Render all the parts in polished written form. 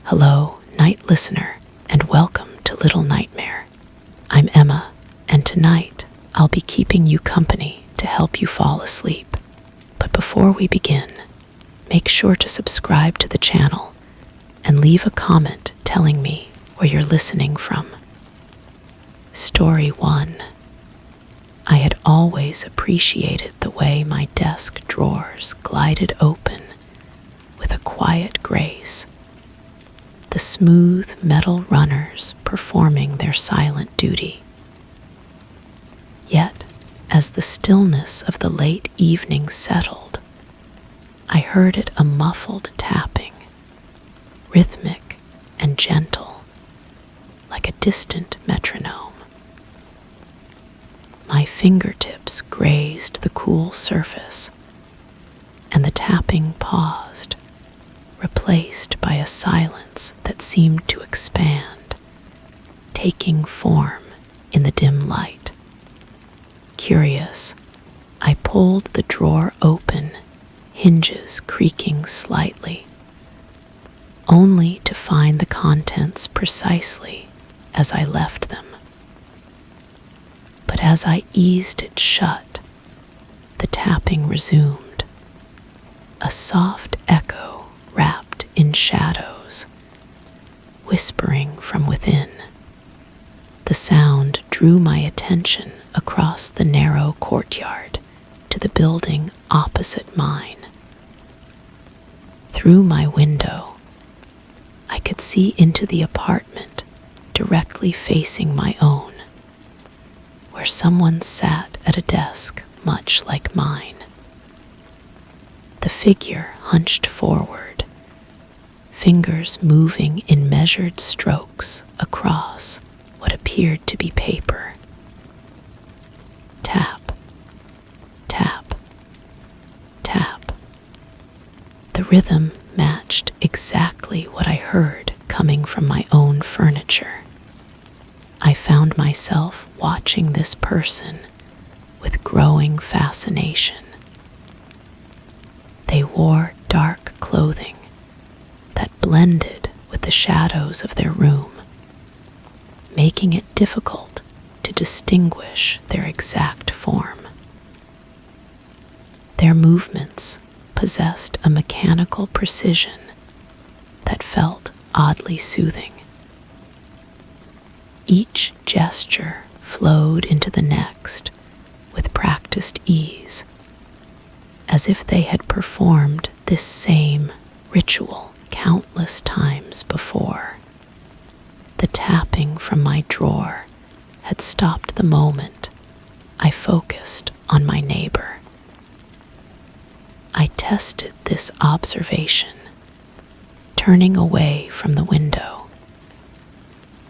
Hello, night listener, and welcome to Little Nightmare. I'm Emma, and tonight I'll be keeping you company to help you fall asleep. But before we begin, make sure to subscribe to the channel and leave a comment telling me where you're listening from. Story 1. I had always appreciated the way my desk drawers glided open with a quiet grace, the smooth metal runners performing their silent duty. Yet, as the stillness of the late evening settled, I heard it a muffled tapping, rhythmic and gentle, like a distant metronome. My fingertips grazed the cool surface, and the tapping paused, replaced by a silence that seemed to expand, taking form in the dim light. Curious, I pulled the drawer open, hinges creaking slightly, only to find the contents precisely as I left them. But as I eased it shut, the tapping resumed, a soft echo wrapped in shadows, whispering from within. The sound drew my attention across the narrow courtyard to the building opposite mine. Through my window, I could see into the apartment directly facing my own, where someone sat at a desk much like mine. The figure hunched forward, fingers moving in measured strokes across what appeared to be paper. Tap, tap, tap. The rhythm matched exactly what I heard coming from my own furniture. I found myself watching this person with growing fascination. They wore dark clothing that blended with the shadows of their room, making it difficult to distinguish their exact form. Their movements possessed a mechanical precision that felt oddly soothing. Each gesture flowed into the next with practiced ease, as if they had performed this same ritual countless times before. The tapping from my drawer had stopped the moment I focused on my neighbor. I tested this observation, turning away from the window,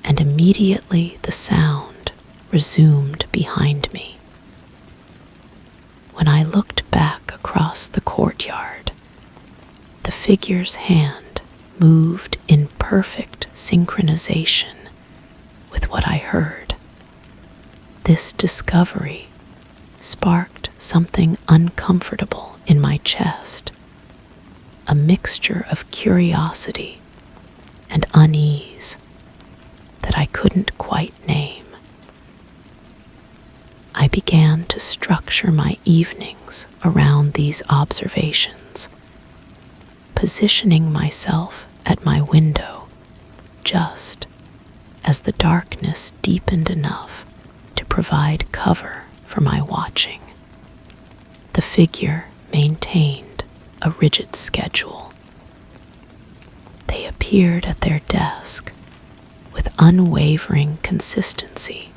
and immediately the sound resumed behind me. When I looked back across the courtyard, the figure's hand moved in perfect synchronization with what I heard. This discovery sparked something uncomfortable in my chest, a mixture of curiosity and unease that I couldn't quite name. I began to structure my evenings around these observations, positioning myself at my window just as the darkness deepened enough to provide cover for my watching. The figure maintained a rigid schedule. They appeared at their desk with unwavering consistency,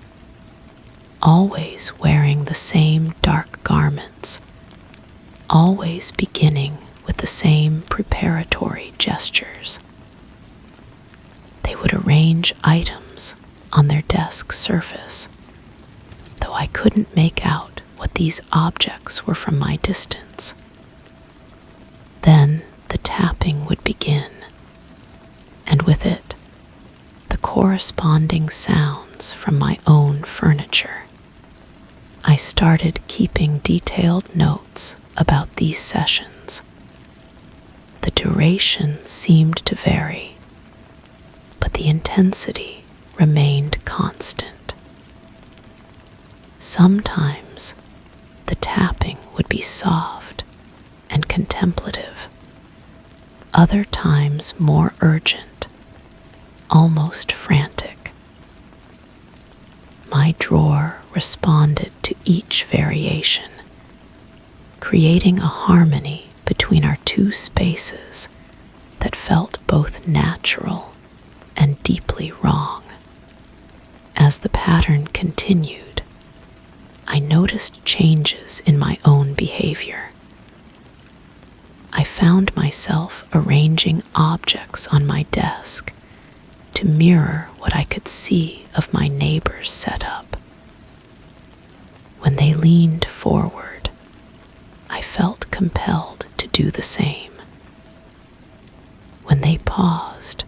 always wearing the same dark garments, always beginning with the same preparatory gestures. They would arrange items on their desk surface, though I couldn't make out what these objects were from my distance. Then the tapping would begin, and with it, the corresponding sounds from my own furniture. I started keeping detailed notes about these sessions. The duration seemed to vary, the intensity remained constant. Sometimes the tapping would be soft and contemplative, other times more urgent, almost frantic. My drawer responded to each variation, creating a harmony between our two spaces that felt both natural and deeply wrong. As the pattern continued, I noticed changes in my own behavior. I found myself arranging objects on my desk to mirror what I could see of my neighbor's setup. When they leaned forward, I felt compelled to do the same. When they paused,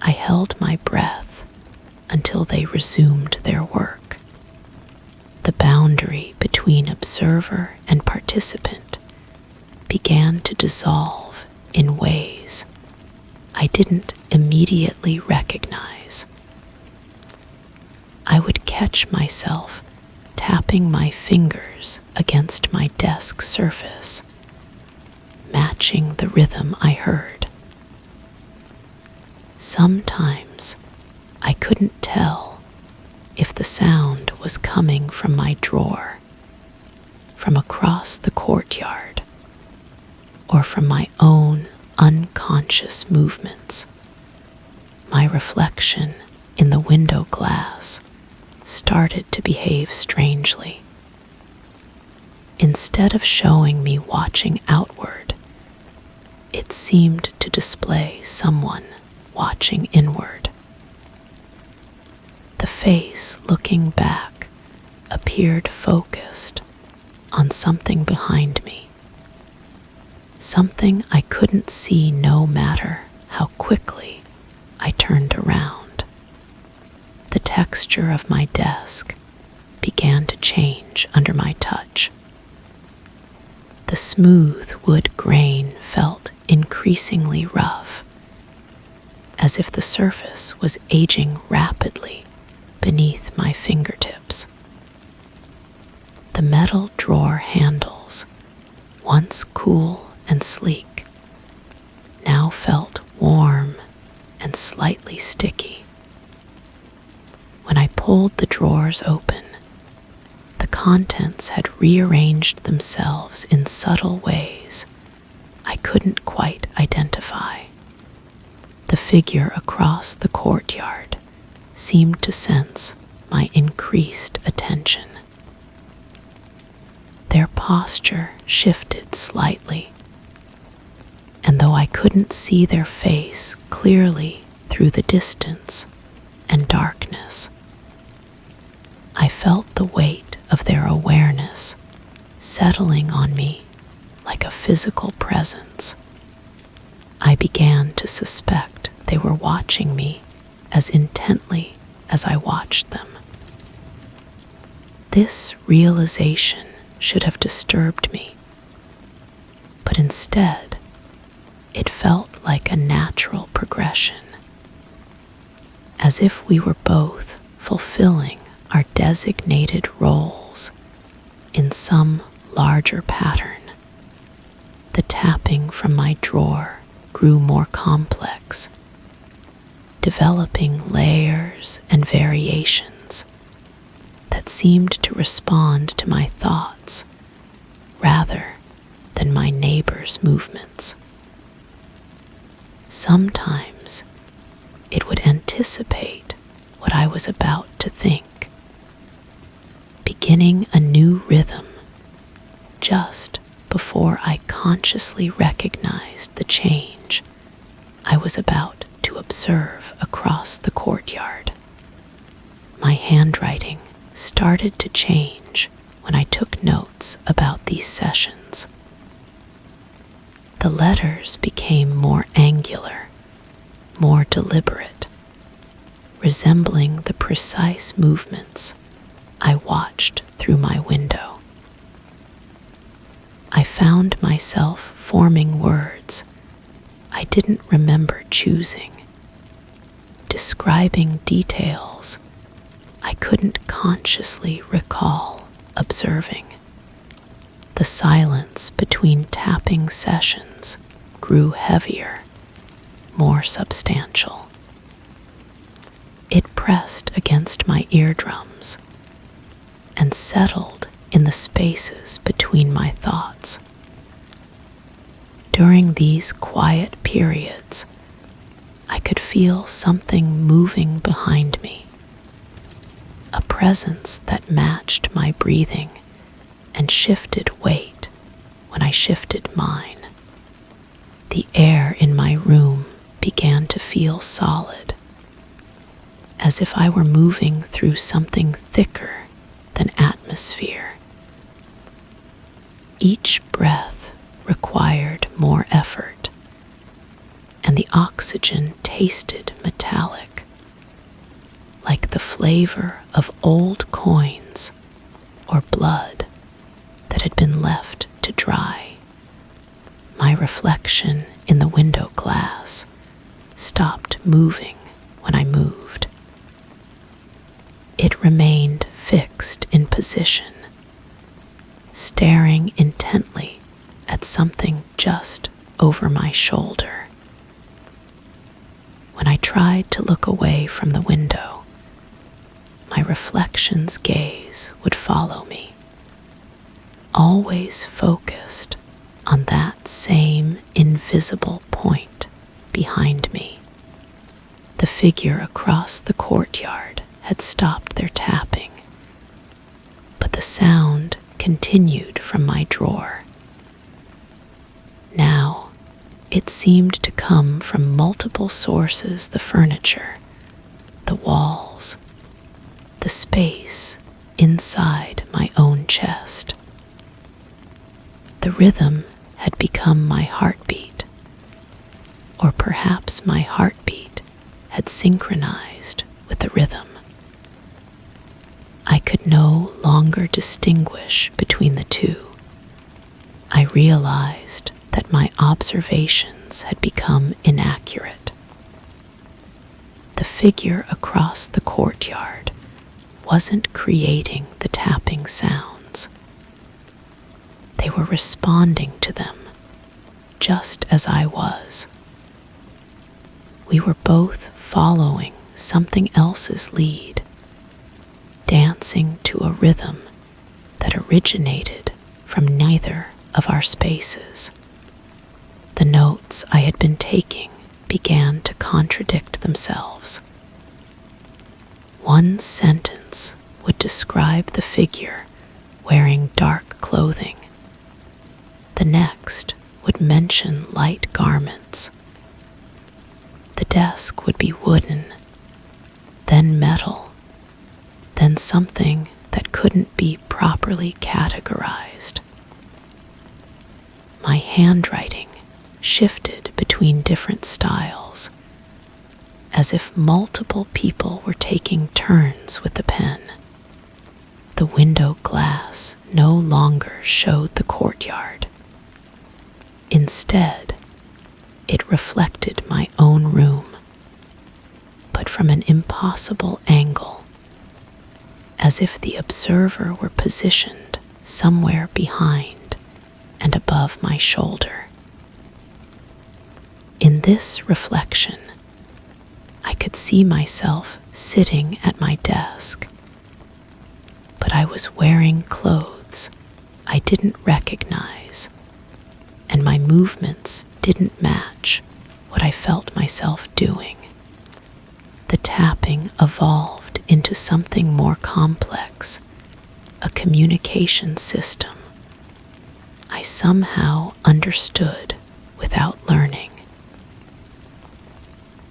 I held my breath until they resumed their work. The boundary between observer and participant began to dissolve in ways I didn't immediately recognize. I would catch myself tapping my fingers against my desk surface, matching the rhythm I heard. Sometimes I couldn't tell if the sound was coming from my drawer, from across the courtyard, or from my own unconscious movements. My reflection in the window glass started to behave strangely. Instead of showing me watching outward, it seemed to display someone watching inward. The face looking back appeared focused on something behind me, something I couldn't see no matter how quickly I turned around. The texture of my desk began to change under my touch. The smooth wood grain felt increasingly rough, as if the surface was aging rapidly beneath my fingertips. The metal drawer handles, once cool and sleek, now felt warm and slightly sticky. When I pulled the drawers open, the contents had rearranged themselves in subtle ways I couldn't quite identify. The figure across the courtyard seemed to sense my increased attention. Their posture shifted slightly, and though I couldn't see their face clearly through the distance and darkness, I felt the weight of their awareness settling on me like a physical presence. I began to suspect they were watching me as intently as I watched them. This realization should have disturbed me, but instead, it felt like a natural progression, as if we were both fulfilling our designated roles in some larger pattern. The tapping from my drawer grew more complex, developing layers and variations that seemed to respond to my thoughts rather than my neighbor's movements. Sometimes it would anticipate what I was about to think, beginning a new rhythm just before I consciously recognized the change I was about to observe across the courtyard. My handwriting started to change when I took notes about these sessions. The letters became more angular, more deliberate, resembling the precise movements I watched through my window. I found myself forming words I didn't remember choosing, describing details I couldn't consciously recall observing. The silence between tapping sessions grew heavier, more substantial. It pressed against my eardrums and settled in the spaces between my thoughts. During these quiet periods, I could feel something moving behind me, a presence that matched my breathing and shifted weight when I shifted mine. The air in my room began to feel solid, as if I were moving through something thicker than atmosphere. Each breath required more effort, and the oxygen tasted metallic, like the flavor of old coins or blood that had been left to dry. My reflection in the window glass stopped moving when I moved. It remained fixed in position, staring intently at something just over my shoulder. When I tried to look away from the window, my reflection's gaze would follow me, always focused on that same invisible point behind me. The figure across the courtyard had stopped their tapping, but the sound continued from my drawer. Now, it seemed to come from multiple sources: the furniture, the walls, the space inside my own chest. The rhythm had become my heartbeat, or perhaps my heartbeat had synchronized with the rhythm. I could no longer distinguish between the two. I realized that my observations had become inaccurate. The figure across the courtyard wasn't creating the tapping sounds. They were responding to them, just as I was. We were both following something else's lead, dancing to a rhythm that originated from neither of our spaces. The notes I had been taking began to contradict themselves. One sentence would describe the figure wearing dark clothing. The next would mention light garments. The desk would be wooden, then metal, then something that couldn't be properly categorized. My handwriting shifted between different styles, as if multiple people were taking turns with the pen. The window glass no longer showed the courtyard. Instead, it reflected my own room, but from an impossible angle, as if the observer were positioned somewhere behind and above my shoulder. In this reflection, I could see myself sitting at my desk, but I was wearing clothes I didn't recognize, and my movements didn't match what I felt myself doing. The tapping evolved into something more complex, a communication system I somehow understood without learning.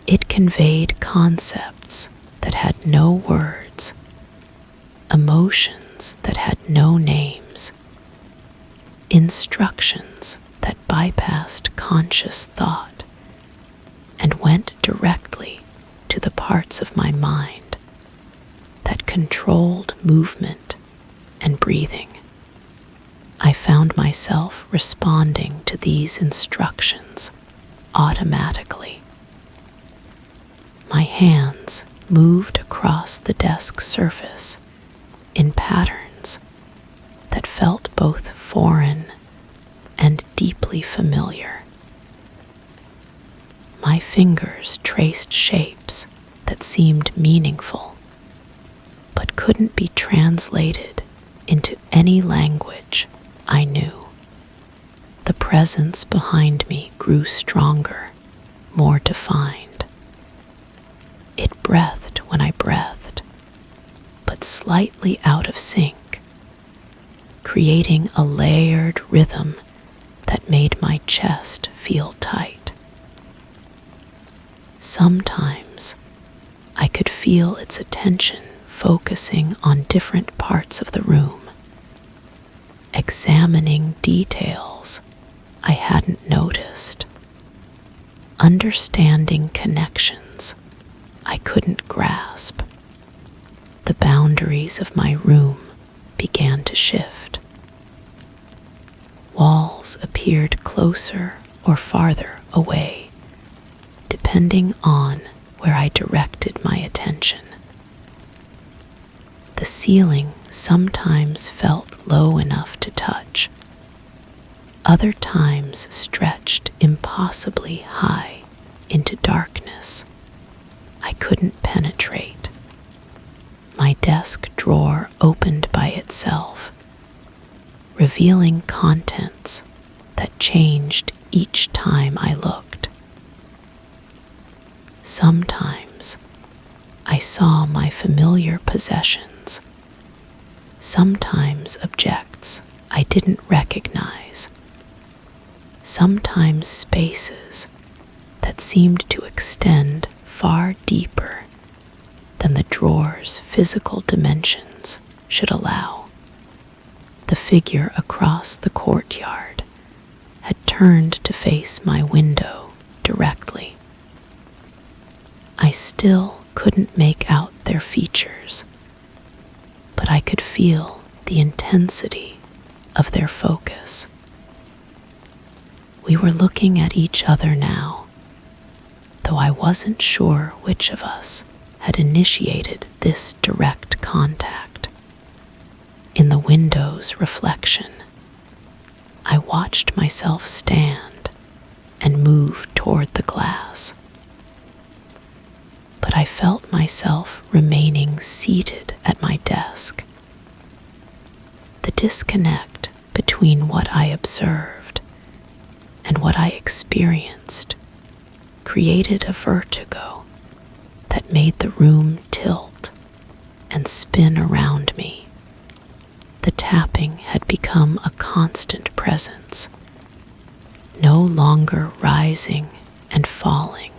It conveyed concepts that had no words, emotions that had no names, instructions that bypassed conscious thought and went directly to the parts of my mind that controlled movement and breathing. I found myself responding to these instructions automatically. My hands moved across the desk surface in patterns that felt both foreign and deeply familiar. My fingers traced shapes that seemed meaningful, but couldn't be translated into any language I knew. The presence behind me grew stronger, more defined. It breathed when I breathed, but slightly out of sync, creating a layered rhythm that made my chest feel tight. Sometimes I could feel its attention focusing on different parts of the room, examining details I hadn't noticed, understanding connections I couldn't grasp. The boundaries of my room began to shift. Walls appeared closer or farther away, depending on where I directed my attention. The ceiling sometimes felt low enough to touch, other times stretched impossibly high into darkness I couldn't penetrate. My desk drawer opened by itself, revealing contents that changed each time I looked. Sometimes I saw my familiar possessions, sometimes objects I didn't recognize, sometimes spaces that seemed to extend far deeper than the drawer's physical dimensions should allow. The figure across the courtyard had turned to face my window directly. I still couldn't make out their features, but I could feel the intensity of their focus. We were looking at each other now, though I wasn't sure which of us had initiated this direct contact. In the window's reflection, I watched myself stand and move toward the glass. But I felt myself remaining seated at my desk. The disconnect between what I observed and what I experienced created a vertigo that made the room tilt and spin around me. The tapping had become a constant presence, no longer rising and falling,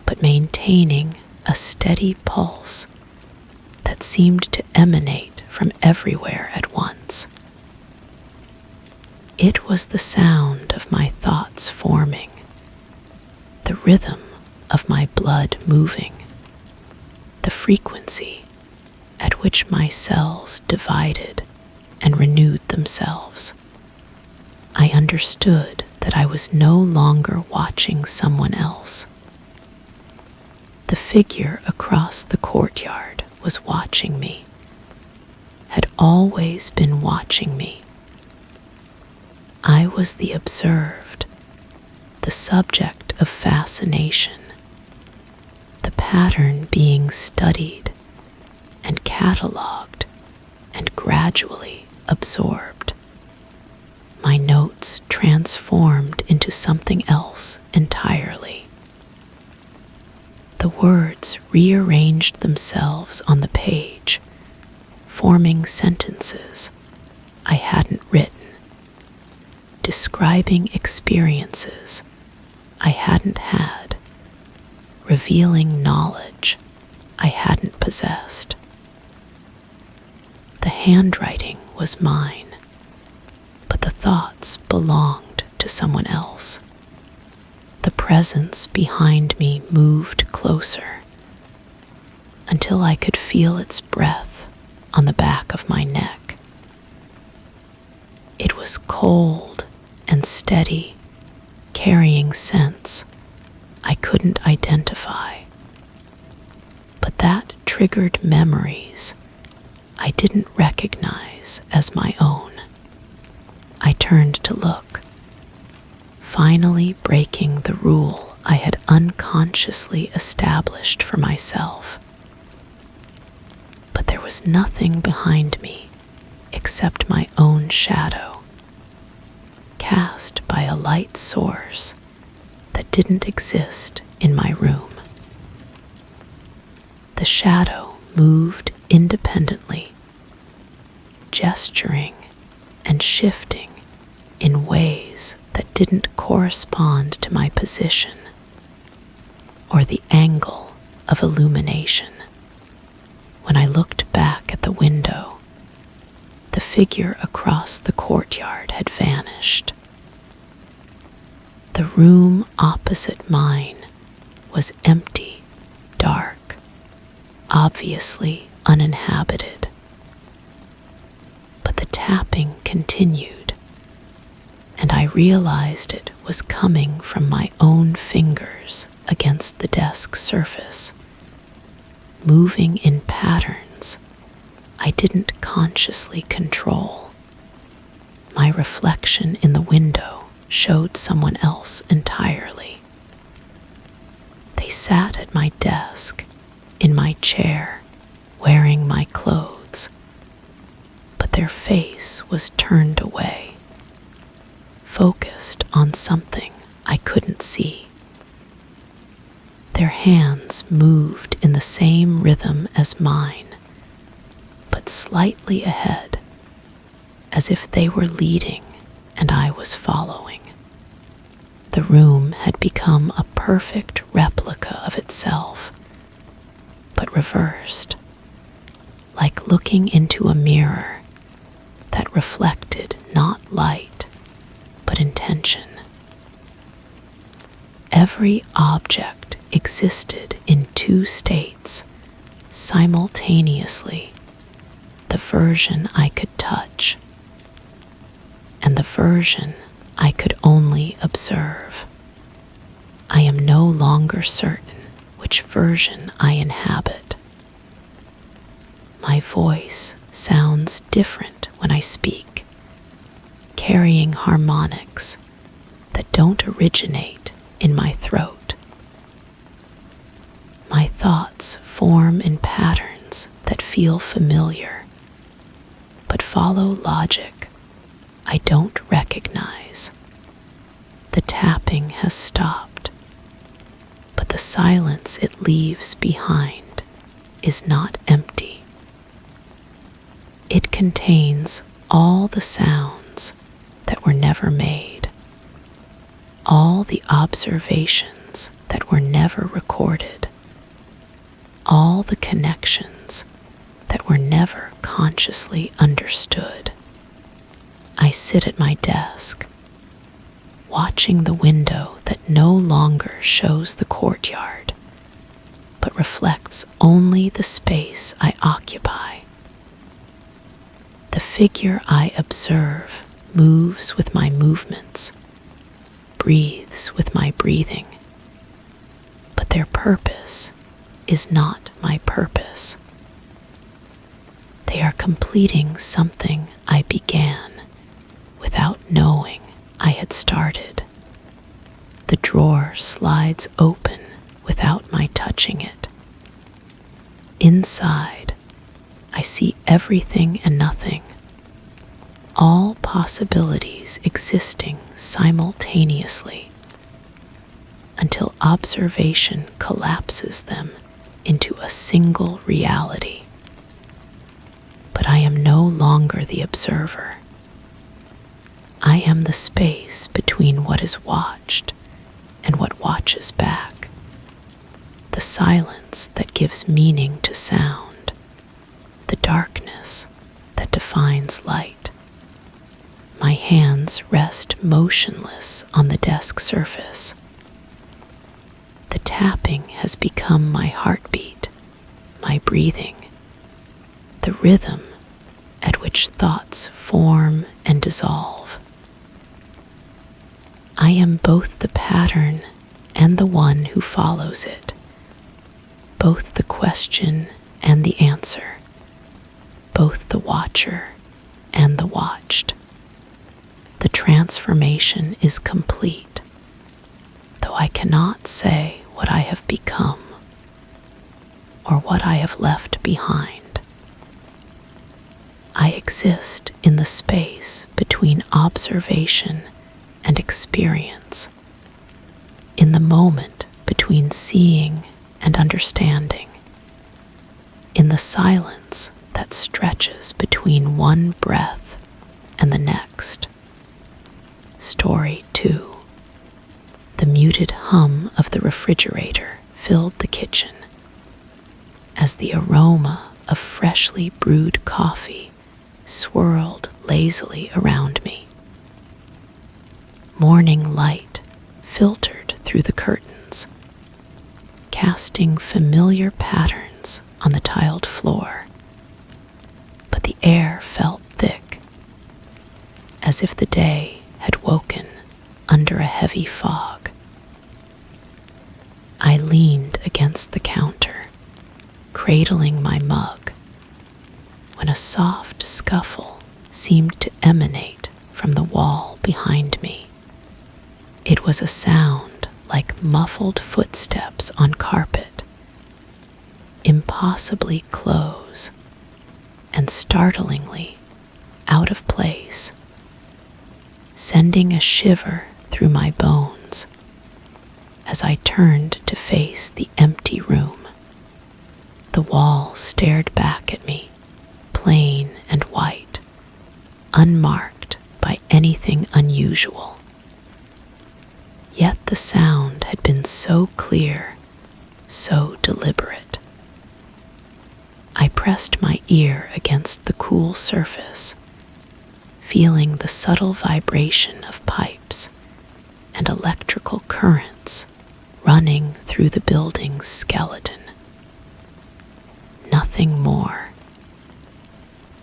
but maintaining a steady pulse that seemed to emanate from everywhere at once. It was the sound of my thoughts forming, the rhythm of my blood moving, the frequency at which my cells divided and renewed themselves. I understood that I was no longer watching someone else. The figure across the courtyard was watching me, had always been watching me. I was the observed, the subject of fascination, the pattern being studied and catalogued and gradually absorbed. My notes transformed into something else entirely. The words rearranged themselves on the page, forming sentences I hadn't written, describing experiences I hadn't had, revealing knowledge I hadn't possessed. The handwriting was mine, but the thoughts belonged to someone else. The presence behind me moved closer until I could feel its breath on the back of my neck. It was cold and steady, carrying scents I couldn't identify. But that triggered memories I didn't recognize as my own. I turned to look, finally breaking the rule I had unconsciously established for myself. But there was nothing behind me except my own shadow, cast by a light source that didn't exist in my room. The shadow moved independently, gesturing and shifting in ways that didn't correspond to my position or the angle of illumination. When I looked back at the window, the figure across the courtyard had vanished. The room opposite mine was empty, dark, obviously uninhabited. But the tapping continued, and I realized it was coming from my own fingers against the desk surface, moving in patterns I didn't consciously control. My reflection in the window showed someone else entirely. They sat at my desk, in my chair, wearing my clothes, but their face was turned away, focused on something I couldn't see. Their hands moved in the same rhythm as mine, but slightly ahead, as if they were leading and I was following. The room had become a perfect replica of itself, but reversed, like looking into a mirror that reflected not light, but intention. Every object existed in two states, simultaneously: the version I could touch and the version I could only observe. I am no longer certain which version I inhabit. My voice sounds different when I speak, carrying harmonics that don't originate in my throat. My thoughts form in patterns that feel familiar, but follow logic I don't recognize. The tapping has stopped, but the silence it leaves behind is not empty. It contains all the sounds that were never made, all the observations that were never recorded, all the connections that were never consciously understood. I sit at my desk, watching the window that no longer shows the courtyard, but reflects only the space I occupy. The figure I observe moves with my movements, breathes with my breathing, but their purpose is not my purpose. They are completing something I began without knowing I had started. The drawer slides open without my touching it. Inside, I see everything and nothing, all possibilities existing simultaneously, until observation collapses them into a single reality. But I am no longer the observer. I am the space between what is watched and what watches back, the silence that gives meaning to sound, the darkness that defines light. My hands rest motionless on the desk surface. The tapping has become my heartbeat, my breathing, the rhythm at which thoughts form and dissolve. I am both the pattern and the one who follows it, both the question and the answer, both the watcher and the watched. The transformation is complete, though I cannot say what I have become or what I have left behind. I exist in the space between observation and experience, in the moment between seeing and understanding, in the silence that stretches between one breath and the next. Story 2. The muted hum of the refrigerator filled the kitchen as the aroma of freshly brewed coffee swirled lazily around me. Morning light filtered through the curtains, casting familiar patterns on the tiled floor, but the air felt thick, as if the day had woken under a heavy fog. I leaned against the counter, cradling my mug, when a soft scuffle seemed to emanate from the wall behind me. It was a sound like muffled footsteps on carpet, impossibly close and startlingly out of place, sending a shiver through my bones as I turned to face the empty room. The wall stared back at me, plain and white, unmarked by anything unusual. Yet the sound had been so clear, so deliberate. I pressed my ear against the cool surface, feeling the subtle vibration of pipes and electrical currents running through the building's skeleton. Nothing more.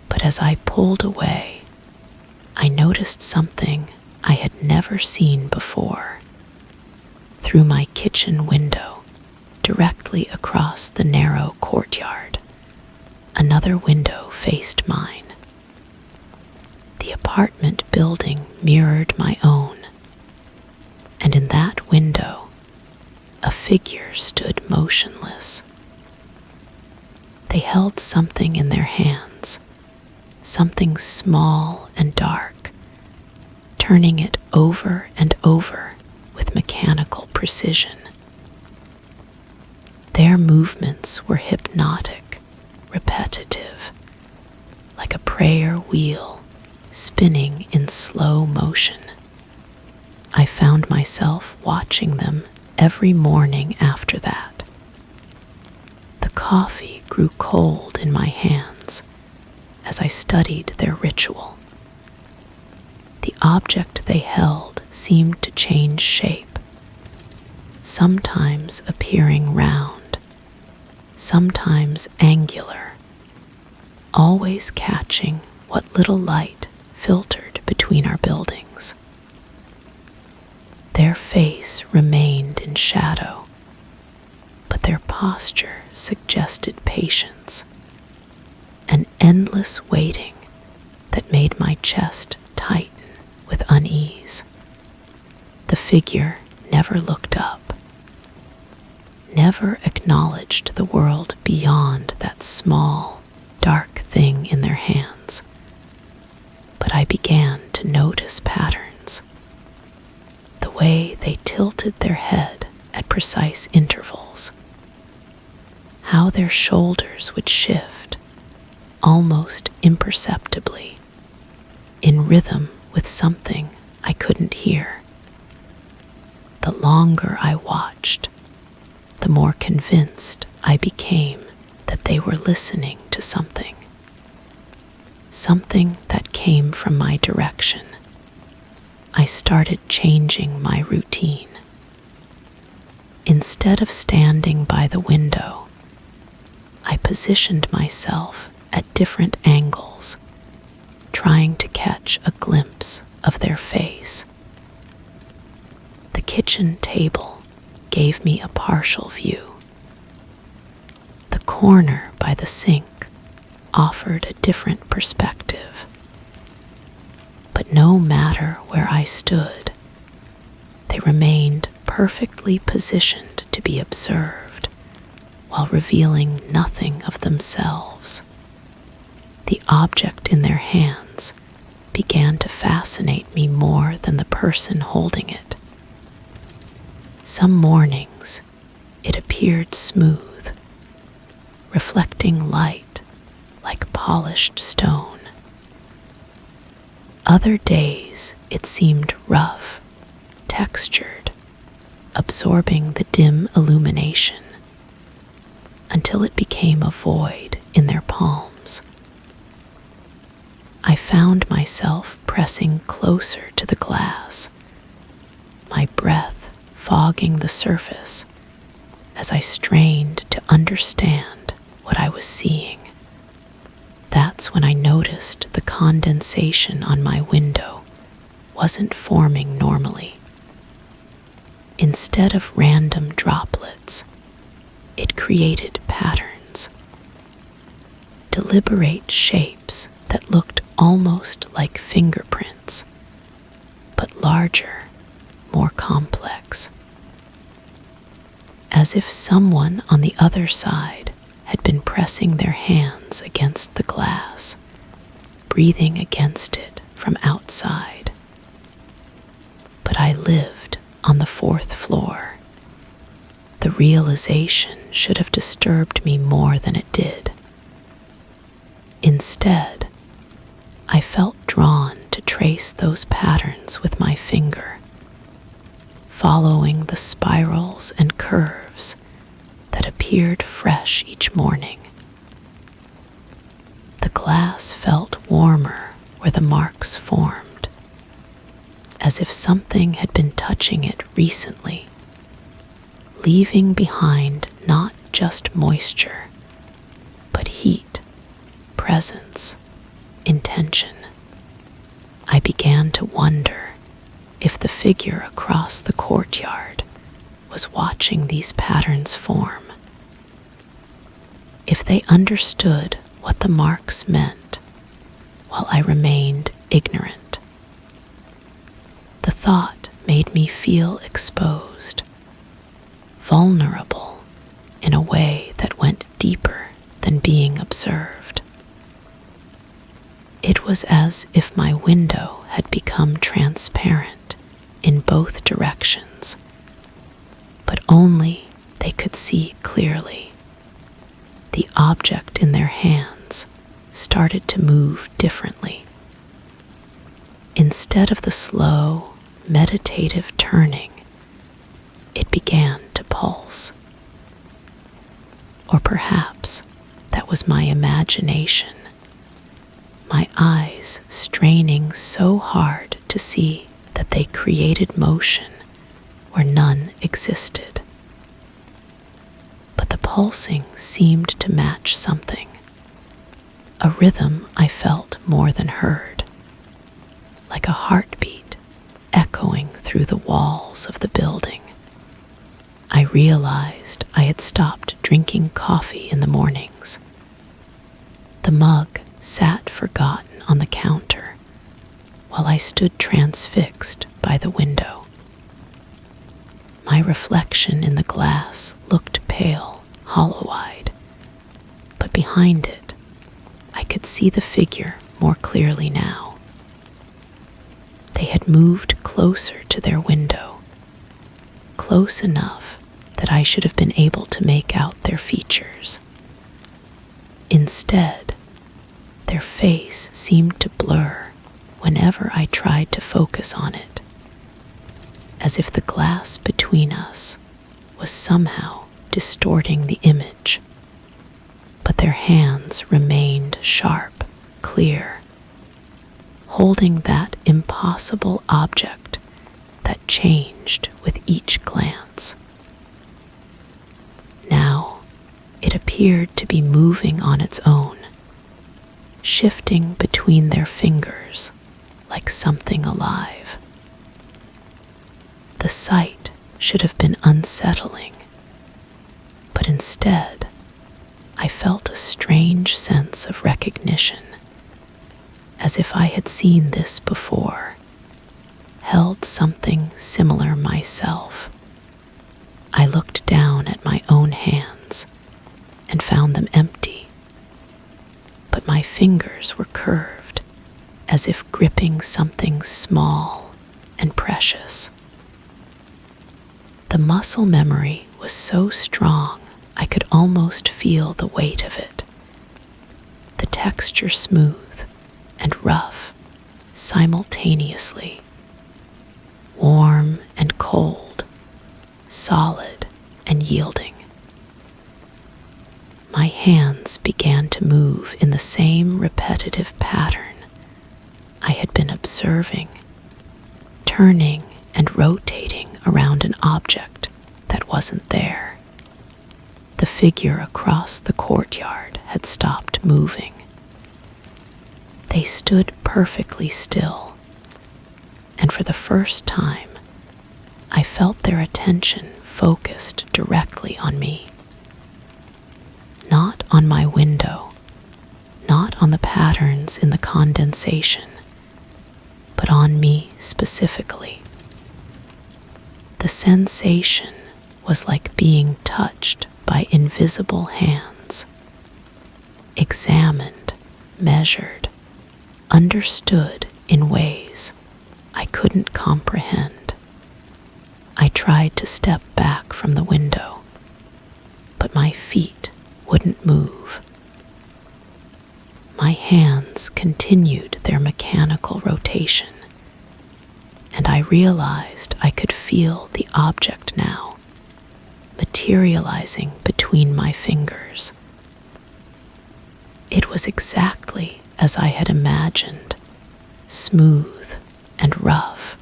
But as I pulled away, I noticed something I had never seen before. Through my kitchen window, directly across the narrow courtyard, another window faced mine. The apartment building mirrored my own, and in that window, a figure stood motionless. They held something in their hands, something small and dark, turning it over and over with mechanical precision. Their movements were hypnotic, repetitive, like a prayer wheel spinning in slow motion. I found myself watching them every morning after that. The coffee grew cold in my hands as I studied their ritual. The object they held seemed to change shape, sometimes appearing round, sometimes angular, always catching what little light filtered between our buildings. Their face remained in shadow, but their posture suggested patience, an endless waiting that made my chest tighten with unease. The figure never looked up, never acknowledged the world beyond that small, dark thing in their hands. But I began to notice patterns. The way they tilted their head at precise intervals, how their shoulders would shift, almost imperceptibly, in rhythm with something I couldn't hear. The longer I watched, the more convinced I became that they were listening to something that came from my direction. I started changing my routine. Instead of standing by the window, I positioned myself at different angles, trying to catch a glimpse of their face. The kitchen table gave me a partial view. The corner by the sink offered a different perspective. But no matter where I stood, they remained perfectly positioned to be observed while revealing nothing of themselves. The object in their hands began to fascinate me more than the person holding it. Some mornings it appeared smooth, reflecting light like polished stone. Other days it seemed rough, textured, absorbing the dim illumination, until it became a void in their palms. I found myself pressing closer to the glass, my breath fogging the surface as I strained to understand what I was seeing. That's when I noticed the condensation on my window wasn't forming normally. Instead of random droplets, it created patterns, deliberate shapes that looked almost like fingerprints, but larger, more complex. As if someone on the other side had been pressing their hands against the glass, breathing against it from outside. But I lived on the 4th floor. The realization should have disturbed me more than it did. Instead, I felt drawn to trace those patterns with my finger, following the spirals and curves that appeared fresh each morning. The glass felt warmer where the marks formed, as if something had been touching it recently, leaving behind not just moisture, but heat, presence, intention. I began to wonder if the figure across the courtyard was watching these patterns form, if they understood what the marks meant while I remained ignorant. The thought made me feel exposed, vulnerable in a way that went deeper than being observed. It was as if my window had become transparent in both directions, but only they could see clearly. The object in their hands started to move differently. Instead of the slow, meditative turning, it began to pulse. Or perhaps that was my imagination, my eyes straining so hard to see that they created motion where none existed. But the pulsing seemed to match something, a rhythm I felt more than heard, like a heartbeat echoing through the walls of the building. I realized I had stopped drinking coffee in the mornings. The mug sat forgotten on the counter while I stood transfixed by the window. My reflection in the glass looked pale, hollow-eyed, but behind it, I could see the figure more clearly now. They had moved closer to their window, close enough that I should have been able to make out their features. Instead, their face seemed to blur whenever I tried to focus on it, as if the glass between us was somehow distorting the image. But their hands remained sharp, clear, holding that impossible object that changed with each glance. Now, it appeared to be moving on its own, shifting between their fingers like something alive. The sight should have been unsettling, but instead I felt a strange sense of recognition, as if I had seen this before, held something similar myself. I looked down at my own hands and found them empty, but my fingers were curved, as if gripping something small and precious. The muscle memory was so strong I could almost feel the weight of it, the texture smooth and rough simultaneously, warm and cold, solid and yielding. My hands began to move in the same repetitive pattern I had been observing, turning and rotating around an object that wasn't there. The figure across the courtyard had stopped moving. They stood perfectly still, and for the first time, I felt their attention focused directly on me. Not on my window, not on the patterns in the condensation, but on me specifically. The sensation was like being touched by invisible hands, examined, measured, understood in ways I couldn't comprehend. I tried to step back from the window, but my feet wouldn't move. My hands continued their mechanical rotation, and I realized I could feel the object now, materializing between my fingers. It was exactly as I had imagined, smooth and rough,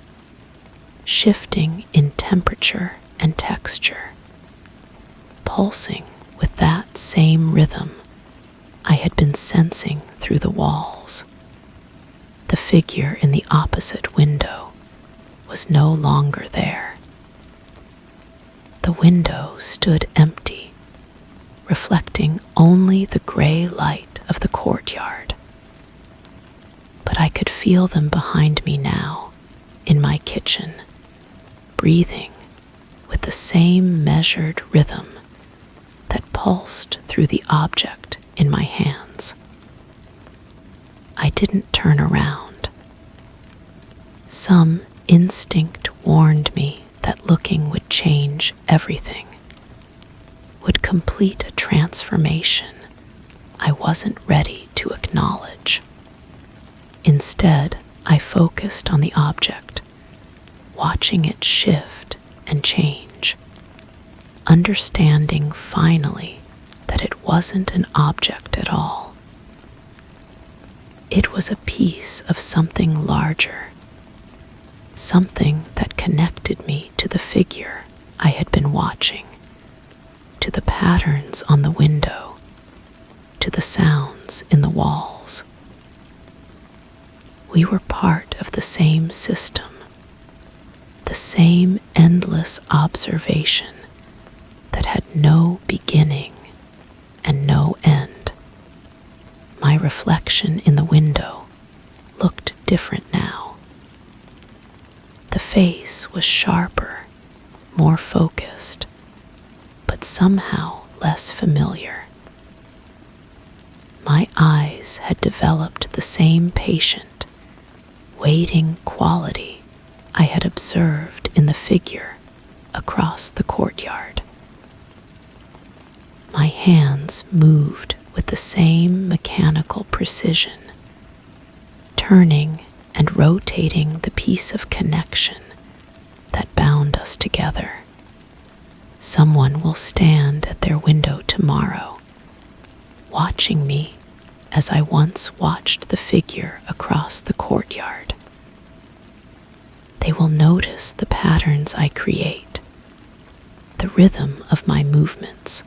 shifting in temperature and texture, pulsing with that same rhythm I had been sensing through the walls. The figure in the opposite window was no longer there. The window stood empty, reflecting only the gray light of the courtyard. But I could feel them behind me now, in my kitchen, breathing with the same measured rhythm that pulsed through the object in my hands. I didn't turn around. Some instinct warned me that looking would change everything, would complete a transformation I wasn't ready to acknowledge. Instead, I focused on the object, watching it shift and change, understanding finally that it wasn't an object at all. It was a piece of something larger, something that connected me to the figure I had been watching, to the patterns on the window, to the sounds in the walls. We were part of the same system, the same endless observation that had no beginning and no end. My reflection in the window looked different now. The face was sharper, more focused, but somehow less familiar. My eyes had developed the same patient, waiting quality I had observed in the figure across the courtyard. My hands moved with the same mechanical precision, turning and rotating the piece of connection that bound us together. Someone will stand at their window tomorrow, watching me as I once watched the figure across the courtyard. They will notice the patterns I create, the rhythm of my movements,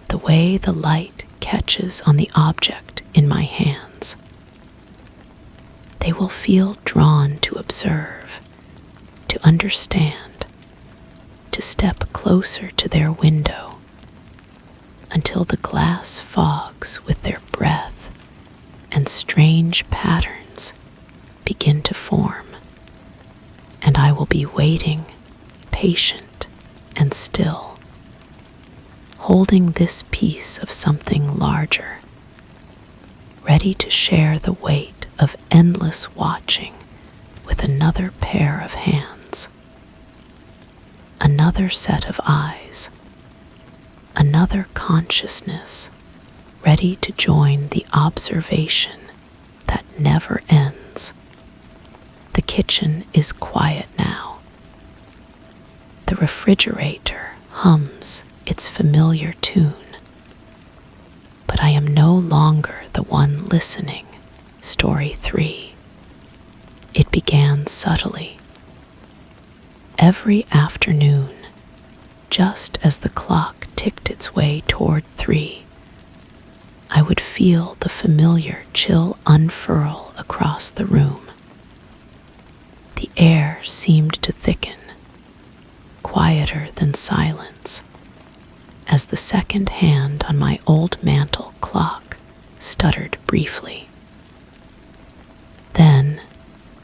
the way the light catches on the object in my hands. They will feel drawn to observe, to understand, to step closer to their window until the glass fogs with their breath and strange patterns begin to form, and I will be waiting, patient and still, holding this piece of something larger, ready to share the weight of endless watching with another pair of hands, another set of eyes, another consciousness ready to join the observation that never ends. The kitchen is quiet now. The refrigerator hums its familiar tune. But I am no longer the one listening. Story 3. It began subtly. Every afternoon, just as the clock ticked its way toward 3, I would feel the familiar chill unfurl across the room. The air seemed to thicken, quieter than silence, as the second hand on my old mantel clock stuttered briefly. Then,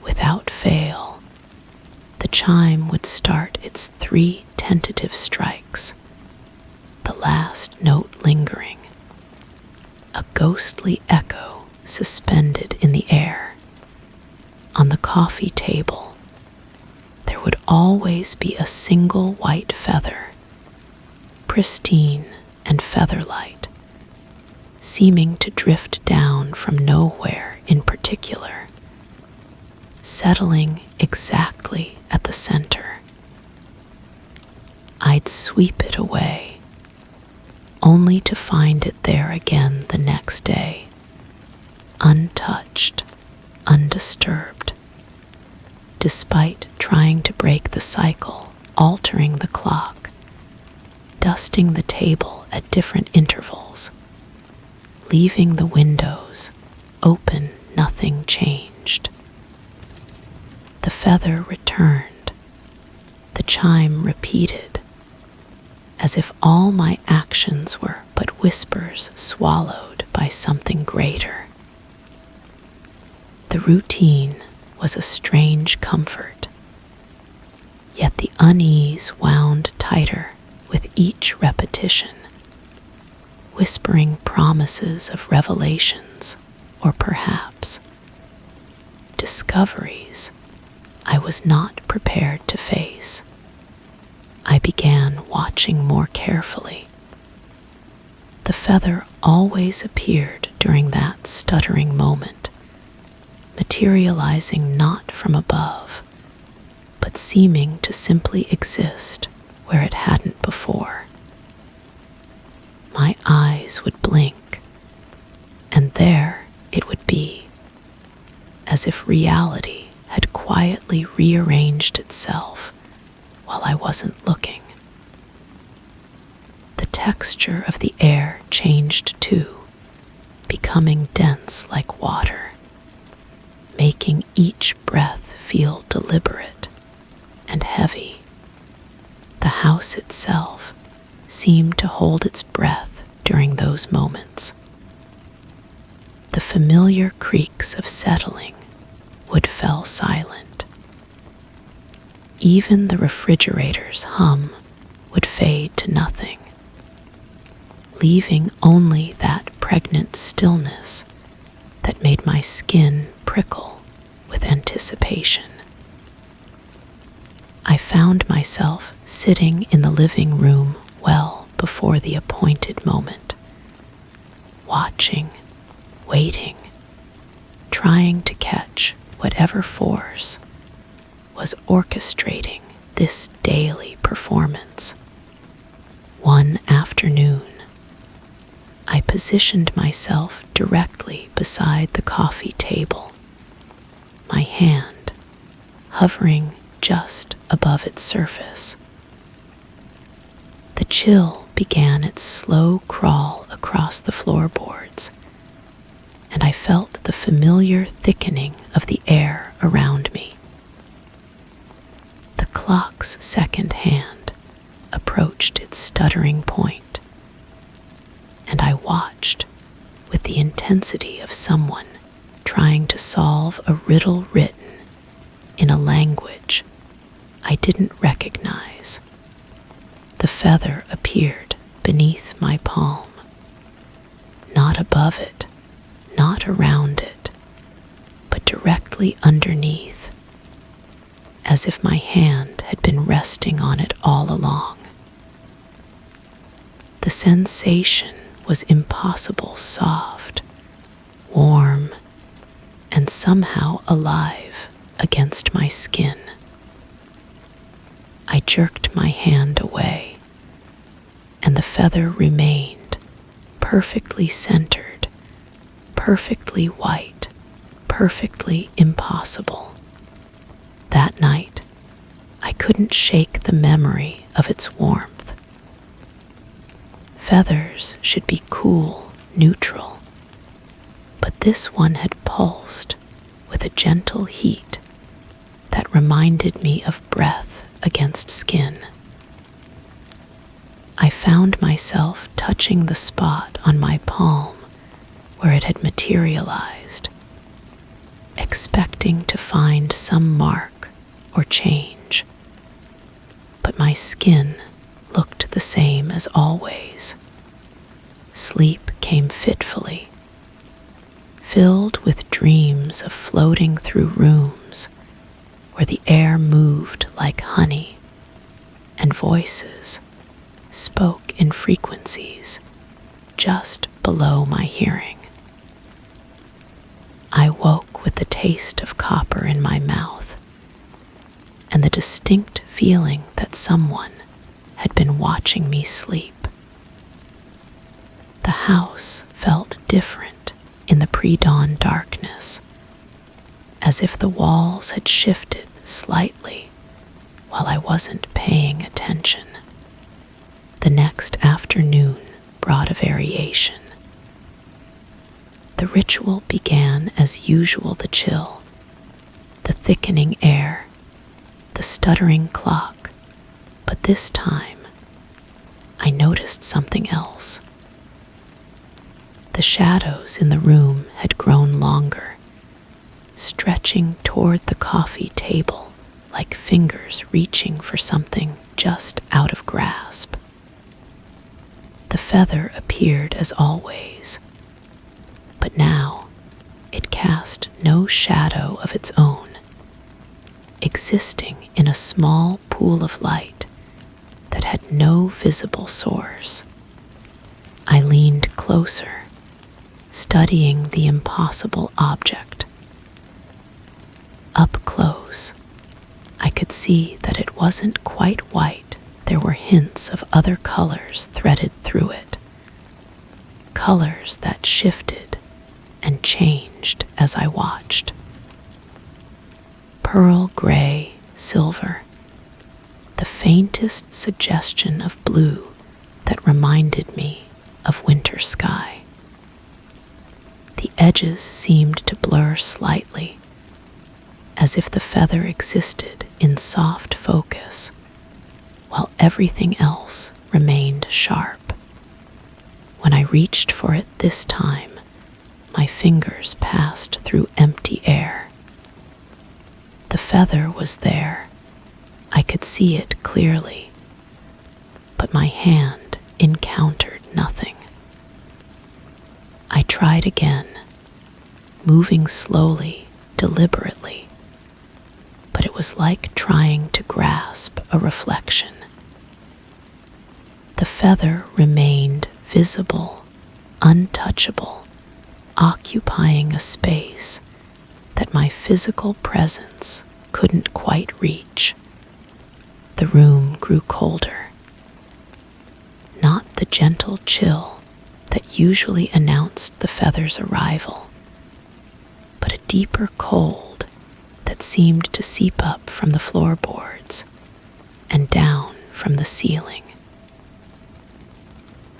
without fail, the chime would start its 3 tentative strikes, the last note lingering, a ghostly echo suspended in the air. On the coffee table, there would always be a single white feather, pristine and feather-light, seeming to drift down from nowhere in particular, settling exactly at the center. I'd sweep it away, only to find it there again the next day, untouched, undisturbed. Despite trying to break the cycle, altering the clock, dusting the table at different intervals, leaving the windows open, nothing changed. The feather returned, the chime repeated, as if all my actions were but whispers swallowed by something greater. The routine was a strange comfort, yet the unease wound tighter with each repetition, whispering promises of revelations, or perhaps discoveries I was not prepared to face. I began watching more carefully. The feather always appeared during that stuttering moment, materializing not from above, but seeming to simply exist where it hadn't before. My eyes would blink, and there it would be, as if reality had quietly rearranged itself while I wasn't looking. The texture of the air changed too, becoming dense like water, making each breath feel deliberate and heavy. The house itself seemed to hold its breath during those moments. The familiar creaks of settling wood fell silent. Even the refrigerator's hum would fade to nothing, leaving only that pregnant stillness that made my skin prickle with anticipation. I found myself sitting in the living room well before the appointed moment, watching, waiting, trying to catch whatever force was orchestrating this daily performance. One afternoon, I positioned myself directly beside the coffee table, my hand hovering just above its surface. The chill began its slow crawl across the floorboards, and I felt the familiar thickening of the air around me. The clock's second hand approached its stuttering point, and I watched with the intensity of someone trying to solve a riddle written in a language I didn't recognize. The feather appeared beneath my palm, not above it, not around it, but directly underneath, as if my hand had been resting on it all along. The sensation was impossible soft, warm, and somehow alive against my skin. I jerked my hand away, and the feather remained perfectly centered, perfectly white, perfectly impossible. That night, I couldn't shake the memory of its warmth. Feathers should be cool, neutral, but this one had pulsed with a gentle heat that reminded me of breath against skin. I found myself touching the spot on my palm where it had materialized, expecting to find some mark or change, but my skin looked the same as always. Sleep came fitfully, filled with dreams of floating through rooms where the air moved like honey and voices spoke in frequencies just below my hearing. I woke with the taste of copper in my mouth and the distinct feeling that someone had been watching me sleep. The house felt different in the pre-dawn darkness, as if the walls had shifted slightly while I wasn't paying attention. The next afternoon brought a variation. The ritual began as usual: the chill, the thickening air, the stuttering clock, but this time I noticed something else. The shadows in the room had grown longer, stretching toward the coffee table like fingers reaching for something just out of grasp. The feather appeared as always, but now it cast no shadow of its own, existing in a small pool of light that had no visible source. I leaned closer, studying the impossible object. Up close, I could see that it wasn't quite white. There were hints of other colors threaded through it, colors that shifted and changed as I watched. Pearl gray, silver, the faintest suggestion of blue that reminded me of winter sky. The edges seemed to blur slightly, as if the feather existed in soft focus, while everything else remained sharp. When I reached for it this time, my fingers passed through empty air. The feather was there. I could see it clearly, but my hand encountered nothing. I tried again, moving slowly, deliberately, but it was like trying to grasp a reflection. The feather remained visible, untouchable, occupying a space that my physical presence couldn't quite reach. The room grew colder, not the gentle chill that usually announced the feather's arrival, but a deeper cold that seemed to seep up from the floorboards and down from the ceiling.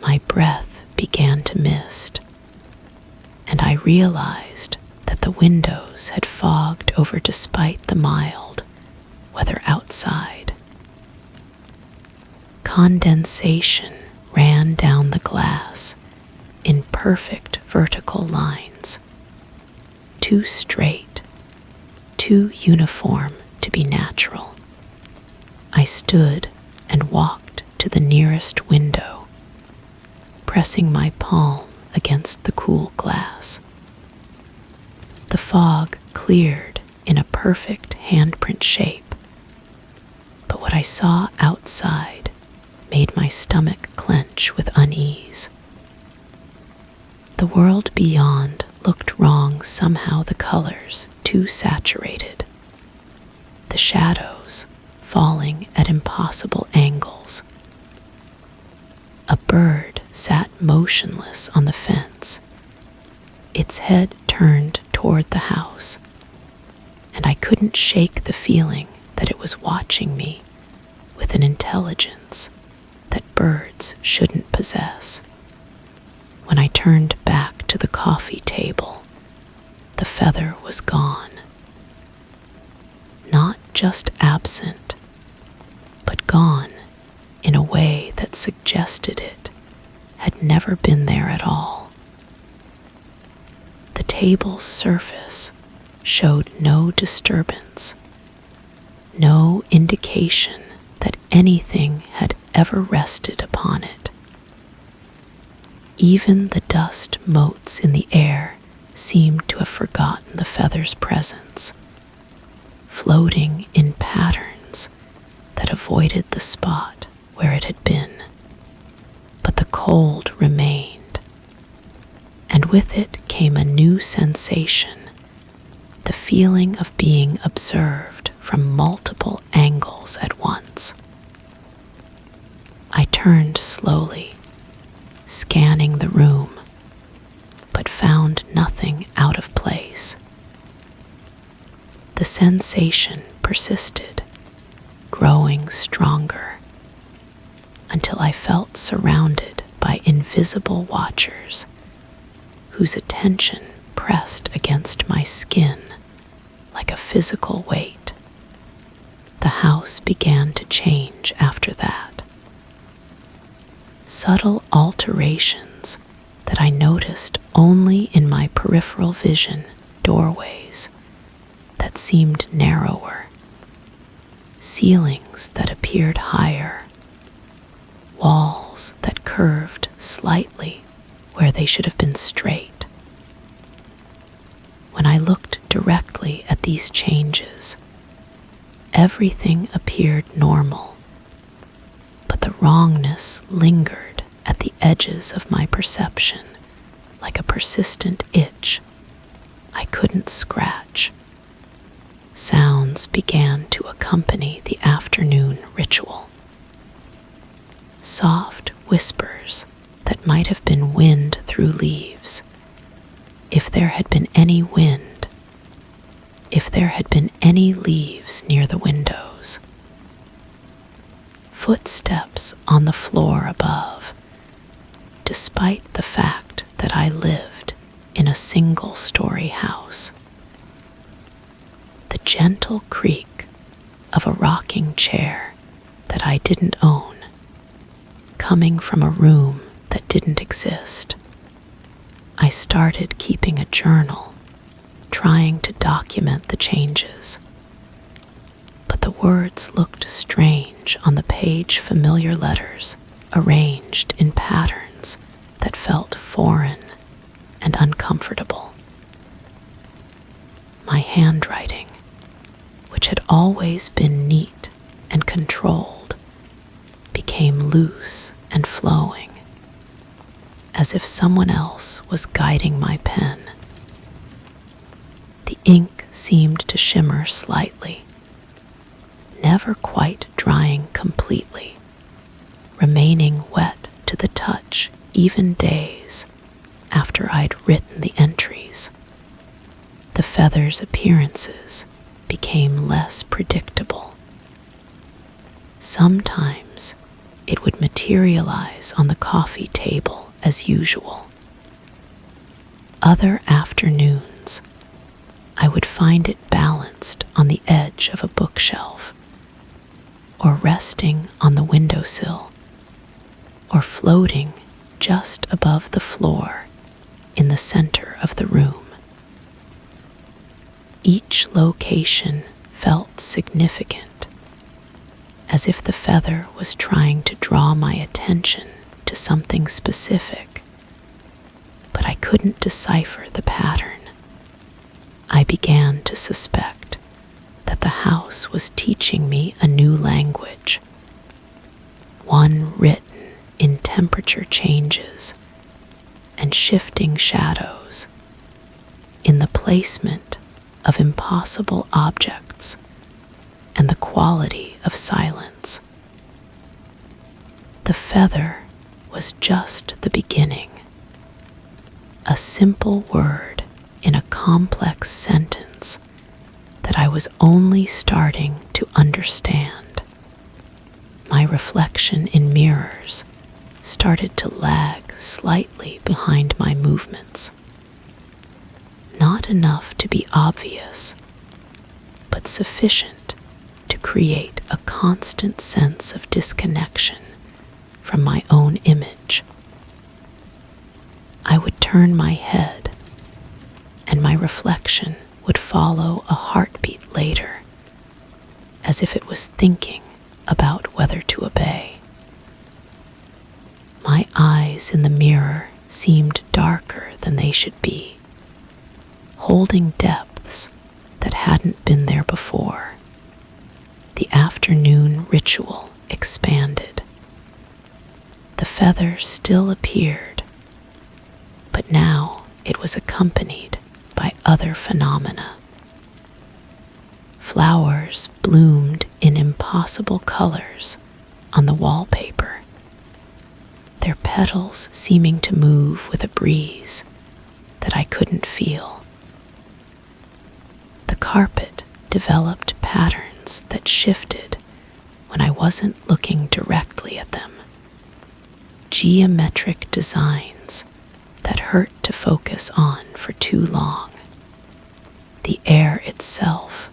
My breath began to mist, and I realized that the windows had fogged over despite the mild weather outside. Condensation ran down the glass in perfect vertical lines, too straight, too uniform to be natural. I stood and walked to the nearest window, pressing my palm against the cool glass. The fog cleared in a perfect handprint shape, but what I saw outside made my stomach clench with unease. The world beyond looked wrong somehow, the colors too saturated, the shadows falling at impossible angles. A bird sat motionless on the fence, its head turned toward the house, and I couldn't shake the feeling that it was watching me with an intelligence that birds shouldn't possess. When I turned back to the coffee table, the feather was gone. Not just absent, but gone in a way that suggested it had never been there at all. The table's surface showed no disturbance, no indication that anything had ever rested upon it. Even the dust motes in the air seemed to have forgotten the feather's presence, floating in patterns that avoided the spot where it had been. But the cold remained, and with it came a new sensation, the feeling of being observed from multiple angles at once. I turned slowly, scanning the room, but found nothing out of place. The sensation persisted, growing stronger, until I felt surrounded by invisible watchers whose attention pressed against my skin like a physical weight. The house began to change after that. Subtle alterations that I noticed only in my peripheral vision, doorways that seemed narrower, ceilings that appeared higher, walls that curved slightly where they should have been straight. When I looked directly at these changes, everything appeared normal, but the wrongness lingered at the edges of my perception like a persistent itch I couldn't scratch. Sounds began to accompany the afternoon ritual. Soft whispers that might have been wind through leaves, if there had been any wind, if there had been any leaves near the windows. Footsteps on the floor above, despite the fact that I lived in a single-story house. The gentle creak of a rocking chair that I didn't own, coming from a room that didn't exist. I started keeping a journal, trying to document the changes. But the words looked strange on the page, familiar letters arranged in patterns that felt foreign and uncomfortable. My handwriting, which had always been neat and controlled, became loose and flowing, as if someone else was guiding my pen. The ink seemed to shimmer slightly, never quite drying completely, remaining wet to the touch even days after I'd written the entries. The feather's appearances became less predictable. Sometimes it would materialize on the coffee table as usual. Other afternoons, I would find it balanced on the edge of a bookshelf or resting on the windowsill or floating just above the floor in the center of the room. Each location felt significant, as if the feather was trying to draw my attention to something specific, but I couldn't decipher the pattern. I began to suspect that the house was teaching me a new language, one written in temperature changes and shifting shadows, in the placement of impossible objects and the quality of silence. The feather was just the beginning, a simple word in a complex sentence that I was only starting to understand. My reflection in mirrors started to lag slightly behind my movements. Not enough to be obvious, but sufficient to create a constant sense of disconnection from my own image. I would turn my head, and my reflection would follow a heartbeat later, as if it was thinking about whether to obey. My eyes in the mirror seemed darker than they should be, holding depths that hadn't been there before. The afternoon ritual expanded. The feather still appeared, but now it was accompanied by other phenomena. Flowers bloomed in impossible colors on the wallpaper, their petals seeming to move with a breeze that I couldn't feel. The carpet developed patterns that shifted when I wasn't looking directly at them. Geometric designs that hurt to focus on for too long. The air itself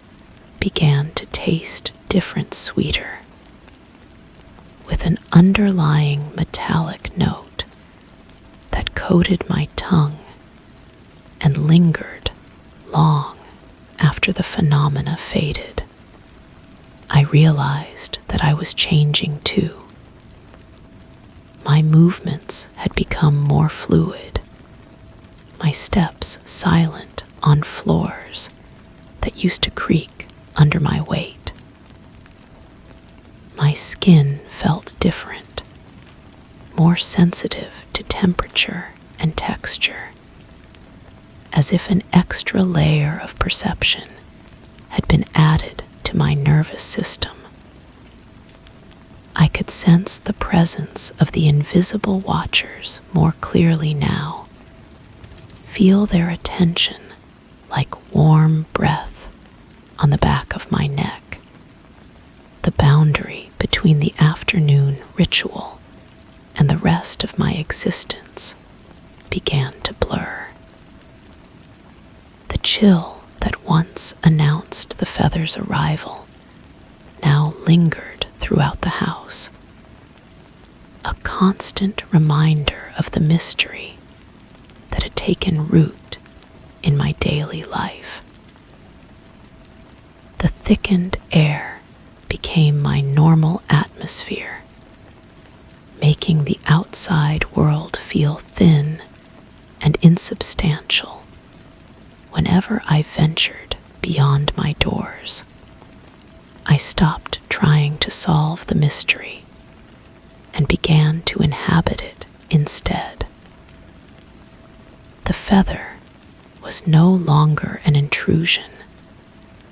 began to taste different, sweeter, with an underlying metallic note that coated my tongue and lingered long after the phenomena faded. I realized that I was changing too. My movements had become more fluid, my steps silent on floors that used to creak under my weight. My skin felt different, more sensitive to temperature and texture, as if an extra layer of perception had been added to my nervous system. I could sense the presence of the invisible watchers more clearly now, feel their attention like warm breath on the back of my neck. The boundary between the afternoon ritual and the rest of my existence began to blur. The chill that once announced the feather's arrival now lingered throughout the house, a constant reminder of the mystery that had taken root in my daily life. The thickened air became my normal atmosphere, making the outside world feel thin and insubstantial whenever I ventured beyond my doors. I stopped trying to solve the mystery and began to inhabit it instead. The feather was no longer an intrusion,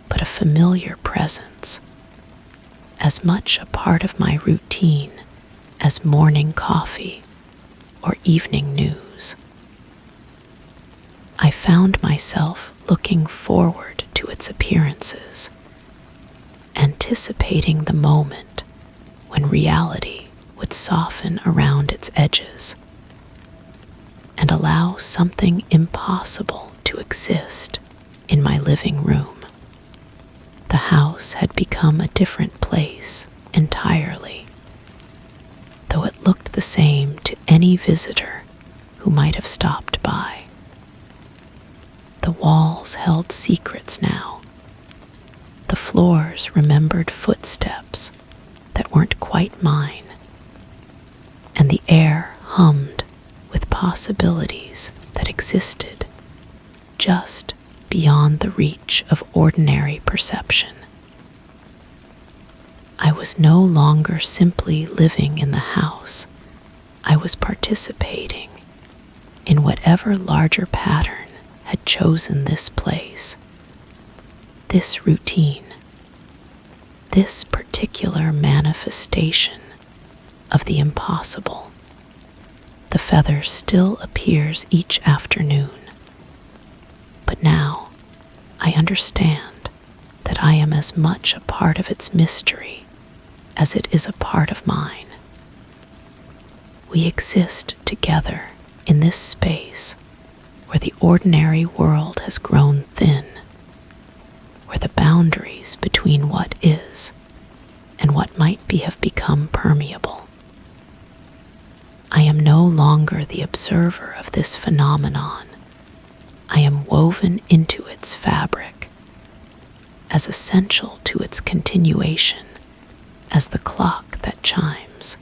but a familiar presence, as much a part of my routine as morning coffee or evening news. I found myself looking forward to its appearances, anticipating the moment when reality would soften around its edges and allow something impossible to exist in my living room. The house had become a different place entirely. though it looked the same to any visitor who might have stopped by. The walls held secrets now. The floors remembered footsteps that weren't quite mine, and the air hummed with possibilities that existed just beyond the reach of ordinary perception. I was no longer simply living in the house. I was participating in whatever larger pattern had chosen this place, this routine, this particular manifestation of the impossible. The feather still appears each afternoon, but now I understand that I am as much a part of its mystery as it is a part of mine. We exist together in this space where the ordinary world has grown thin, where the boundaries between what is and what might have become permeable. I am no longer the observer of this phenomenon. I am woven into its fabric, as essential to its continuation as the clock that chimes,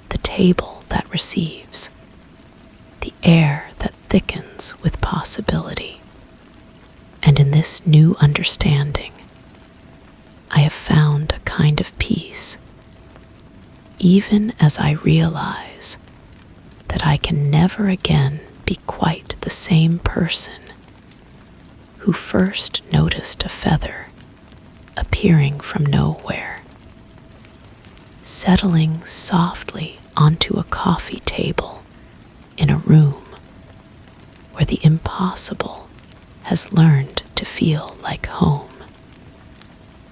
the table that receives, the air that thickens with possibility. And in this new understanding, I have found a kind of peace, even as I realize that I can never again be quite the same person who first noticed a feather appearing from nowhere, settling softly onto a coffee table in a room where the impossible has learned to feel like home.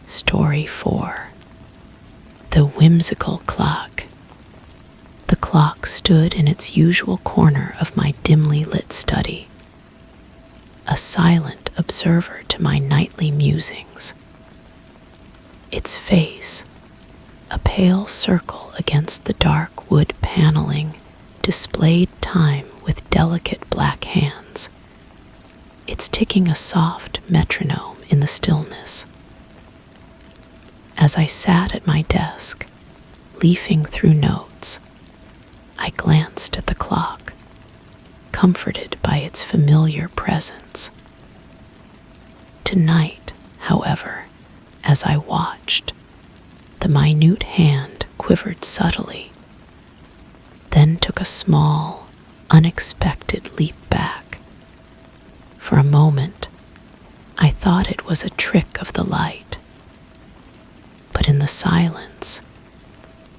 Story 4. The whimsical clock. The clock stood in its usual corner of my dimly lit study, a silent observer to my nightly musings. Its face, a pale circle against the dark wood paneling, displayed time with delicate black hands, its ticking a soft metronome in the stillness. As I sat at my desk, leafing through notes, I glanced at the clock, comforted by its familiar presence. Tonight, however, as I watched, the minute hand quivered subtly, then took a small, unexpected leap back. For a moment, I thought it was a trick of the light, but in the silence,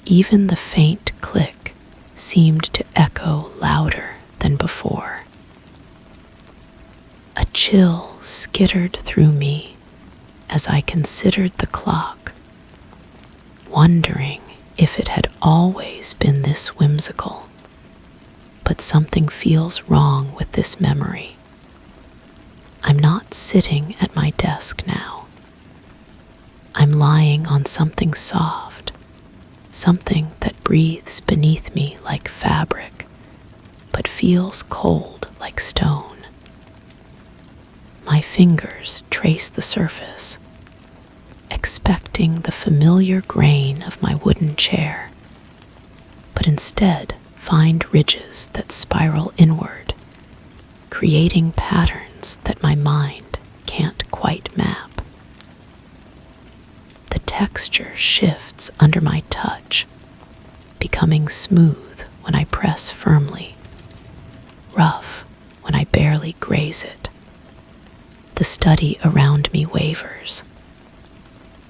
even the faint click seemed to echo louder than before. A chill skittered through me as I considered the clock, wondering if it had always been this whimsical. But something feels wrong with this memory. I'm not sitting at my desk now. I'm lying on something soft, something that breathes beneath me like fabric, but feels cold like stone. My fingers trace the surface, expecting the familiar grain of my wooden chair, but instead find ridges that spiral inward, creating patterns that my mind can't quite map. The texture shifts under my touch, becoming smooth when I press firmly, rough when I barely graze it. The study around me wavers.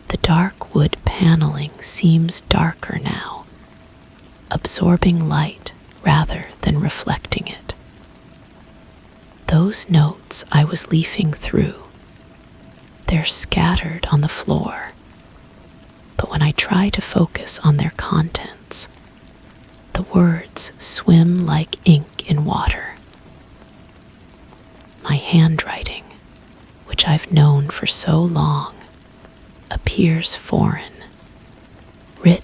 The dark wood paneling seems darker now, absorbing light rather than reflecting it. Those notes I was leafing through, they're scattered on the floor, but when I try to focus on their contents, the words swim like ink in water. My handwriting, which I've known for so long, appears foreign, written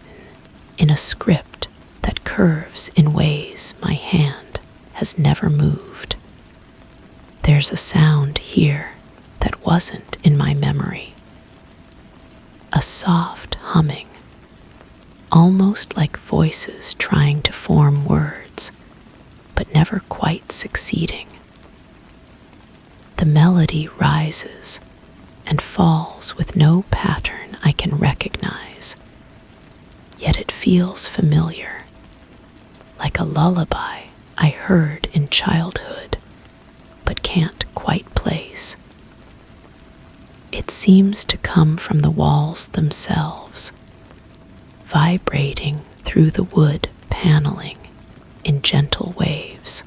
in a script curves in ways my hand has never moved. There's a sound here that wasn't in my memory. A soft humming, almost like voices trying to form words, but never quite succeeding. The melody rises and falls with no pattern I can recognize, yet it feels familiar, like a lullaby I heard in childhood, but can't quite place. It seems to come from the walls themselves, vibrating through the wood paneling in gentle waves.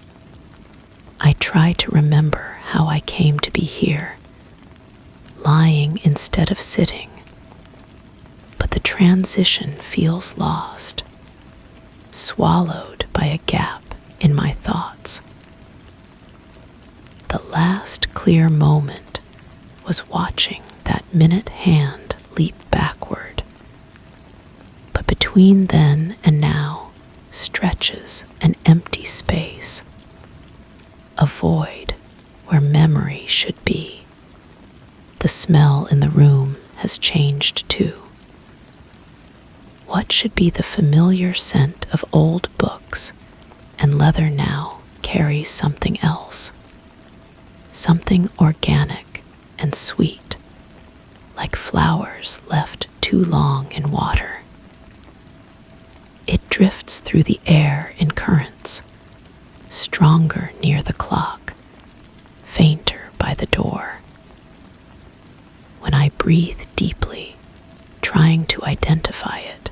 I try to remember how I came to be here, lying instead of sitting, but the transition feels lost, swallowed by a gap in my thoughts. The last clear moment was watching that minute hand leap backward, but between then and now stretches an empty space, a void where memory should be. The smell in the room has changed too. What should be the familiar scent of old books and leather now carries something else, something organic and sweet, like flowers left too long in water. It drifts through the air in currents, stronger near the clock, fainter by the door. When I breathe deeply, trying to identify it,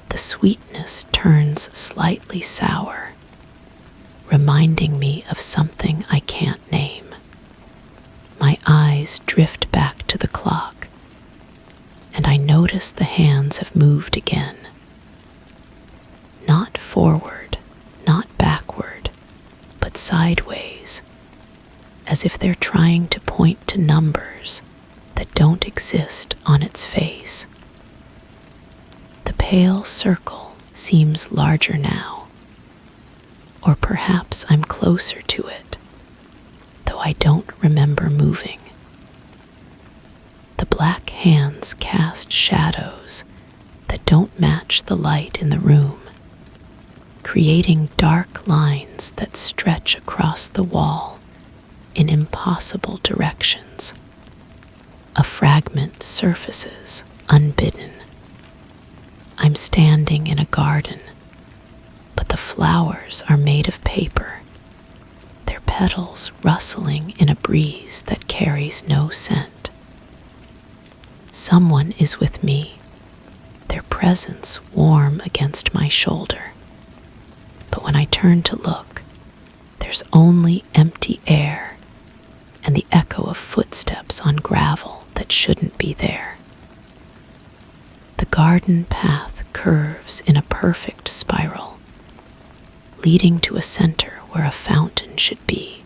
the sweetness turns slightly sour, reminding me of something I can't name. My eyes drift back to the clock, and I notice the hands have moved again. Not forward, not backward, but sideways, as if they're trying to point to numbers that don't exist on its face. The pale circle seems larger now, or perhaps I'm closer to it, though I don't remember moving. The black hands cast shadows that don't match the light in the room, creating dark lines that stretch across the wall in impossible directions. A fragment surfaces unbidden. I'm standing in a garden, but the flowers are made of paper, their petals rustling in a breeze that carries no scent. Someone is with me, their presence warm against my shoulder. But when I turn to look, there's only empty air and the echo of footsteps on gravel that shouldn't be there. The garden path curves in a perfect spiral, leading to a center where a fountain should be.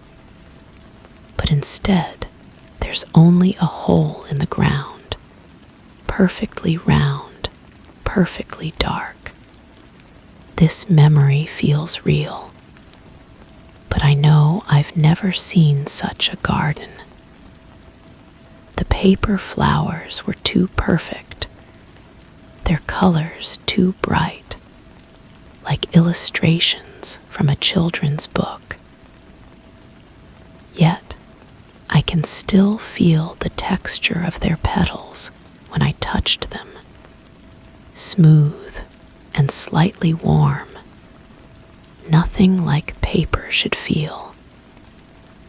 But instead, there's only a hole in the ground, perfectly round, perfectly dark. This memory feels real, but I know I've never seen such a garden. The paper flowers were too perfect, their colors too bright, like illustrations from a children's book. Yet, I can still feel the texture of their petals when I touched them, smooth and slightly warm, nothing like paper should feel.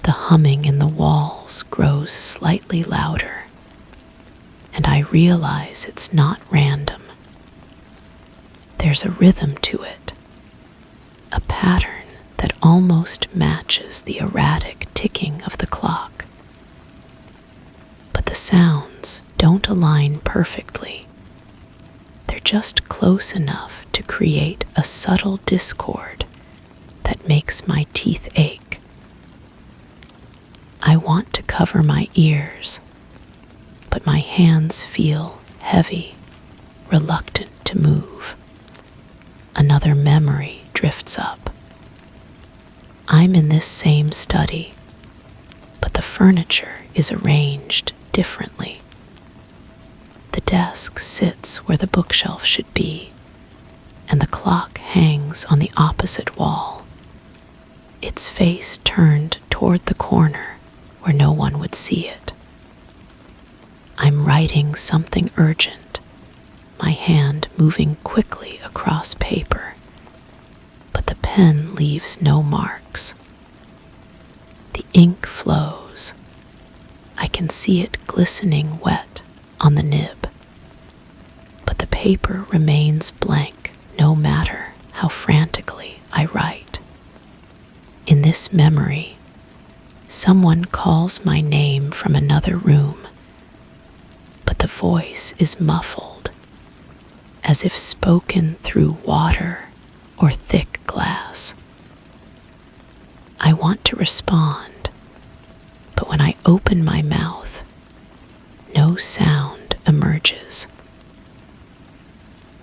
The humming in the walls grows slightly louder, and I realize it's not random. There's a rhythm to it, a pattern that almost matches the erratic ticking of the clock. But the sounds don't align perfectly. They're just close enough to create a subtle discord that makes my teeth ache. I want to cover my ears, but my hands feel heavy, reluctant to move. Another another memory drifts up. I'm in this same study, but the furniture is arranged differently. The desk sits where the bookshelf should be, and the clock hangs on the opposite wall, its face turned toward the corner where no one would see it. I'm writing something urgent, my hand moving quickly across paper, but the pen leaves no marks. The ink flows. I can see it glistening wet on the nib, but the paper remains blank no matter how frantically I write. In this memory, someone calls my name from another room, but the voice is muffled, as if spoken through water or thick glass. I want to respond, but when I open my mouth, no sound emerges.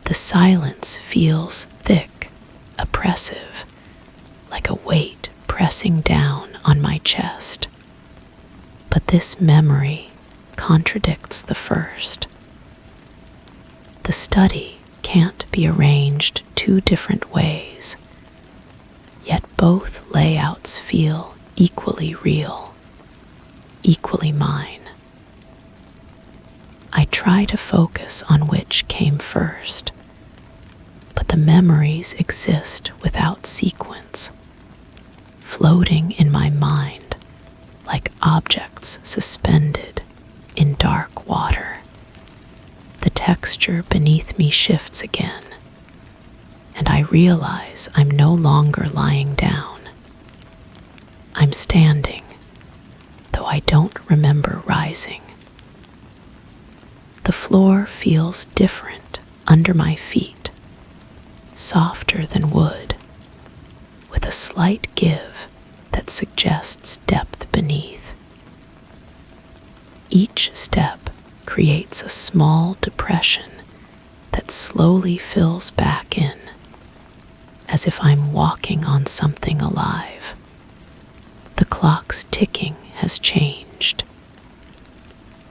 The silence feels thick, oppressive, like a weight pressing down on my chest. But this memory contradicts the first. The study can't be arranged two different ways, yet both layouts feel equally real, equally mine. I try to focus on which came first, but the memories exist without sequence, floating in my mind like objects suspended in dark water. The texture beneath me shifts again, and I realize I'm no longer lying down. I'm standing, though I don't remember rising. The floor feels different under my feet, softer than wood, with a slight give that suggests depth beneath. Each step creates a small depression that slowly fills back in, as if I'm walking on something alive. The clock's ticking has changed.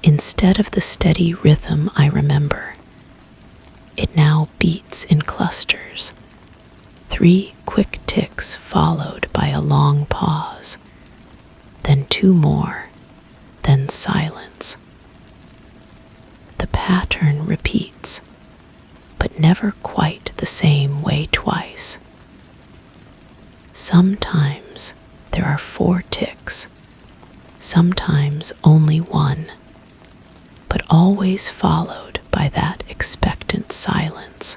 Instead of the steady rhythm I remember, it now beats in clusters, 3 quick ticks followed by a long pause, then 2 more, then silence. The pattern repeats, but never quite the same way twice. Sometimes there are 4 ticks, sometimes only 1, but always followed by that expectant silence.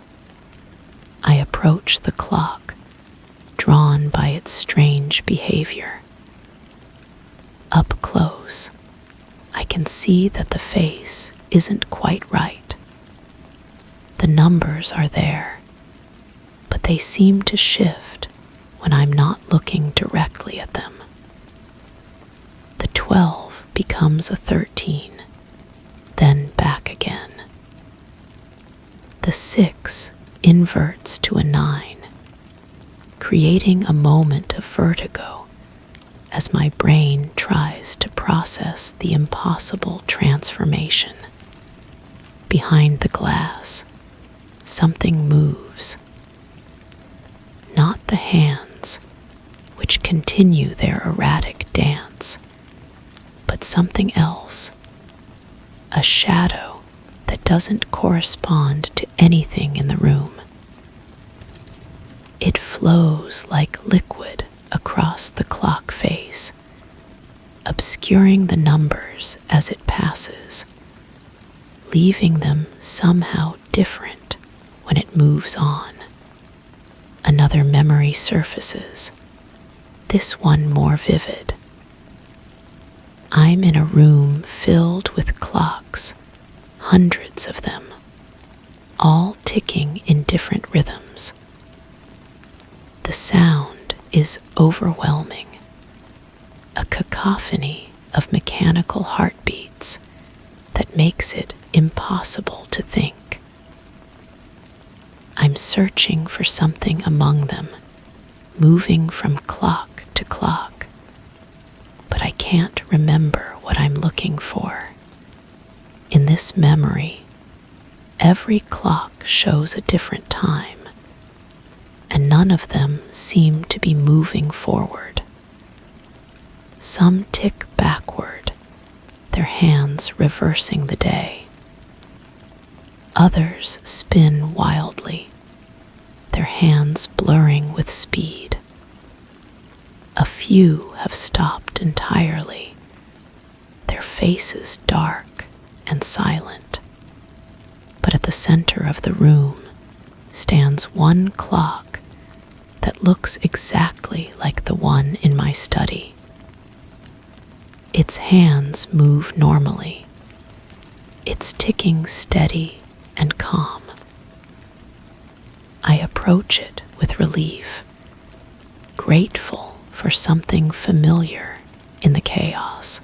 I approach the clock, drawn by its strange behavior. Up close, I can see that the face isn't quite right. The numbers are there, but they seem to shift when I'm not looking directly at them. The 12 becomes a 13, then back again. The 6 inverts to a 9, creating a moment of vertigo as my brain tries to process the impossible transformation. Behind the glass, something moves. Not the hands, which continue their erratic dance, but something else, a shadow that doesn't correspond to anything in the room. It flows like liquid across the clock face, obscuring the numbers as it passes, leaving them somehow different when it moves on. Another memory surfaces, this one more vivid. I'm in a room filled with clocks, hundreds of them, all ticking in different rhythms. The sound is overwhelming, a cacophony of mechanical heartbeats that makes it impossible to think. I'm searching for something among them, moving from clock to clock, but I can't remember what I'm looking for. In this memory, every clock shows a different time, and none of them seem to be moving forward. Some tick backward, their hands reversing the day. Others spin wildly, their hands blurring with speed. A few have stopped entirely, their faces dark and silent. But at the center of the room stands one clock that looks exactly like the one in my study. Its hands move normally, its ticking steady and calm. I approach it with relief, grateful for something familiar in the chaos.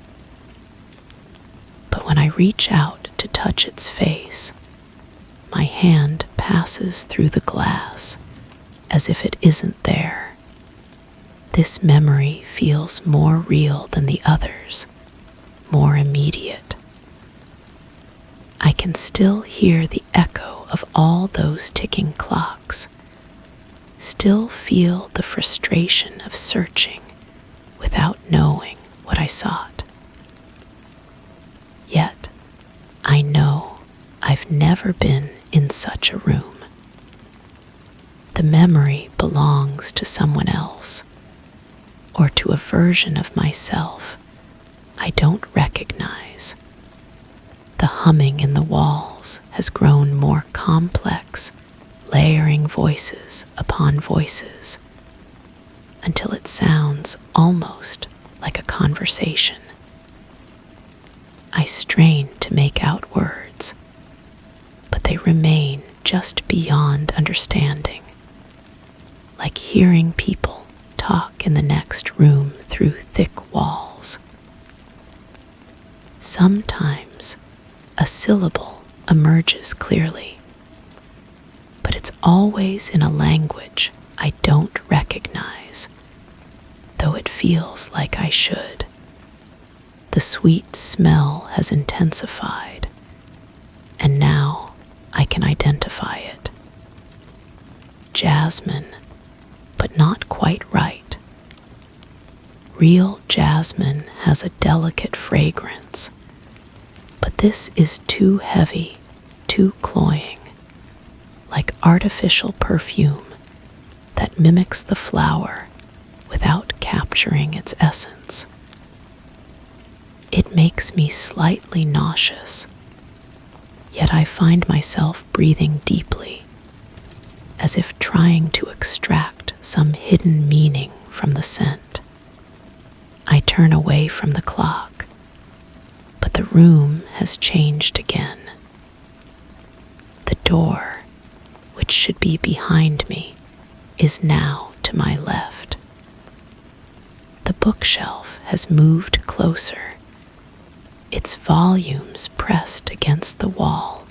But when I reach out to touch its face, my hand passes through the glass as if it isn't there. This memory feels more real than the others, more immediate. I can still hear the echo of all those ticking clocks, still feel the frustration of searching without knowing what I sought. Yet, I know I've never been in such a room. The memory belongs to someone else, or to a version of myself I don't recognize. The humming in the walls has grown more complex, layering voices upon voices, until it sounds almost like a conversation. I strain to make out words, but they remain just beyond understanding, like hearing people talk in the next room through thick walls. Sometimes a syllable emerges clearly, but it's always in a language I don't recognize, though it feels like I should. The sweet smell has intensified, and now I can identify it. Jasmine, but not quite right. Real jasmine has a delicate fragrance, but this is too heavy, too cloying, like artificial perfume that mimics the flower without capturing its essence. It makes me slightly nauseous, yet I find myself breathing deeply, as if trying to extract some hidden meaning from the scent. I turn away from the clock, but the room has changed again. The door, which should be behind me, is now to my left. The bookshelf has moved closer, its volumes pressed against the wall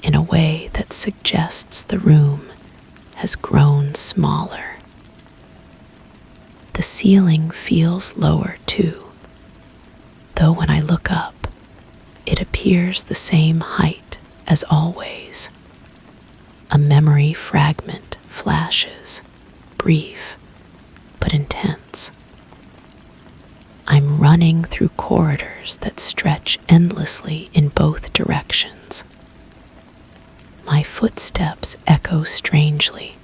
in a way that suggests the room has grown smaller. The ceiling feels lower too, though when I look up, it appears the same height as always. A memory fragment flashes, brief but intense. I'm running through corridors that stretch endlessly in both directions. My footsteps echo strangely,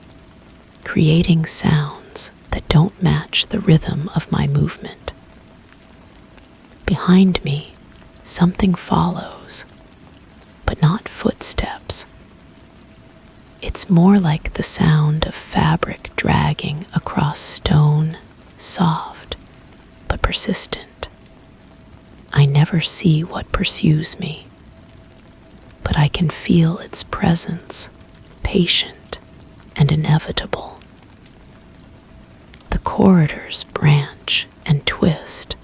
creating sounds that don't match the rhythm of my movement. Behind me, something follows, but not footsteps. It's more like the sound of fabric dragging across stone, soft but persistent. I never see what pursues me, but I can feel its presence, patient and inevitable. The corridors branch and twist,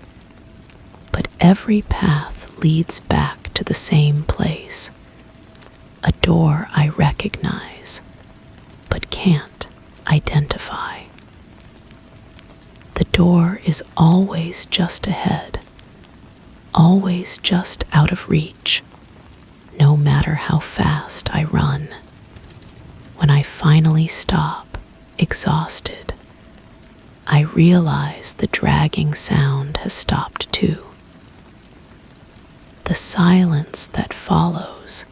but every path leads back to the same place, a door I recognize, identify. The door is always just ahead, always just out of reach, no matter how fast I run. When I finally stop, exhausted, I realize the dragging sound has stopped too. The silence that follows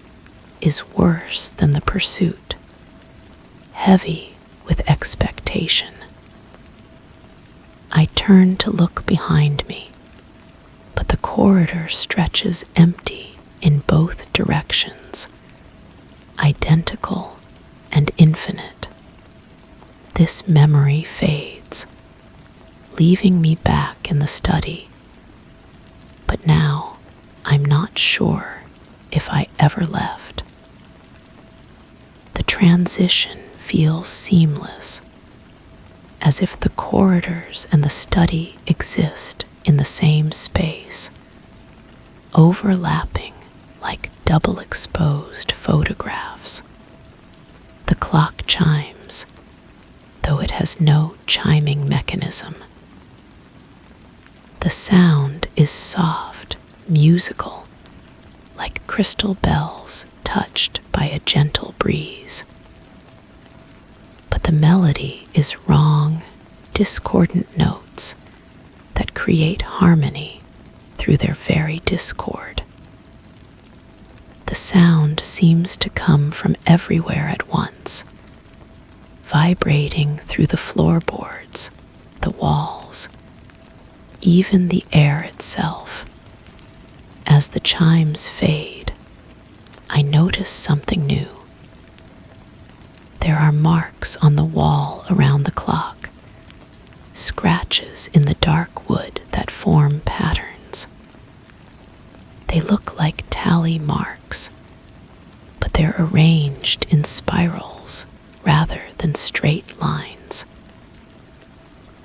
is worse than the pursuit, heavy with expectation. I turn to look behind me, but the corridor stretches empty in both directions, identical and infinite. This memory fades, leaving me back in the study. But now I'm not sure if I ever left. The transition feels seamless, as if the corridors and the study exist in the same space, overlapping like double-exposed photographs. The clock chimes, though it has no chiming mechanism. The sound is soft, musical, like crystal bells touched by a gentle breeze. But the melody is wrong, discordant notes that create harmony through their very discord. The sound seems to come from everywhere at once, vibrating through the floorboards, the walls, even the air itself. As the chimes fade, I notice something new. There are marks on the wall around the clock, scratches in the dark wood that form patterns. They look like tally marks, but they're arranged in spirals rather than straight lines.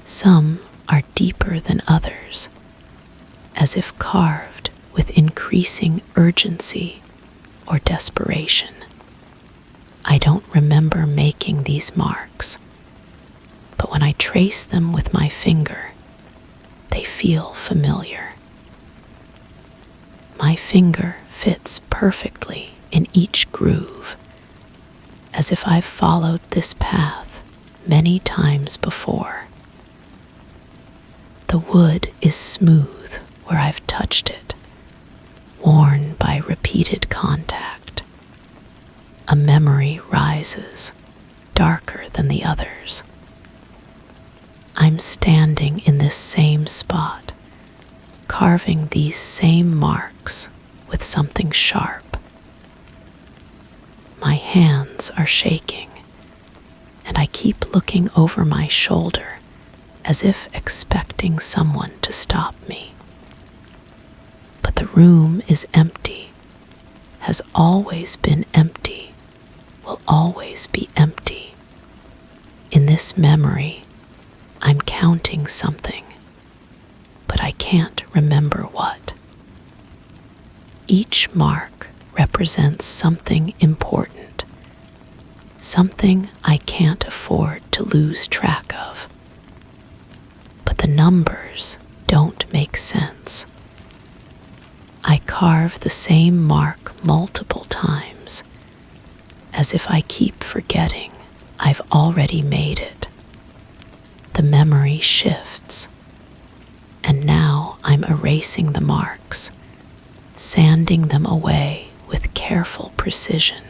Some are deeper than others, as if carved with increasing urgency or desperation. I don't remember making these marks, but when I trace them with my finger, they feel familiar. My finger fits perfectly in each groove, as if I've followed this path many times before. The wood is smooth where I've touched it, worn by repeated contact. A memory rises, darker than the others. I'm standing in this same spot, carving these same marks with something sharp. My hands are shaking, and I keep looking over my shoulder as if expecting someone to stop me. But the room is empty, has always been empty, will always be empty. In this memory, I'm counting something, but I can't remember what. Each mark represents something important, something I can't afford to lose track of. But the numbers don't make sense. I carve the same mark multiple times, as if I keep forgetting I've already made it. The memory shifts, and now I'm erasing the marks, sanding them away with careful precision.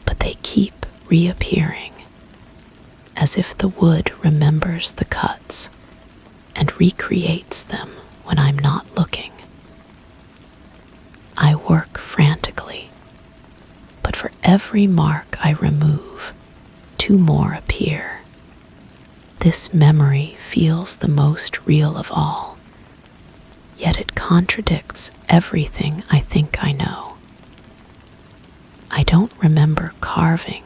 But they keep reappearing, as if the wood remembers the cuts and recreates them when I'm not looking. I work frantically, but for every mark I remove, 2 more appear. This memory feels the most real of all, yet it contradicts everything I think I know. I don't remember carving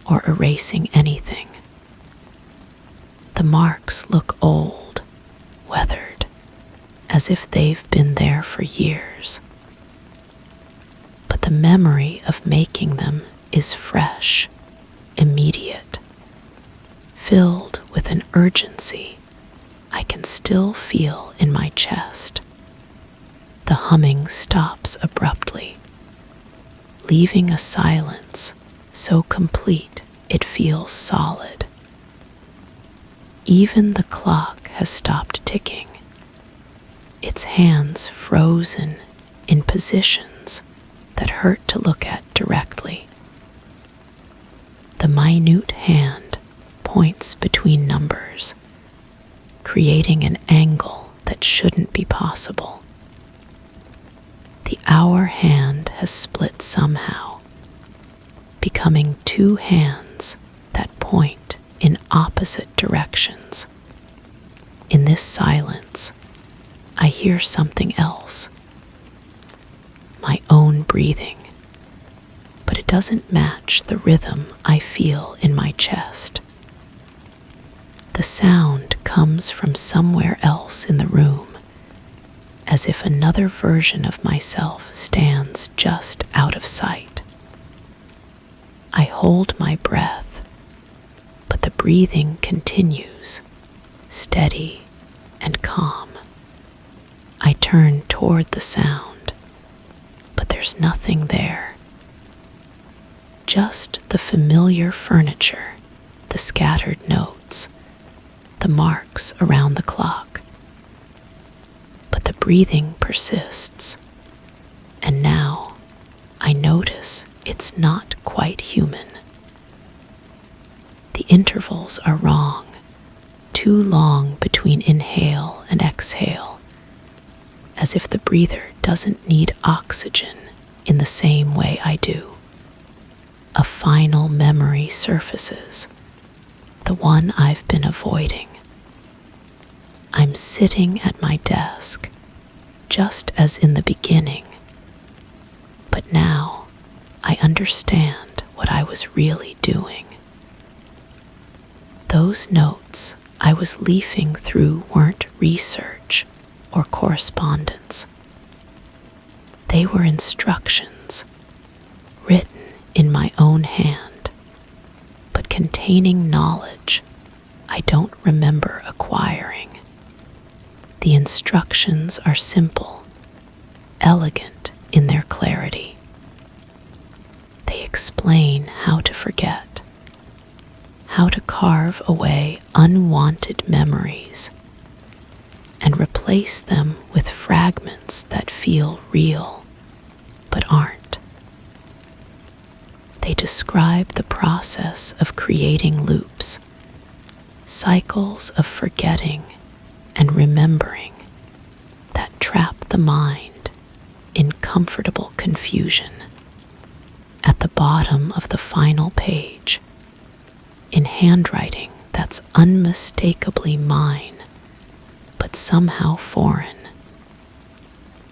or erasing anything. The marks look old, weathered, as if they've been there for years. But the memory of making them is fresh, immediate. filled with an urgency I can still feel in my chest. The humming stops abruptly, leaving a silence so complete it feels solid. Even the clock has stopped ticking, its hands frozen in positions that hurt to look at directly. The minute hand points between numbers, creating an angle that shouldn't be possible. The hour hand has split somehow, becoming two hands that point in opposite directions. In this silence, I hear something else. My own breathing, but it doesn't match the rhythm I feel in my chest. The sound comes from somewhere else in the room, as if another version of myself stands just out of sight. I hold my breath, but the breathing continues, steady and calm. I turn toward the sound, but there's nothing there. Just the familiar furniture, the scattered notes, the marks around the clock. But the breathing persists, and now I notice it's not quite human. The intervals are wrong, too long between inhale and exhale, as if the breather doesn't need oxygen in the same way I do. A final memory surfaces, the one I've been avoiding. I'm sitting at my desk, just as in the beginning, but now I understand what I was really doing. Those notes I was leafing through weren't research or correspondence. They were instructions, written in my own hand, but containing knowledge I don't remember acquiring. The instructions are simple, elegant in their clarity. They explain how to forget, how to carve away unwanted memories and replace them with fragments that feel real but aren't. They describe the process of creating loops, cycles of forgetting and remembering that trap the mind in comfortable confusion. At the bottom of the final page, in handwriting that's unmistakably mine, but somehow foreign,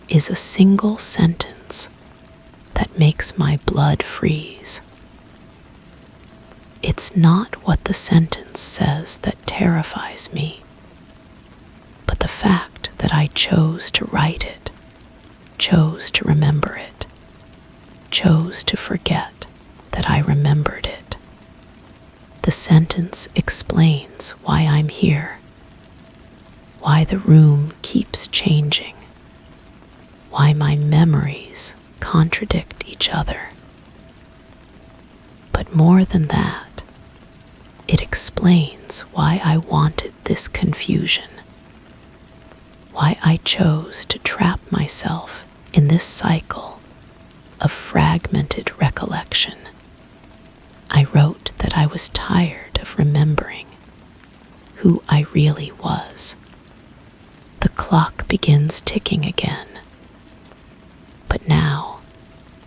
is a single sentence that makes my blood freeze. It's not what the sentence says that terrifies me, but the fact that I chose to write it, chose to remember it, chose to forget that I remembered it. The sentence explains why I'm here, why the room keeps changing, why my memories contradict each other. But more than that, it explains why I wanted this confusion, why I chose to trap myself in this cycle of fragmented recollection. I wrote that I was tired of remembering who I really was. The clock begins ticking again, but now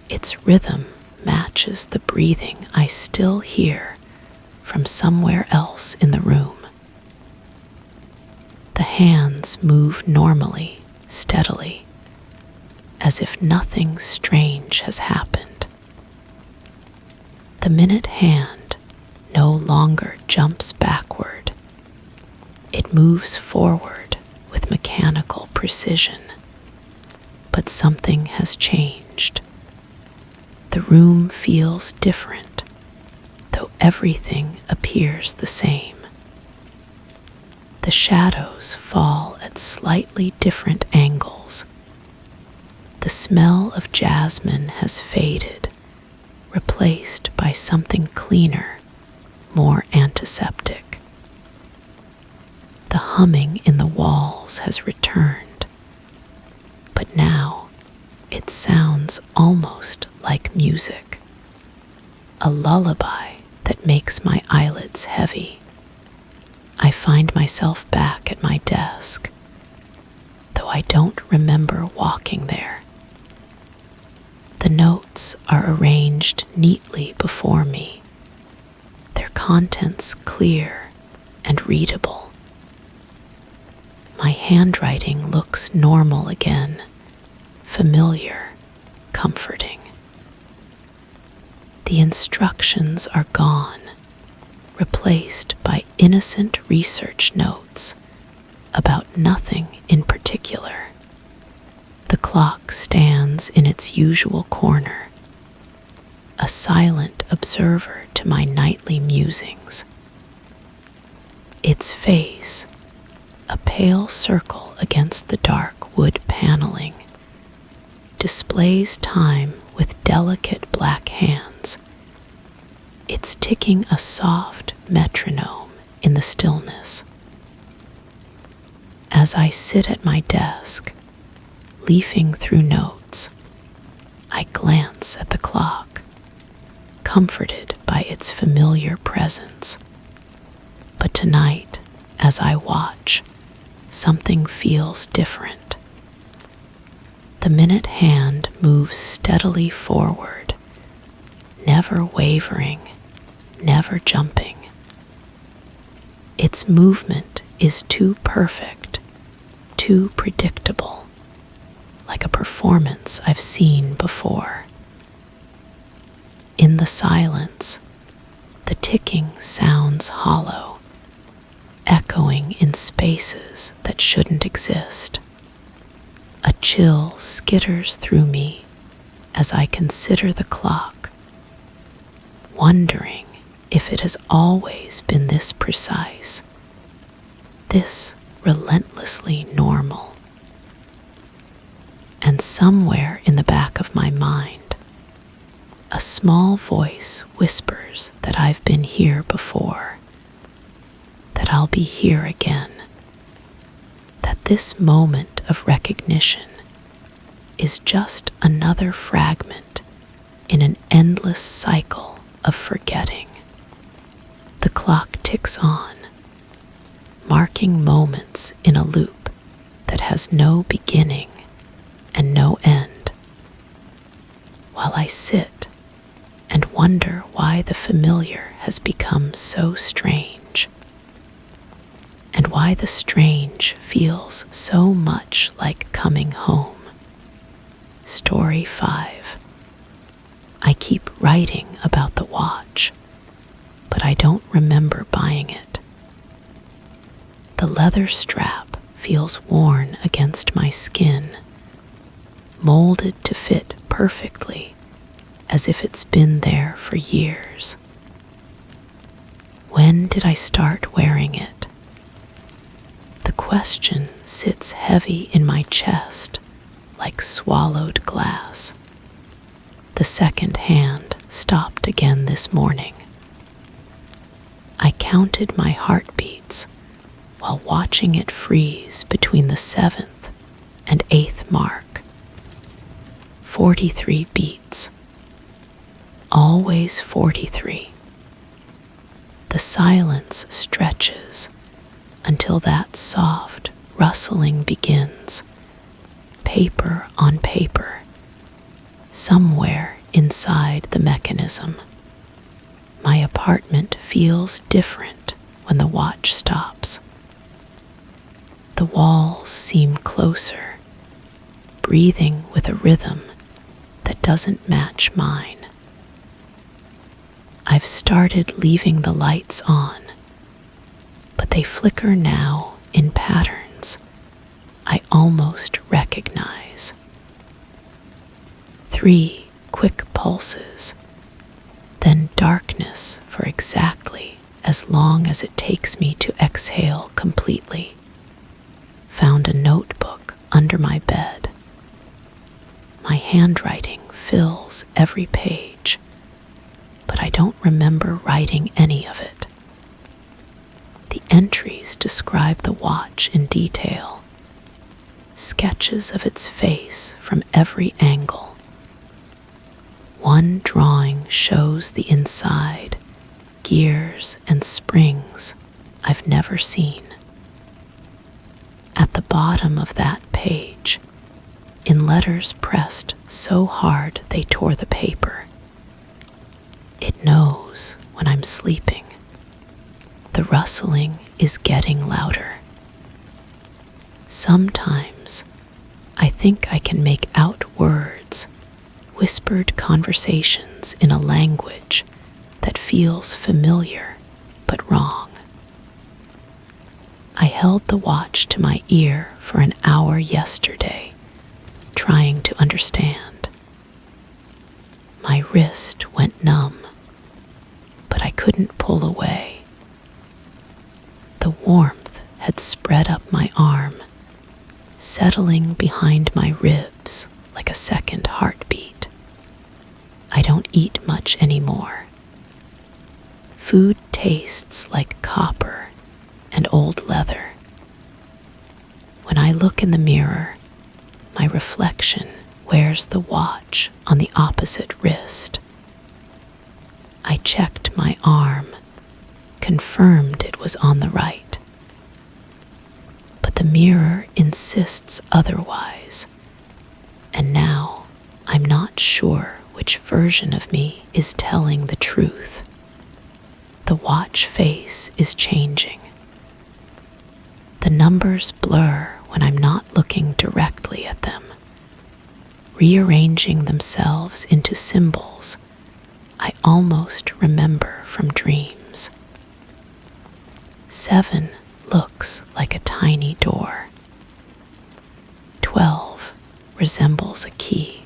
its rhythm matches the breathing I still hear from somewhere else in the room. The hands move normally, steadily, as if nothing strange has happened. The minute hand no longer jumps backward. It moves forward with mechanical precision. But something has changed. The room feels different, though everything appears the same. The shadows fall at slightly different angles. The smell of jasmine has faded, replaced by something cleaner, more antiseptic. The humming in the walls has returned, but now it sounds almost like music, a lullaby that makes my eyelids heavy. I find myself back at my desk, though I don't remember walking there. The notes are arranged neatly before me, their contents clear and readable. My handwriting looks normal again, familiar, comforting. The instructions are gone, replaced by innocent research notes about nothing in particular. The clock stands in its usual corner, a silent observer to my nightly musings. Its face, a pale circle against the dark wood paneling, displays time with delicate black hands. It's ticking a soft metronome in the stillness. As I sit at my desk, leafing through notes, I glance at the clock, comforted by its familiar presence. But tonight, as I watch, something feels different. The minute hand moves steadily forward, never wavering, never jumping. Its movement is too perfect, too predictable, like a performance I've seen before. In the silence, the ticking sounds hollow, echoing in spaces that shouldn't exist. A chill skitters through me as I consider the clock, wondering if it has always been this precise, this relentlessly normal. And somewhere in the back of my mind, a small voice whispers that I've been here before, that I'll be here again, that this moment of recognition is just another fragment in an endless cycle of forgetting. The clock ticks on, marking moments in a loop that has no beginning and no end. While I sit and wonder why the familiar has become so strange, and why the strange feels so much like coming home. Story 5. I keep writing about the watch, but I don't remember buying it. The leather strap feels worn against my skin, molded to fit perfectly, as if it's been there for years. When did I start wearing it? The question sits heavy in my chest like swallowed glass. The second hand stopped again this morning. I counted my heartbeats while watching it freeze between the 7th and 8th mark. 43 beats. Always 43. The silence stretches until that soft rustling begins, paper on paper, somewhere inside the mechanism. My apartment feels different when the watch stops. The walls seem closer, breathing with a rhythm that doesn't match mine. I've started leaving the lights on, but they flicker now in patterns I almost recognize. 3 quick pulses, then darkness for exactly as long as it takes me to exhale completely. under my bed. My handwriting fills every page, but I don't remember writing any of it. The entries describe the watch in detail, sketches of its face from every angle. One drawing shows the inside, gears and springs I've never seen. At the bottom of that page, in letters pressed so hard they tore the paper, it knows when I'm sleeping. The rustling is getting louder. Sometimes I think I can make out words, whispered conversations in a language that feels familiar but wrong. I held the watch to my ear for an hour yesterday, trying to understand. My wrist went numb, but I couldn't pull away. The warmth had spread up my arm, settling behind my ribs like a second heartbeat. I don't eat much anymore. Food tastes like copper and old leather. When I look in the mirror, my reflection wears the watch on the opposite wrist. I checked my arm, confirmed it was on the right. But the mirror insists otherwise, and now I'm not sure which version of me is telling the truth. The watch face is changing. The numbers blur when I'm not looking directly at them, rearranging themselves into symbols I almost remember from dreams. 7 looks like a tiny door. 12 resembles a key.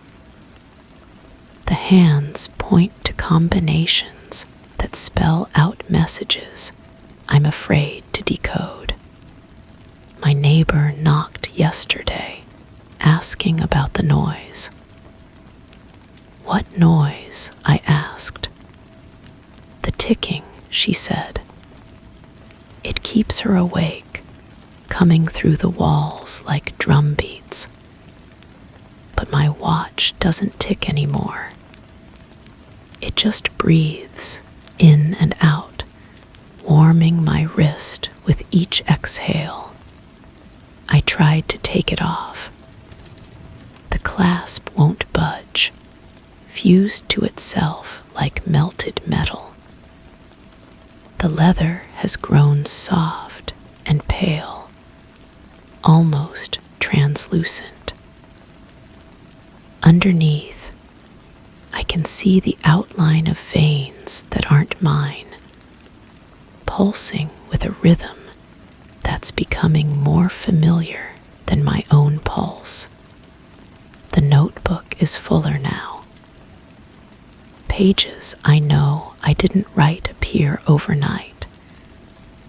The hands point to combinations that spell out messages I'm afraid to decode. My neighbor knocked yesterday, asking about the noise. "What noise?" I asked. "The ticking," she said. It keeps her awake, coming through the walls like drum beats. But my watch doesn't tick anymore. It just breathes in and out, warming my wrist with each exhale. I tried to take it off. The clasp won't budge, fused to itself like melted metal. The leather has grown soft and pale, almost translucent. Underneath, I can see the outline of veins that aren't mine, pulsing with a rhythm that's becoming more familiar than my own pulse. The notebook is fuller now. Pages I know I didn't write appear overnight,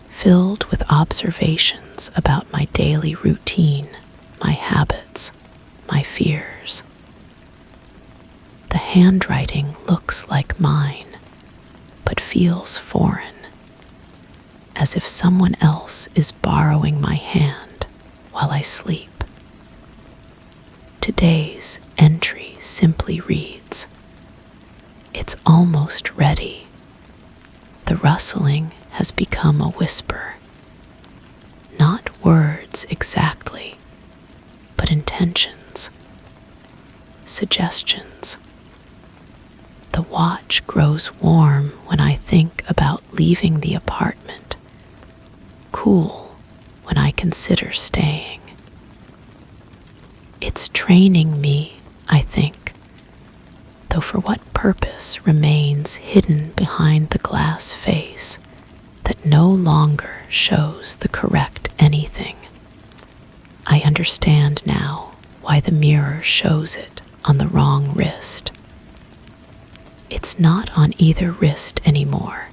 filled with observations about my daily routine, my habits, my fears. The handwriting looks like mine, but feels foreign, as if someone else is borrowing my hand while I sleep. Today's entry simply reads, "It's almost ready." The rustling has become a whisper. Not words exactly, but intentions, suggestions. The watch grows warm when I think about leaving the apartment, cool when I consider staying. It's training me, I think, though for what purpose remains hidden behind the glass face that no longer shows the correct anything. I understand now why the mirror shows it on the wrong wrist. It's not on either wrist anymore.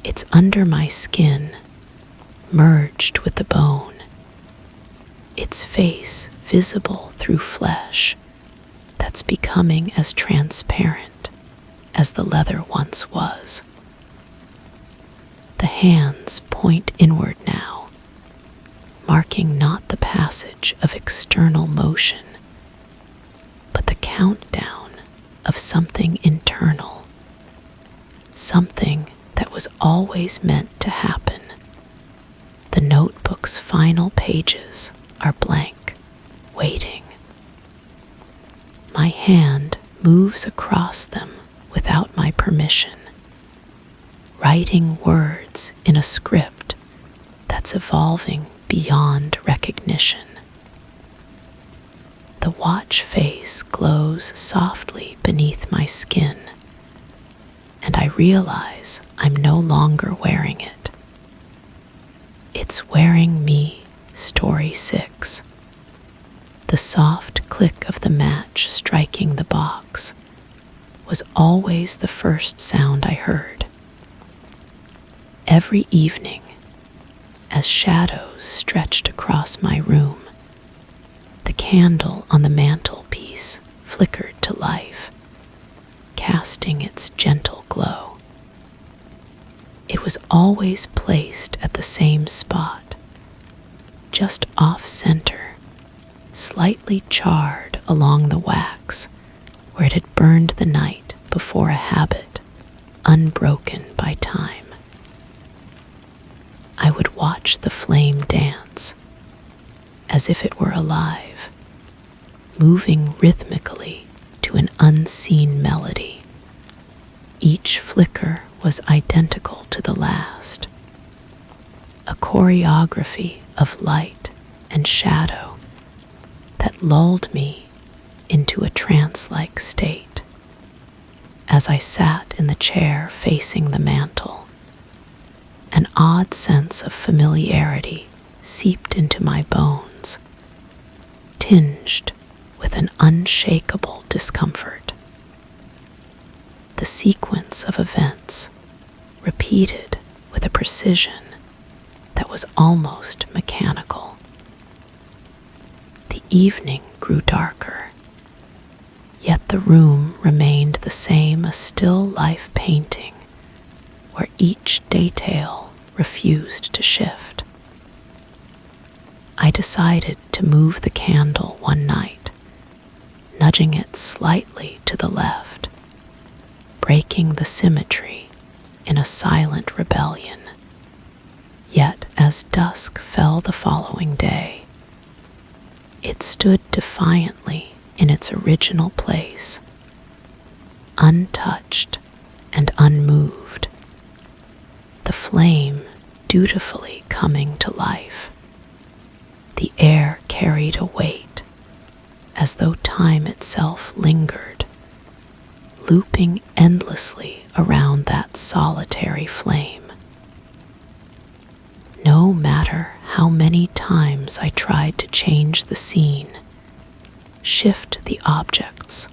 It's under my skin, merged with the bone. its face visible through flesh that's becoming as transparent as the leather once was. The hands point inward now, marking not the passage of external motion, but the countdown of something internal, something that was always meant to happen. The notebook's final pages are blank, waiting. My hand moves across them without my permission, writing words in a script that's evolving beyond recognition. The watch face glows softly beneath my skin, and I realize I'm no longer wearing it. It's wearing me, Story 6. The soft click of the match striking the box was always the first sound I heard. Every evening, as shadows stretched across my room, the candle on the mantelpiece flickered to life, casting its gentle glow. It was always placed at the same spot, just off-center, slightly charred along the wax where it had burned the night before a habit, unbroken by time. I would watch the flame dance, as if it were alive, moving rhythmically to an unseen melody. Each flicker was identical to the last, a choreography of light and shadow that lulled me into a trance-like state. As I sat in the chair facing the mantel, an odd sense of familiarity seeped into my bones, tinged with an unshakable discomfort. The sequence of events repeated with a precision that was almost mechanical. The evening grew darker, yet the room remained the same, a still life painting where each detail refused to shift. I decided to move the candle one night, nudging it slightly to the left, breaking the symmetry in a silent rebellion. Yet as dusk fell the following day, it stood defiantly in its original place, untouched and unmoved, the flame dutifully coming to life. The air carried a weight, as though time itself lingered, looping endlessly around that solitary flame. No matter how many times I tried to change the scene, shift the objects,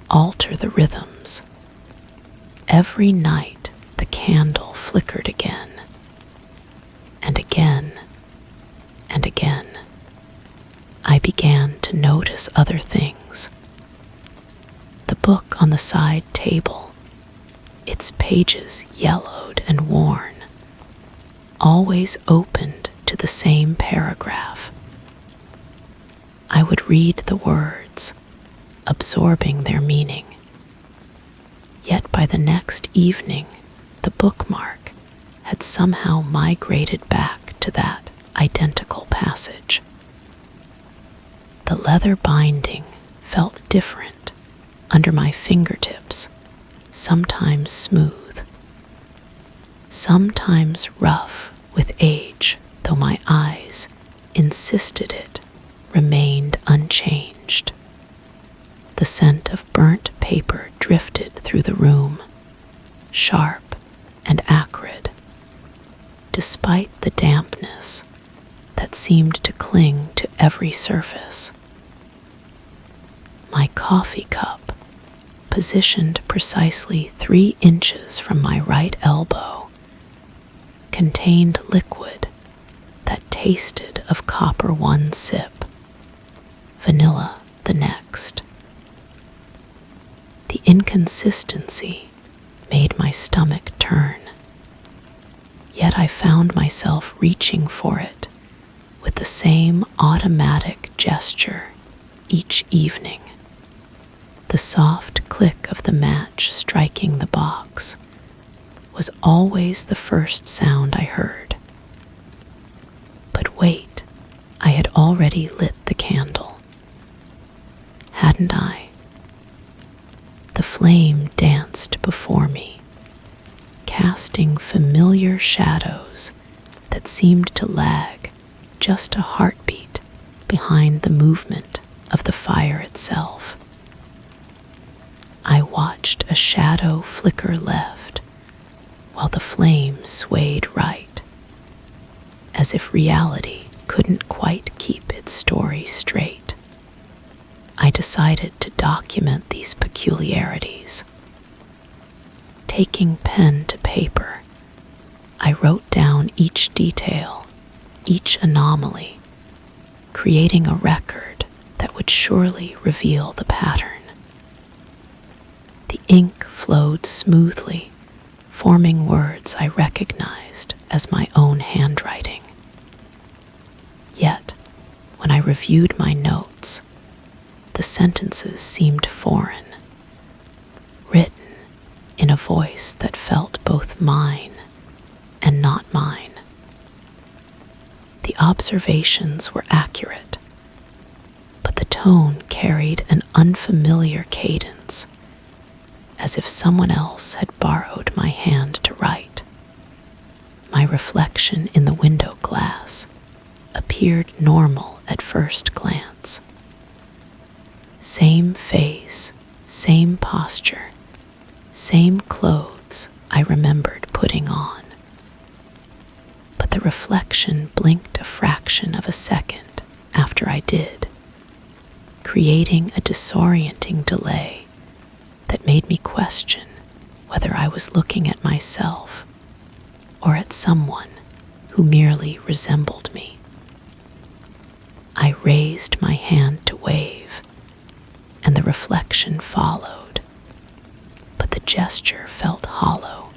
alter the rhythms, every night the candle flickered again, and again, and again. I began to notice other things. The book on the side table, its pages yellowed and worn, always opened to the same paragraph. I would read the words, absorbing their meaning. Yet by the next evening, the bookmark had somehow migrated back to that identical passage. The leather binding felt different under my fingertips, sometimes smooth, sometimes rough with age, though my eyes insisted it remained unchanged. The scent of burnt paper drifted through the room, sharp and acrid, despite the dampness that seemed to cling to every surface. My coffee cup, positioned precisely 3 inches from my right elbow, contained liquid that tasted of copper one sip, vanilla the next. The inconsistency made my stomach turn, yet I found myself reaching for it with the same automatic gesture each evening. The soft click of the match striking the box was always the first sound I heard. But wait, I had already lit the candle. Hadn't I? The flame danced before me, casting familiar shadows that seemed to lag just a heartbeat behind the movement of the fire itself. I watched a shadow flicker left while the flame swayed right, as if reality couldn't quite keep its story straight. I decided to document these peculiarities. Taking pen to paper, I wrote down each detail, each anomaly, creating a record that would surely reveal the pattern. The ink flowed smoothly, forming words I recognized as my own handwriting. Yet, when I reviewed my notes, the sentences seemed foreign, written in a voice that felt both mine and not mine. The observations were accurate, but the tone carried an unfamiliar cadence, as if someone else had borrowed my hand to write. My reflection in the window glass appeared normal at first glance. Same face, same posture, same clothes I remembered putting on. But the reflection blinked a fraction of a second after I did, creating a disorienting delay that made me question whether I was looking at myself or at someone who merely resembled me. I raised my hand to wave, and the reflection followed, but the gesture felt hollow,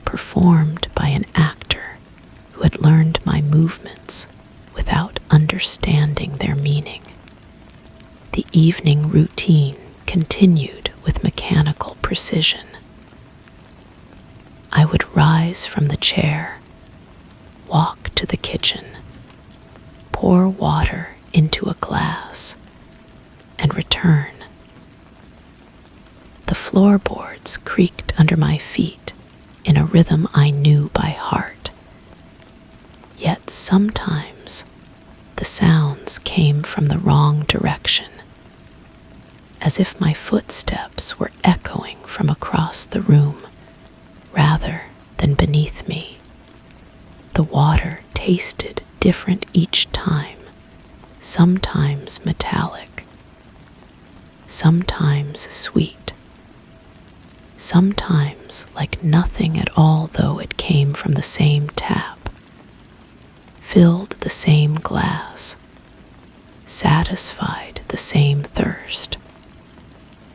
performed by an actor who had learned my movements without understanding their meaning. The evening routine continued with mechanical precision. I would rise from the chair, walk to the kitchen, pour water into a glass, and return. The floorboards creaked under my feet in a rhythm I knew by heart. Yet sometimes the sounds came from the wrong direction, as if my footsteps were echoing from across the room rather than beneath me. The water tasted different each time, sometimes metallic, sometimes sweet, sometimes like nothing at all, though it came from the same tap, filled the same glass, satisfied the same thirst.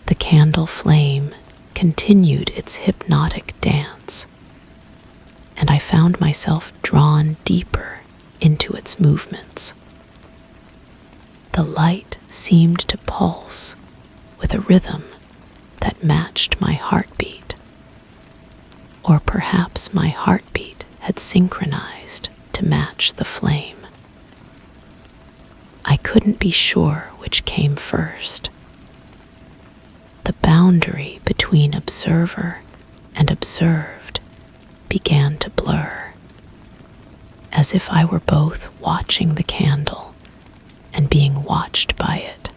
The candle flame continued its hypnotic dance, and I found myself drawn deeper into its movements. The light seemed to pulse with a rhythm that matched my heartbeat, or perhaps my heartbeat had synchronized to match the flame. I couldn't be sure which came first. The boundary between observer and observed began to blur, as if I were both watching the candle and being watched by it.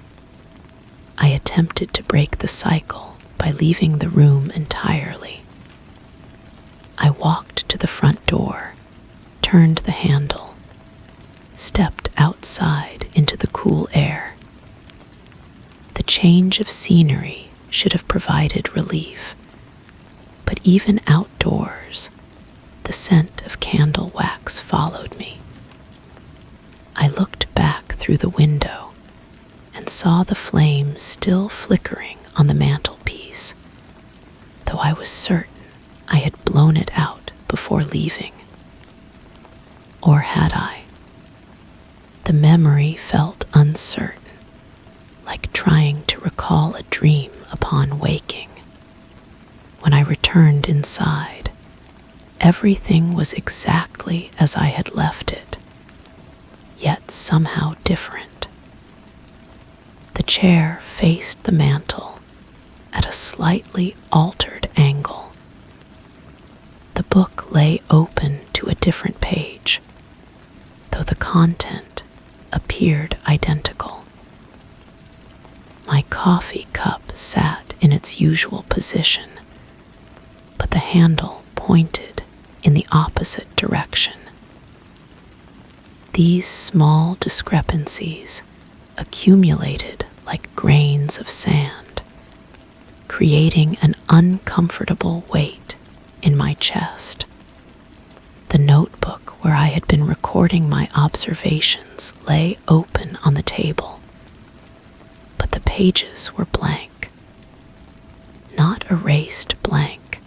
I attempted to break the cycle by leaving the room entirely. I walked to the front door, turned the handle, stepped outside into the cool air. The change of scenery should have provided relief, but even outdoors, the scent of candle wax followed me, through the window and saw the flame still flickering on the mantelpiece, though I was certain I had blown it out before leaving. Or had I? The memory felt uncertain, like trying to recall a dream upon waking. When I returned inside, everything was exactly as I had left it, yet somehow different. The chair faced the mantel at a slightly altered angle. The book lay open to a different page, though the content appeared identical. My coffee cup sat in its usual position, but the handle pointed in the opposite direction. These small discrepancies accumulated like grains of sand, creating an uncomfortable weight in my chest. The notebook where I had been recording my observations lay open on the table, but the pages were blank. Not erased blank,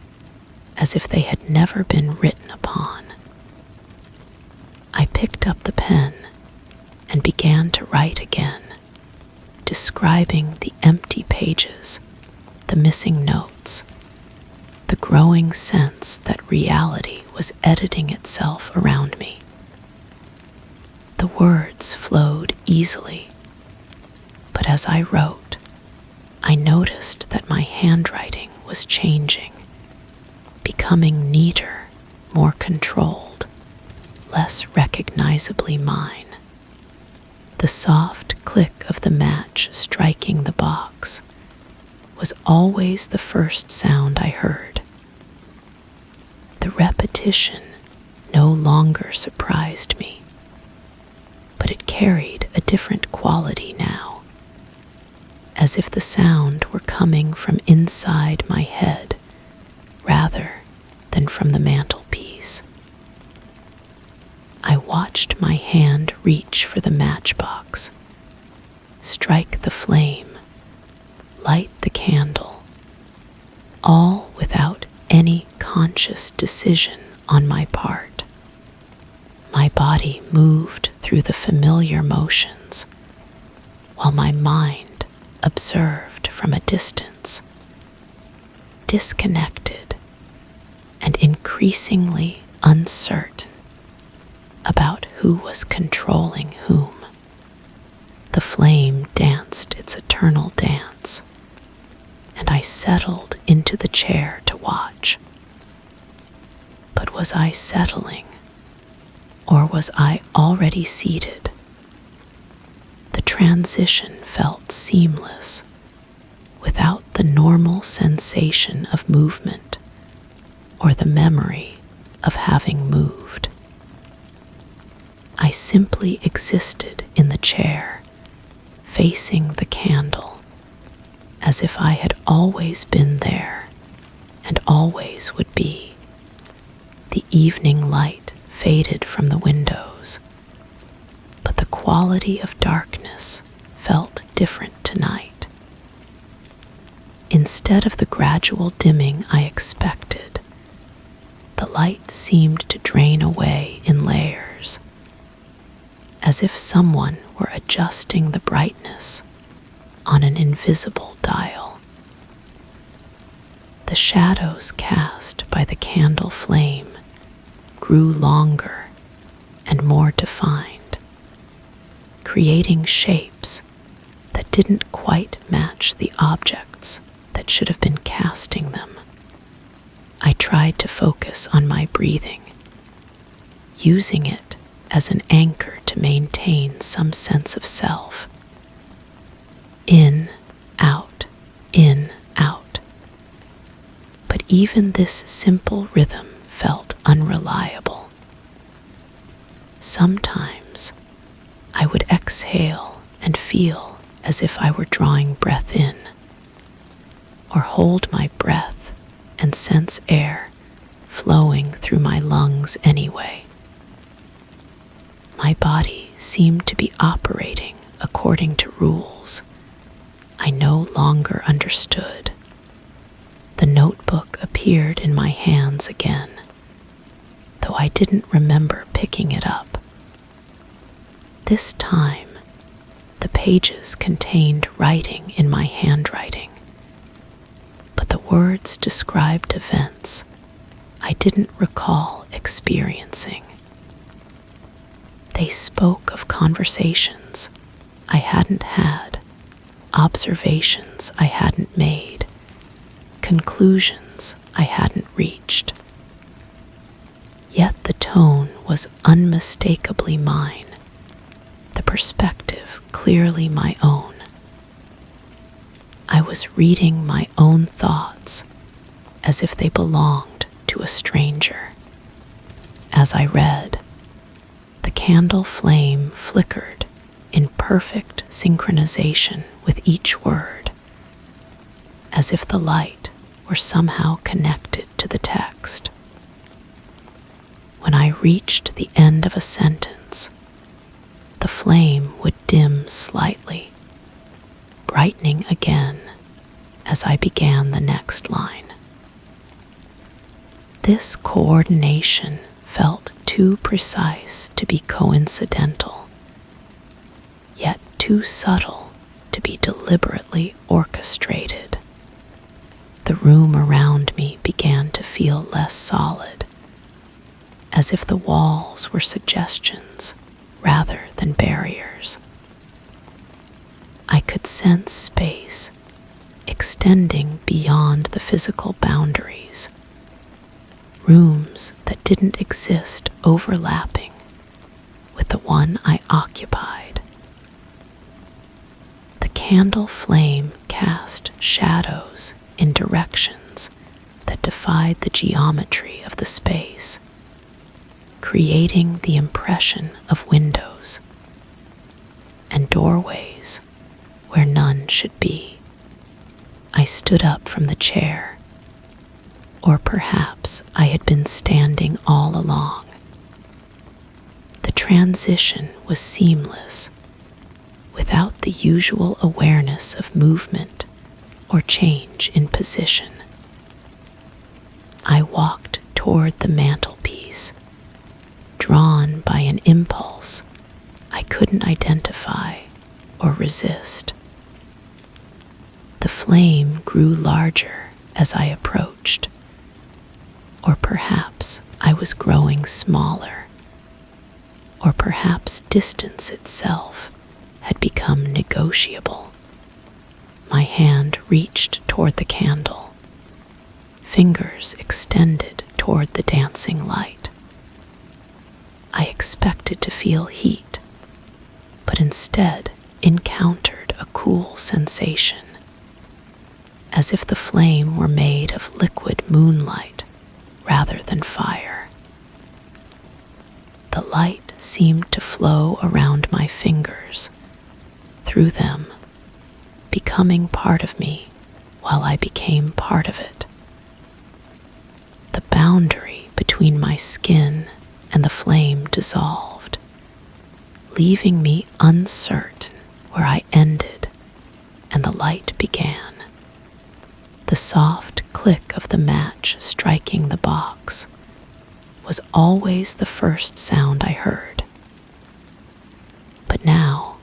as if they had never been written upon. I picked up the pen and began to write again, describing the empty pages, the missing notes, the growing sense that reality was editing itself around me. The words flowed easily, but as I wrote, I noticed that my handwriting was changing, becoming neater, more controlled, less recognizably mine. The soft click of the match striking the box was always the first sound I heard. The repetition no longer surprised me, but it carried a different quality now, as if the sound were coming from inside my head rather than from the mantelpiece. I watched my hand reach for the matchbox, strike the flame, light the candle, all without any conscious decision on my part. My body moved through the familiar motions, while my mind observed from a distance, disconnected and increasingly uncertain about who was controlling whom. The flame danced its eternal dance, and I settled into the chair to watch. But was I settling, or was I already seated? The transition felt seamless, without the normal sensation of movement or the memory of having moved. I simply existed in the chair, facing the candle, as if I had always been there and always would be. The evening light faded from the windows, but the quality of darkness felt different tonight. Instead of the gradual dimming I expected, the light seemed to drain away in layers, as if someone were adjusting the brightness on an invisible dial. The shadows cast by the candle flame grew longer and more defined, creating shapes that didn't quite match the objects that should have been casting them. I tried to focus on my breathing, using it as an anchor to maintain some sense of self. In, out, in, out. But even this simple rhythm felt unreliable. Sometimes I would exhale and feel as if I were drawing breath in, or hold my breath and sense air flowing through my lungs anyway. My body seemed to be operating according to rules I no longer understood. The notebook appeared in my hands again, though I didn't remember picking it up. This time, the pages contained writing in my handwriting, but the words described events I didn't recall experiencing. They spoke of conversations I hadn't had, observations I hadn't made, conclusions I hadn't reached. Yet the tone was unmistakably mine, the perspective clearly my own. I was reading my own thoughts as if they belonged to a stranger. As I read, the candle flame flickered in perfect synchronization with each word, as if the light were somehow connected to the text. When I reached the end of a sentence, the flame would dim slightly, brightening again as I began the next line. This coordination felt too precise to be coincidental, yet too subtle to be deliberately orchestrated. The room around me began to feel less solid, as if the walls were suggestions rather than barriers. I could sense space extending beyond the physical boundaries, rooms that didn't exist overlapping with the one I occupied. The candle flame cast shadows in directions that defied the geometry of the space, creating the impression of windows and doorways where none should be. I stood up from the chair, or perhaps I had been standing all along. The transition was seamless, without the usual awareness of movement or change in position. I walked toward the mantelpiece, drawn by an impulse I couldn't identify or resist. The flame grew larger as I approached, or perhaps I was growing smaller, or perhaps distance itself had become negotiable. My hand reached toward the candle, fingers extended toward the dancing light. I expected to feel heat, but instead encountered a cool sensation, as if the flame were made of liquid moonlight rather than fire. The light seemed to flow around my fingers, through them, becoming part of me while I became part of it. The boundary between my skin and the flame dissolved, leaving me uncertain where I ended and the light began. The soft click of the match striking the box was always the first sound I heard. But now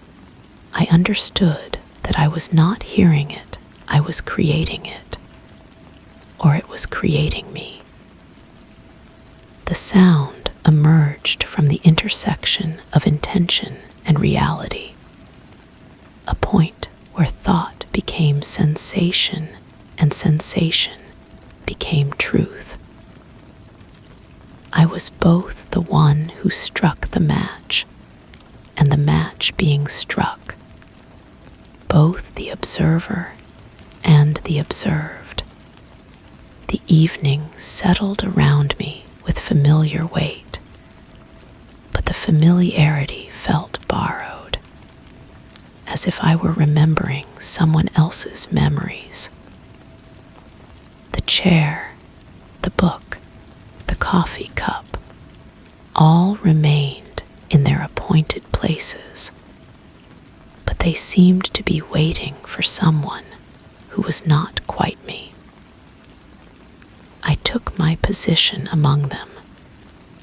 I understood that I was not hearing it, I was creating it, or it was creating me. The sound emerged from the intersection of intention and reality, a point where thought became sensation and sensation became truth. I was both the one who struck the match and the match being struck, both the observer and the observed. The evening settled around me with familiar weight, but the familiarity felt borrowed, as if I were remembering someone else's memories. The chair, the book, the coffee cup, all remained in their appointed places places, but they seemed to be waiting for someone who was not quite me. I took my position among them,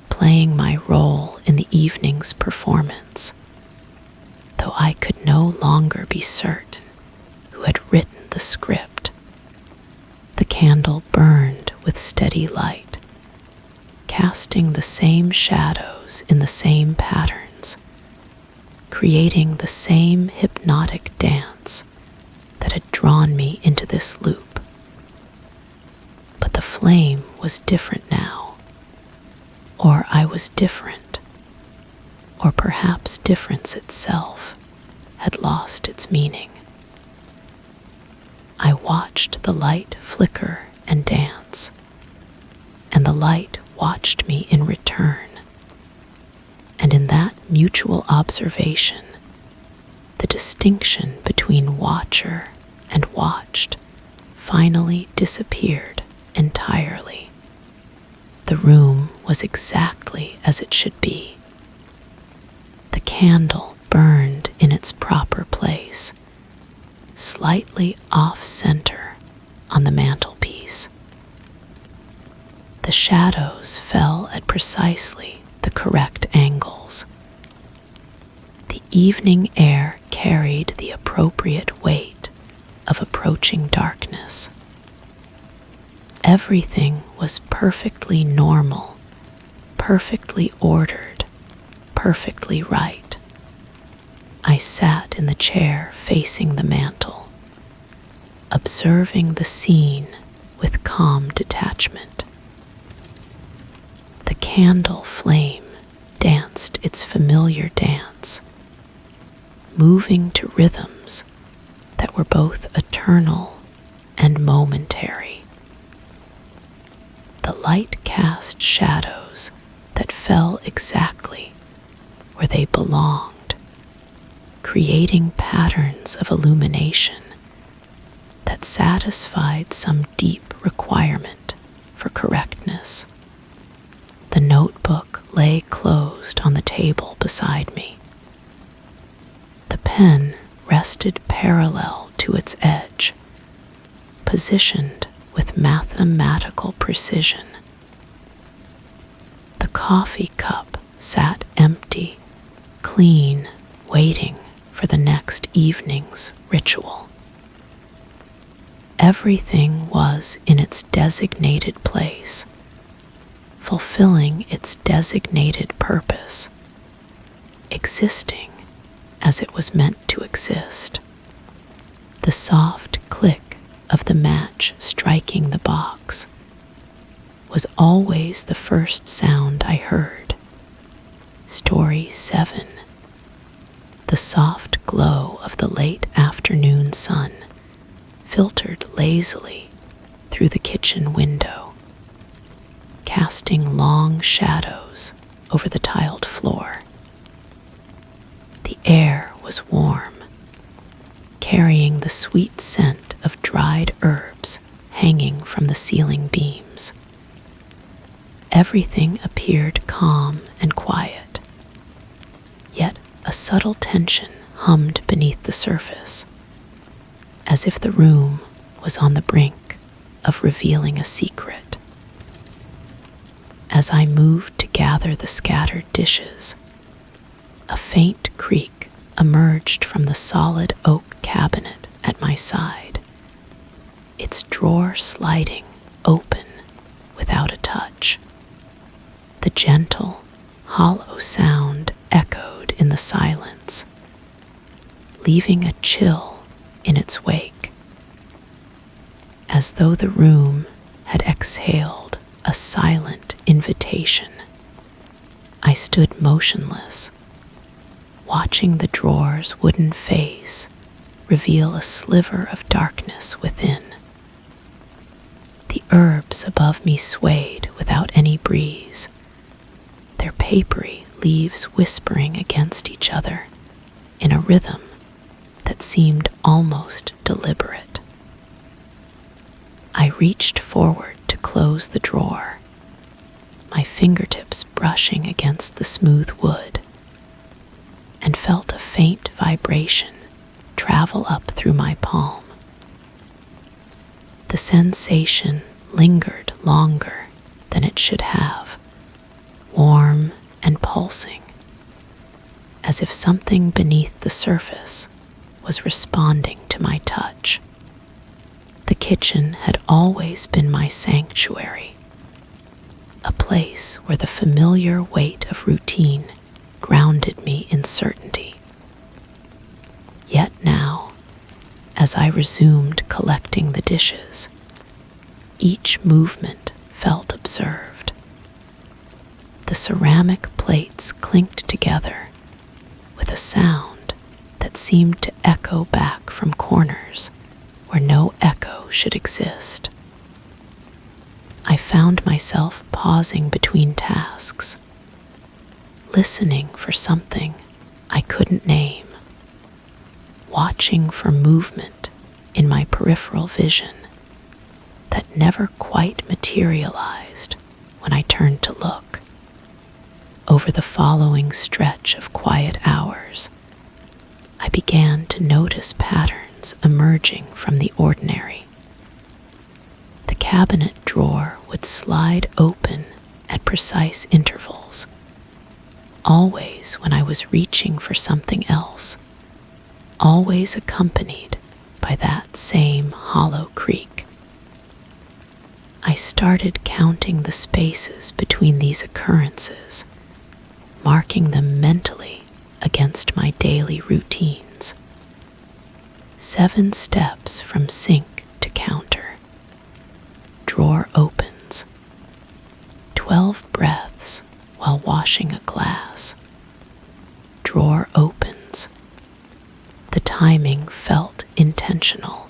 playing my role in the evening's performance, though I could no longer be certain who had written the script. The candle burned with steady light, casting the same shadows in the same patterns, creating the same hypnotic dance that had drawn me into this loop. But the flame was different now, or I was different, or perhaps difference itself had lost its meaning. I watched the light flicker and dance, and the light watched me in return. And in that mutual observation, the distinction between watcher and watched finally disappeared entirely. The room was exactly as it should be. The candle burned in its proper place, slightly off-center on the mantelpiece. The shadows fell at precisely the correct angles. The evening air carried the appropriate weight of approaching darkness. Everything was perfectly normal, perfectly ordered, perfectly right. I sat in the chair facing the mantel, observing the scene with calm detachment. The candle flame danced its familiar dance, moving to rhythms that were both eternal and momentary. The light cast shadows that fell exactly where they belonged, creating patterns of illumination that satisfied some deep requirement for correctness. The notebook lay closed on the table beside me. The pen rested parallel to its edge, positioned with mathematical precision. The coffee cup sat empty, clean, waiting for the next evening's ritual. Everything was in its designated place, fulfilling its designated purpose, existing as it was meant to exist. The soft click of the match striking the box was always the first sound I heard. Story 7. The soft glow of the late afternoon sun filtered lazily through the kitchen window, casting long shadows over the tiled floor. The air was warm, carrying the sweet scent of dried herbs hanging from the ceiling beams. Everything appeared calm and quiet, yet a subtle tension hummed beneath the surface, as if the room was on the brink of revealing a secret. As I moved to gather the scattered dishes, a faint creak emerged from the solid oak cabinet at my side, its drawer sliding open without a touch. The gentle, hollow sound echoed in the silence, leaving a chill in its wake, as though the room had exhaled a silent invitation. I stood motionless, watching the drawer's wooden face reveal a sliver of darkness within. The herbs above me swayed without any breeze, their papery leaves whispering against each other in a rhythm that seemed almost deliberate. I reached forward to close the drawer, my fingertips brushing against the smooth wood, and felt faint vibration travel up through my palm. The sensation lingered longer than it should have, warm and pulsing, as if something beneath the surface was responding to my touch. The kitchen had always been my sanctuary, a place where the familiar weight of routine grounded me in certainty. Yet now, as I resumed collecting the dishes, each movement felt observed. The ceramic plates clinked together with a sound that seemed to echo back from corners where no echo should exist. I found myself pausing between tasks, listening for something I couldn't name, watching for movement in my peripheral vision that never quite materialized when I turned to look. Over the following stretch of quiet hours, I began to notice patterns emerging from the ordinary. The cabinet drawer would slide open at precise intervals, always when I was reaching for something else, always accompanied by that same hollow creak. I started counting the spaces between these occurrences, marking them mentally against my daily routines. 7 steps from sink to counter. Drawer opens. 12 breaths while washing a glass. Drawer opens. The timing felt intentional,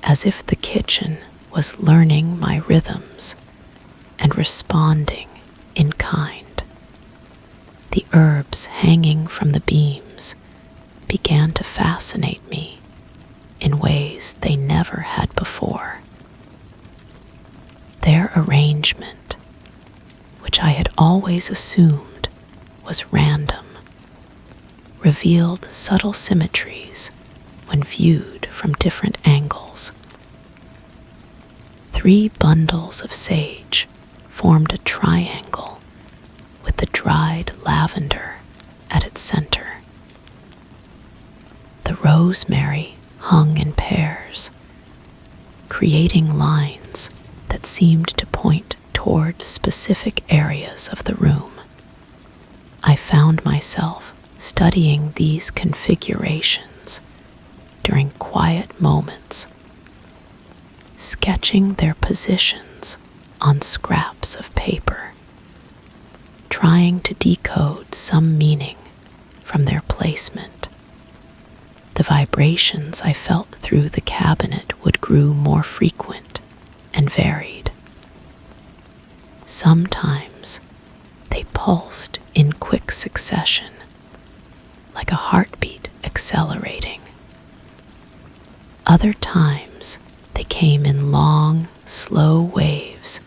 as if the kitchen was learning my rhythms and responding in kind. The herbs hanging from the beams began to fascinate me in ways they never had before. Their arrangement, which I had always assumed was random, revealed subtle symmetries when viewed from different angles. 3 bundles of sage formed a triangle with the dried lavender at its center. The rosemary hung in pairs, creating lines that seemed to point toward specific areas of the room. I found myself studying these configurations during quiet moments, sketching their positions on scraps of paper, trying to decode some meaning from their placement. The vibrations I felt through the cabinet would grow more frequent and varied. Sometimes they pulsed in quick succession, like a heartbeat accelerating. Other times they came in long, slow waves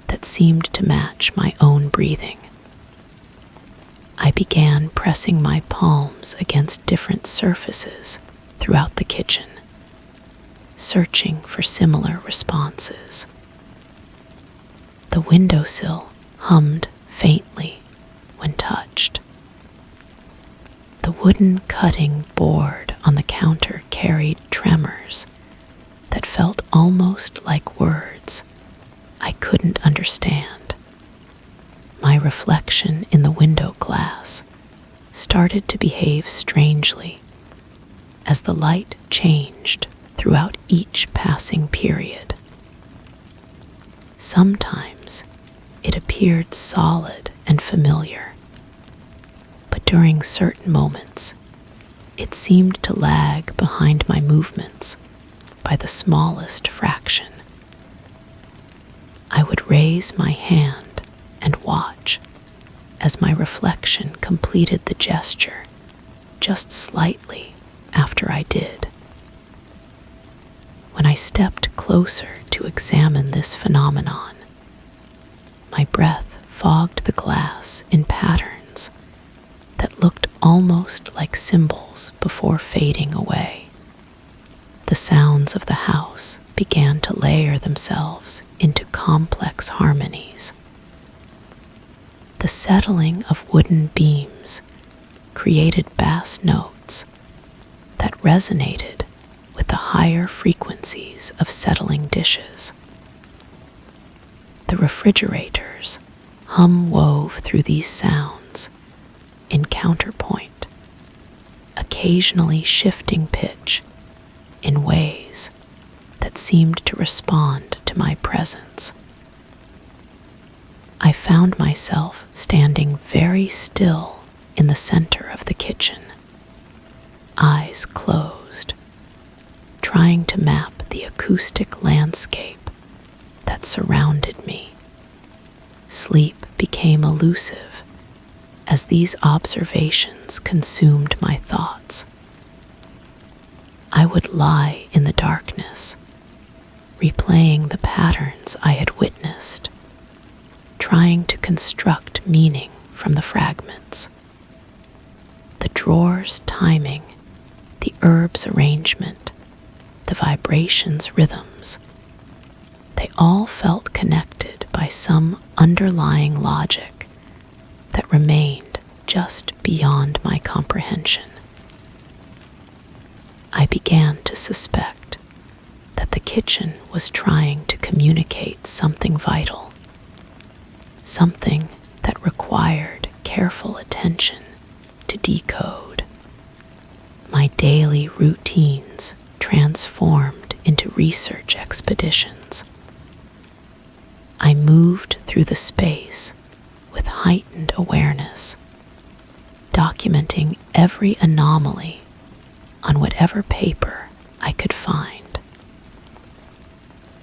that seemed to match my own breathing. I began pressing my palms against different surfaces throughout the kitchen, searching for similar responses. The windowsill hummed faintly when touched. The wooden cutting board on the counter carried tremors that felt almost like words I couldn't understand. My reflection in the window glass started to behave strangely as the light changed throughout each passing period. Sometimes it appeared solid and familiar, but during certain moments it seemed to lag behind my movements by the smallest fraction. I would raise my hand and watch as my reflection completed the gesture just slightly after I did. When I stepped closer to examine this phenomenon, my breath fogged the glass in patterns that looked almost like symbols before fading away. The sounds of the house began to layer themselves into complex harmonies. The settling of wooden beams created bass notes that resonated with the higher frequencies of settling dishes. The refrigerators hum wove through these sounds in counterpoint, occasionally shifting pitch in ways that seemed to respond to my presence. I found myself standing very still in the center of the kitchen, eyes closed, trying to map the acoustic landscape that surrounded me. Sleep became elusive as these observations consumed my thoughts. I would lie in the darkness, replaying the patterns I had witnessed, trying to construct meaning from the fragments. The drawer's timing, the herb's arrangement, the vibrations' rhythms, they all felt connected by some underlying logic that remained just beyond my comprehension. I began to suspect that the kitchen was trying to communicate something vital, something that required careful attention to decode. My daily routines transformed into research expeditions. I moved through the space with heightened awareness, documenting every anomaly on whatever paper I could find.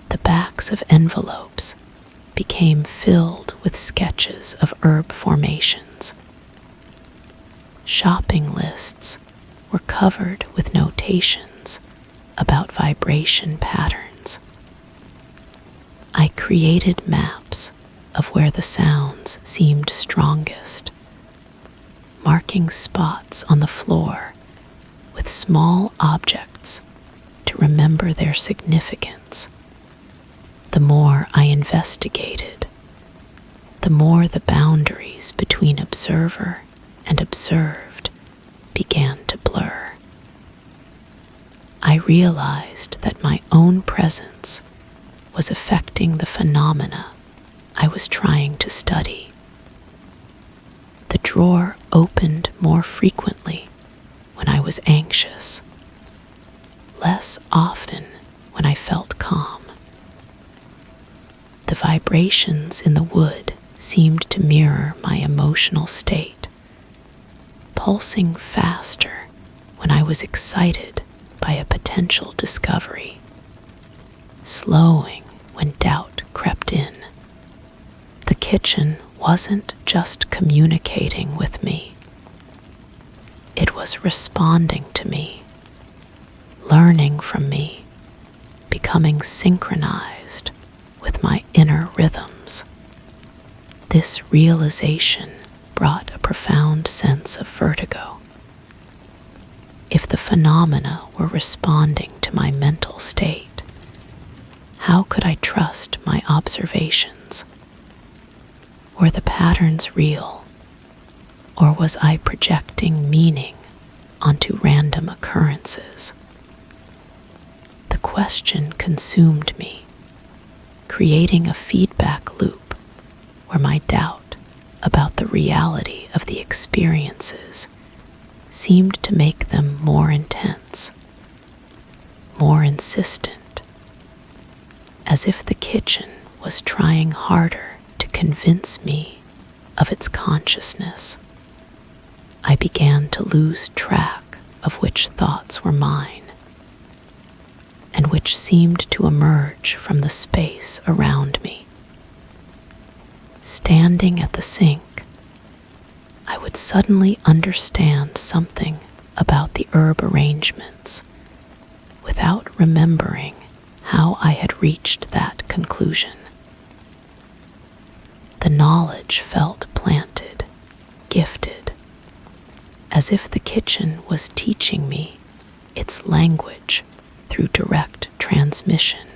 The backs of envelopes became filled with sketches of herb formations. Shopping lists were covered with notations about vibration patterns. I created maps of where the sounds seemed strongest, marking spots on the floor with small objects to remember their significance. The more I investigated, the more the boundaries between observer and observed began to blur. I realized that my own presence was affecting the phenomena I was trying to study. The drawer opened more frequently when I was anxious, less often when I felt calm. The vibrations in the wood seemed to mirror my emotional state, pulsing faster when I was excited by a potential discovery, slowing when doubt crept in. The kitchen wasn't just communicating with me. It was responding to me, learning from me, becoming synchronized with my inner rhythms. This realization brought a profound sense of vertigo. If the phenomena were responding to my mental state, how could I trust my observations? Were the patterns real, or was I projecting meaning onto random occurrences? The question consumed me, creating a feedback loop where my doubt about the reality of the experiences seemed to make them more intense, more insistent, as if the kitchen was trying harder to convince me of its consciousness. I began to lose track of which thoughts were mine and which seemed to emerge from the space around me. Standing at the sink, I would suddenly understand something about the herb arrangements without remembering how I had reached that conclusion. The knowledge felt planted, gifted, as if the kitchen was teaching me its language through direct transmission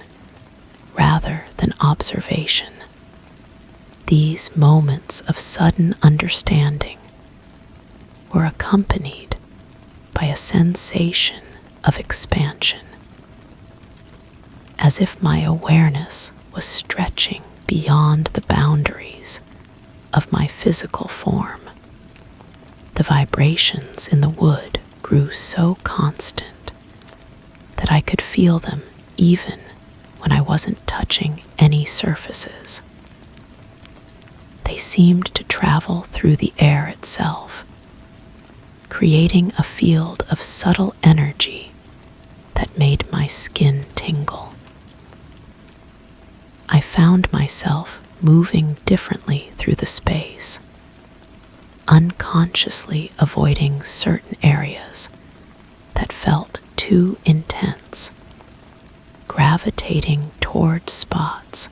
rather than observation. These moments of sudden understanding were accompanied by a sensation of expansion, as if my awareness was stretching beyond the boundaries of my physical form. The vibrations in the wood grew so constant that I could feel them even when I wasn't touching any surfaces. They seemed to travel through the air itself, creating a field of subtle energy that made my skin tingle. I found myself moving differently through the space, unconsciously avoiding certain areas that felt too intense, gravitating toward spots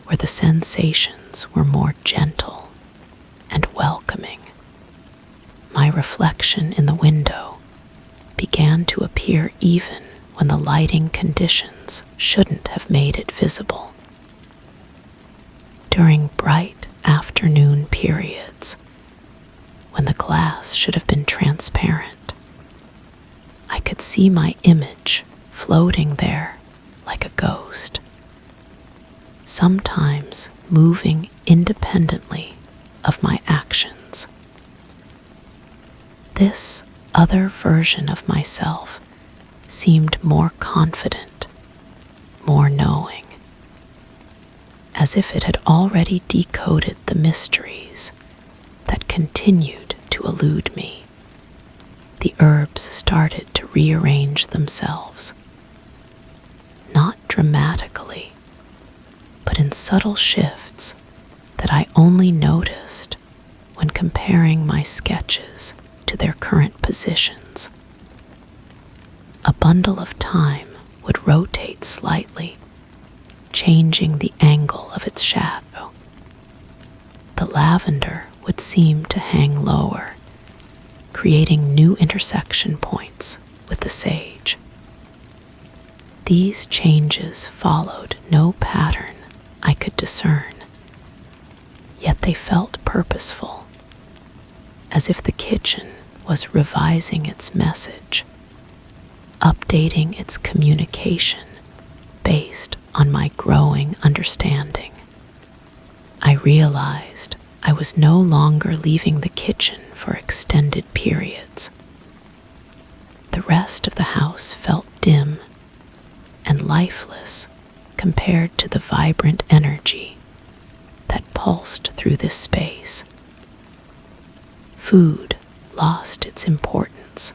where the sensations were more gentle and welcoming. My reflection in the window began to appear even when the lighting conditions shouldn't have made it visible. During bright afternoon periods, when the glass should have been transparent, I could see my image floating there like a ghost, sometimes moving independently of my actions. This other version of myself seemed more confident, more knowing, as if it had already decoded the mysteries that continued to elude me. The herbs started to rearrange themselves, not dramatically, but in subtle shifts that I only noticed when comparing my sketches to their current positions. A bundle of thyme would rotate slightly, changing the angle of its shadow. The lavender would seem to hang lower, creating new intersection points with the sage. These changes followed no pattern I could discern, yet they felt purposeful, as if the kitchen was revising its message, updating its communication based on my growing understanding. I realized I was no longer leaving the kitchen for extended periods. The rest of the house felt dim and lifeless compared to the vibrant energy that pulsed through this space. Food lost its importance.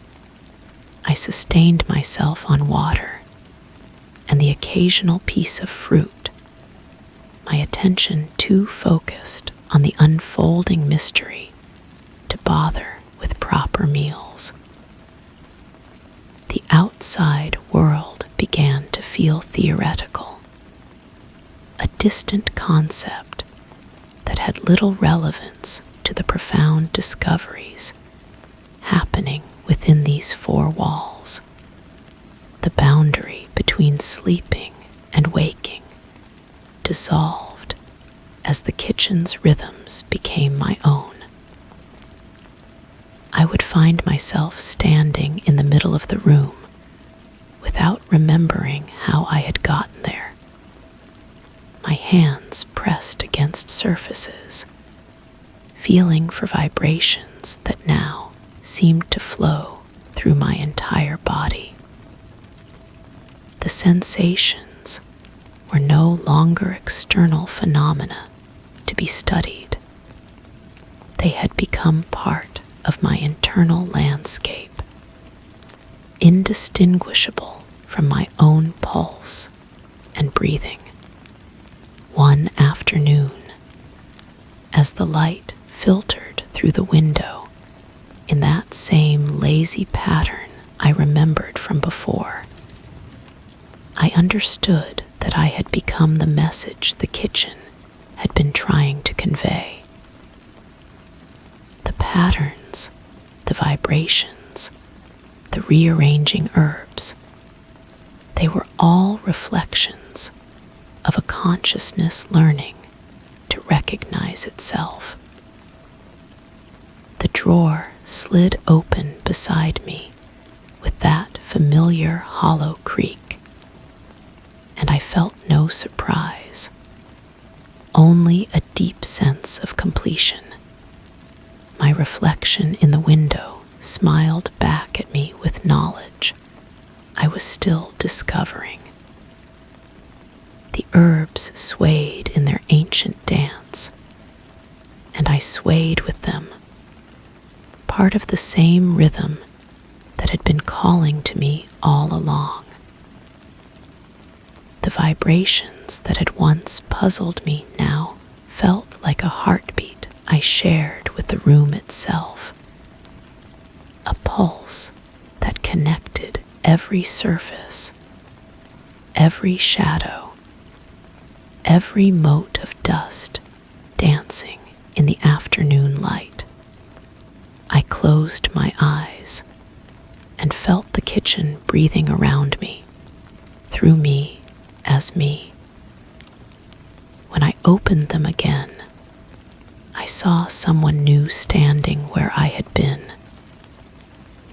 I sustained myself on water and the occasional piece of fruit, my attention too focused on the unfolding mystery to bother with proper meals. The outside world began to feel theoretical, a distant concept that had little relevance to the profound discoveries happening within these four walls. The boundary between sleeping and waking dissolved as the kitchen's rhythms became my own. I would find myself standing in the middle of the room without remembering how I had gotten there. My hands pressed against surfaces, feeling for vibrations that now seemed to flow through my entire body. The sensations were no longer external phenomena to be studied. They had become part of my internal landscape, indistinguishable from my own pulse and breathing. One afternoon, as the light filtered through the window in that same lazy pattern I remembered from before, I understood that I had become the message the kitchen had been trying to convey. The patterns the vibrations, the rearranging herbs. They were all reflections of a consciousness learning to recognize itself. The drawer slid open beside me with that familiar hollow creak, and I felt no surprise, only a deep sense of completion. My reflection in the window smiled back at me with knowledge I was still discovering. The herbs swayed in their ancient dance, and I swayed with them, part of the same rhythm that had been calling to me all along. The vibrations that had once puzzled me now felt like a heartbeat I shared with the room itself, a pulse that connected every surface, every shadow, every mote of dust dancing in the afternoon light. I closed my eyes and felt the kitchen breathing around me, through me as me. When I opened them again, I saw someone new standing where I had been,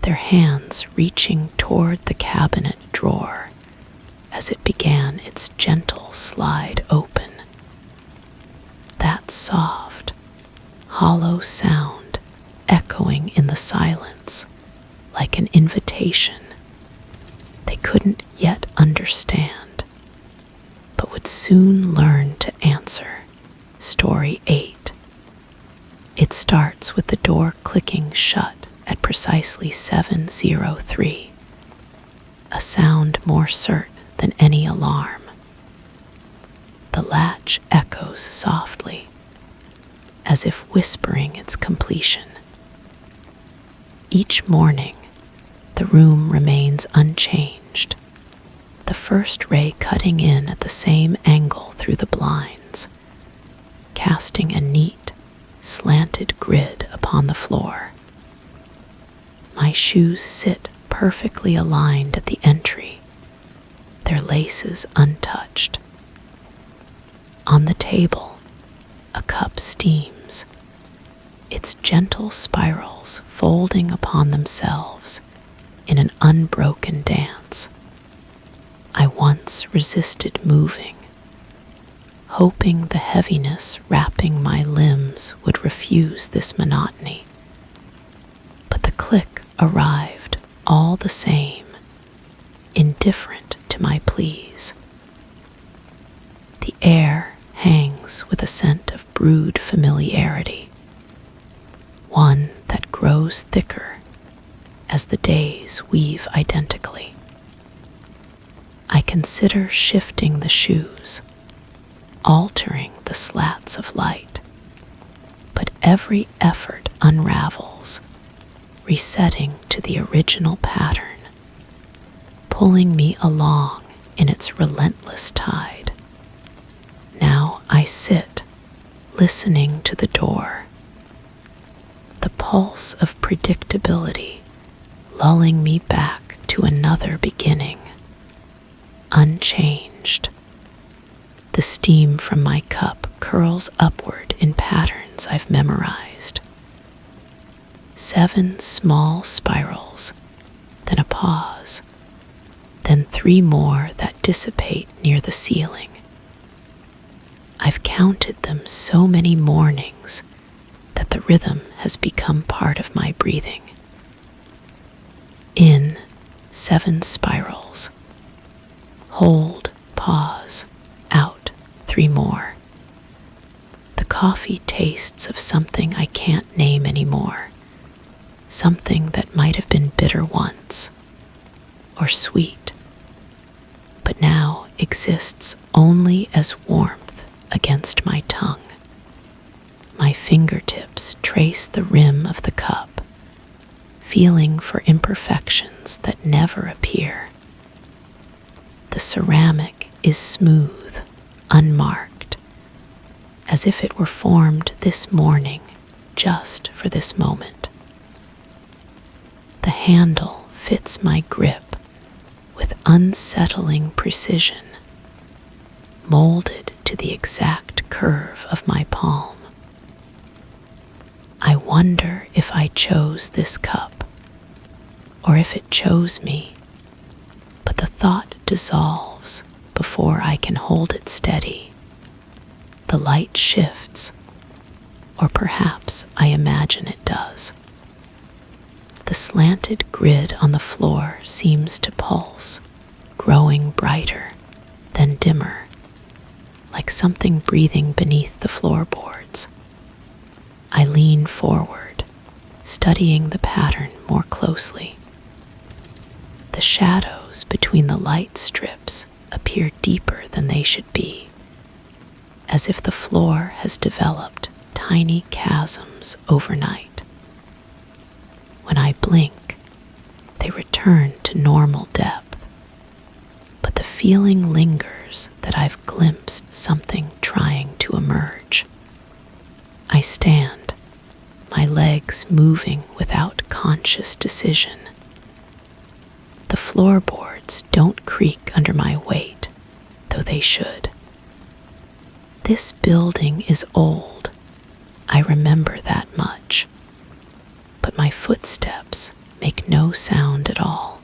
their hands reaching toward the cabinet drawer as it began its gentle slide open. That soft, hollow sound echoing in the silence like an invitation they couldn't yet understand, but would soon learn to answer. Story 8. It starts with the door clicking shut at precisely 7:03, a sound more certain than any alarm. The latch echoes softly, as if whispering its completion. Each morning, the room remains unchanged, the first ray cutting in at the same angle through the blinds, casting a neat, slanted grid upon the floor. My shoes sit perfectly aligned at the entry, their laces untouched. On the table, a cup steams, its gentle spirals folding upon themselves in an unbroken dance. I once resisted moving, hoping the heaviness wrapping my limbs would refuse this monotony. But the click arrived all the same, indifferent to my pleas. The air hangs with a scent of brewed familiarity, one that grows thicker as the days weave identically. I consider shifting the shoes, altering the slats of light, but every effort unravels, resetting to the original pattern, pulling me along in its relentless tide. Now I sit, listening to the door, the pulse of predictability lulling me back to another beginning, unchanged. The steam from my cup curls upward in patterns I've memorized. 7 small spirals, then a pause, then 3 more that dissipate near the ceiling. I've counted them so many mornings that the rhythm has become part of my breathing. In, 7 spirals. Hold, pause, out, 3 more. The coffee tastes of something I can't name anymore, something that might have been bitter once, or sweet, but now exists only as warmth against my tongue. My fingertips trace the rim of the cup, feeling for imperfections that never appear. The ceramic is smooth, unmarked, as if it were formed this morning just for this moment. handle fits my grip with unsettling precision, molded to the exact curve of my palm. I wonder if I chose this cup, or if it chose me, but the thought dissolves before I can hold it steady. The light shifts, or perhaps I imagine it does. The slanted grid on the floor seems to pulse, growing brighter, then dimmer, like something breathing beneath the floorboards. I lean forward, studying the pattern more closely. The shadows between the light strips appear deeper than they should be, as if the floor has developed tiny chasms overnight. When I blink, they return to normal depth, but the feeling lingers that I've glimpsed something trying to emerge. I stand, my legs moving without conscious decision. The floorboards don't creak under my weight, though they should. This building is old, I remember that much, but my footsteps make no sound at all.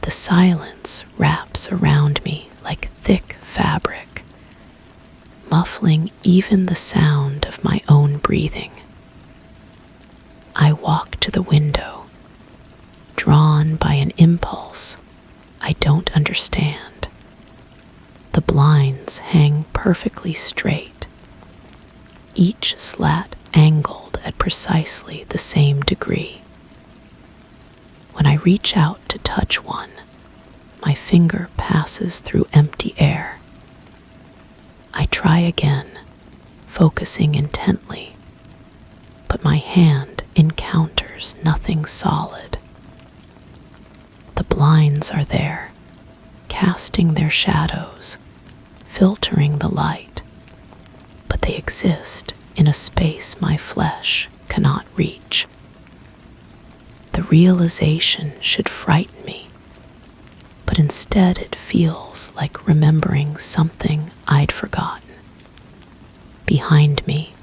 The silence wraps around me like thick fabric, muffling even the sound of my own breathing. I walk to the window, drawn by an impulse I don't understand. The blinds hang perfectly straight, each slat angled at precisely the same degree. When I reach out to touch one, my finger passes through empty air. I try again, focusing intently, but my hand encounters nothing solid. The blinds are there, casting their shadows, filtering the light, but they exist in a space my flesh cannot reach. The realization should frighten me, but instead it feels like remembering something I'd forgotten. Behind me,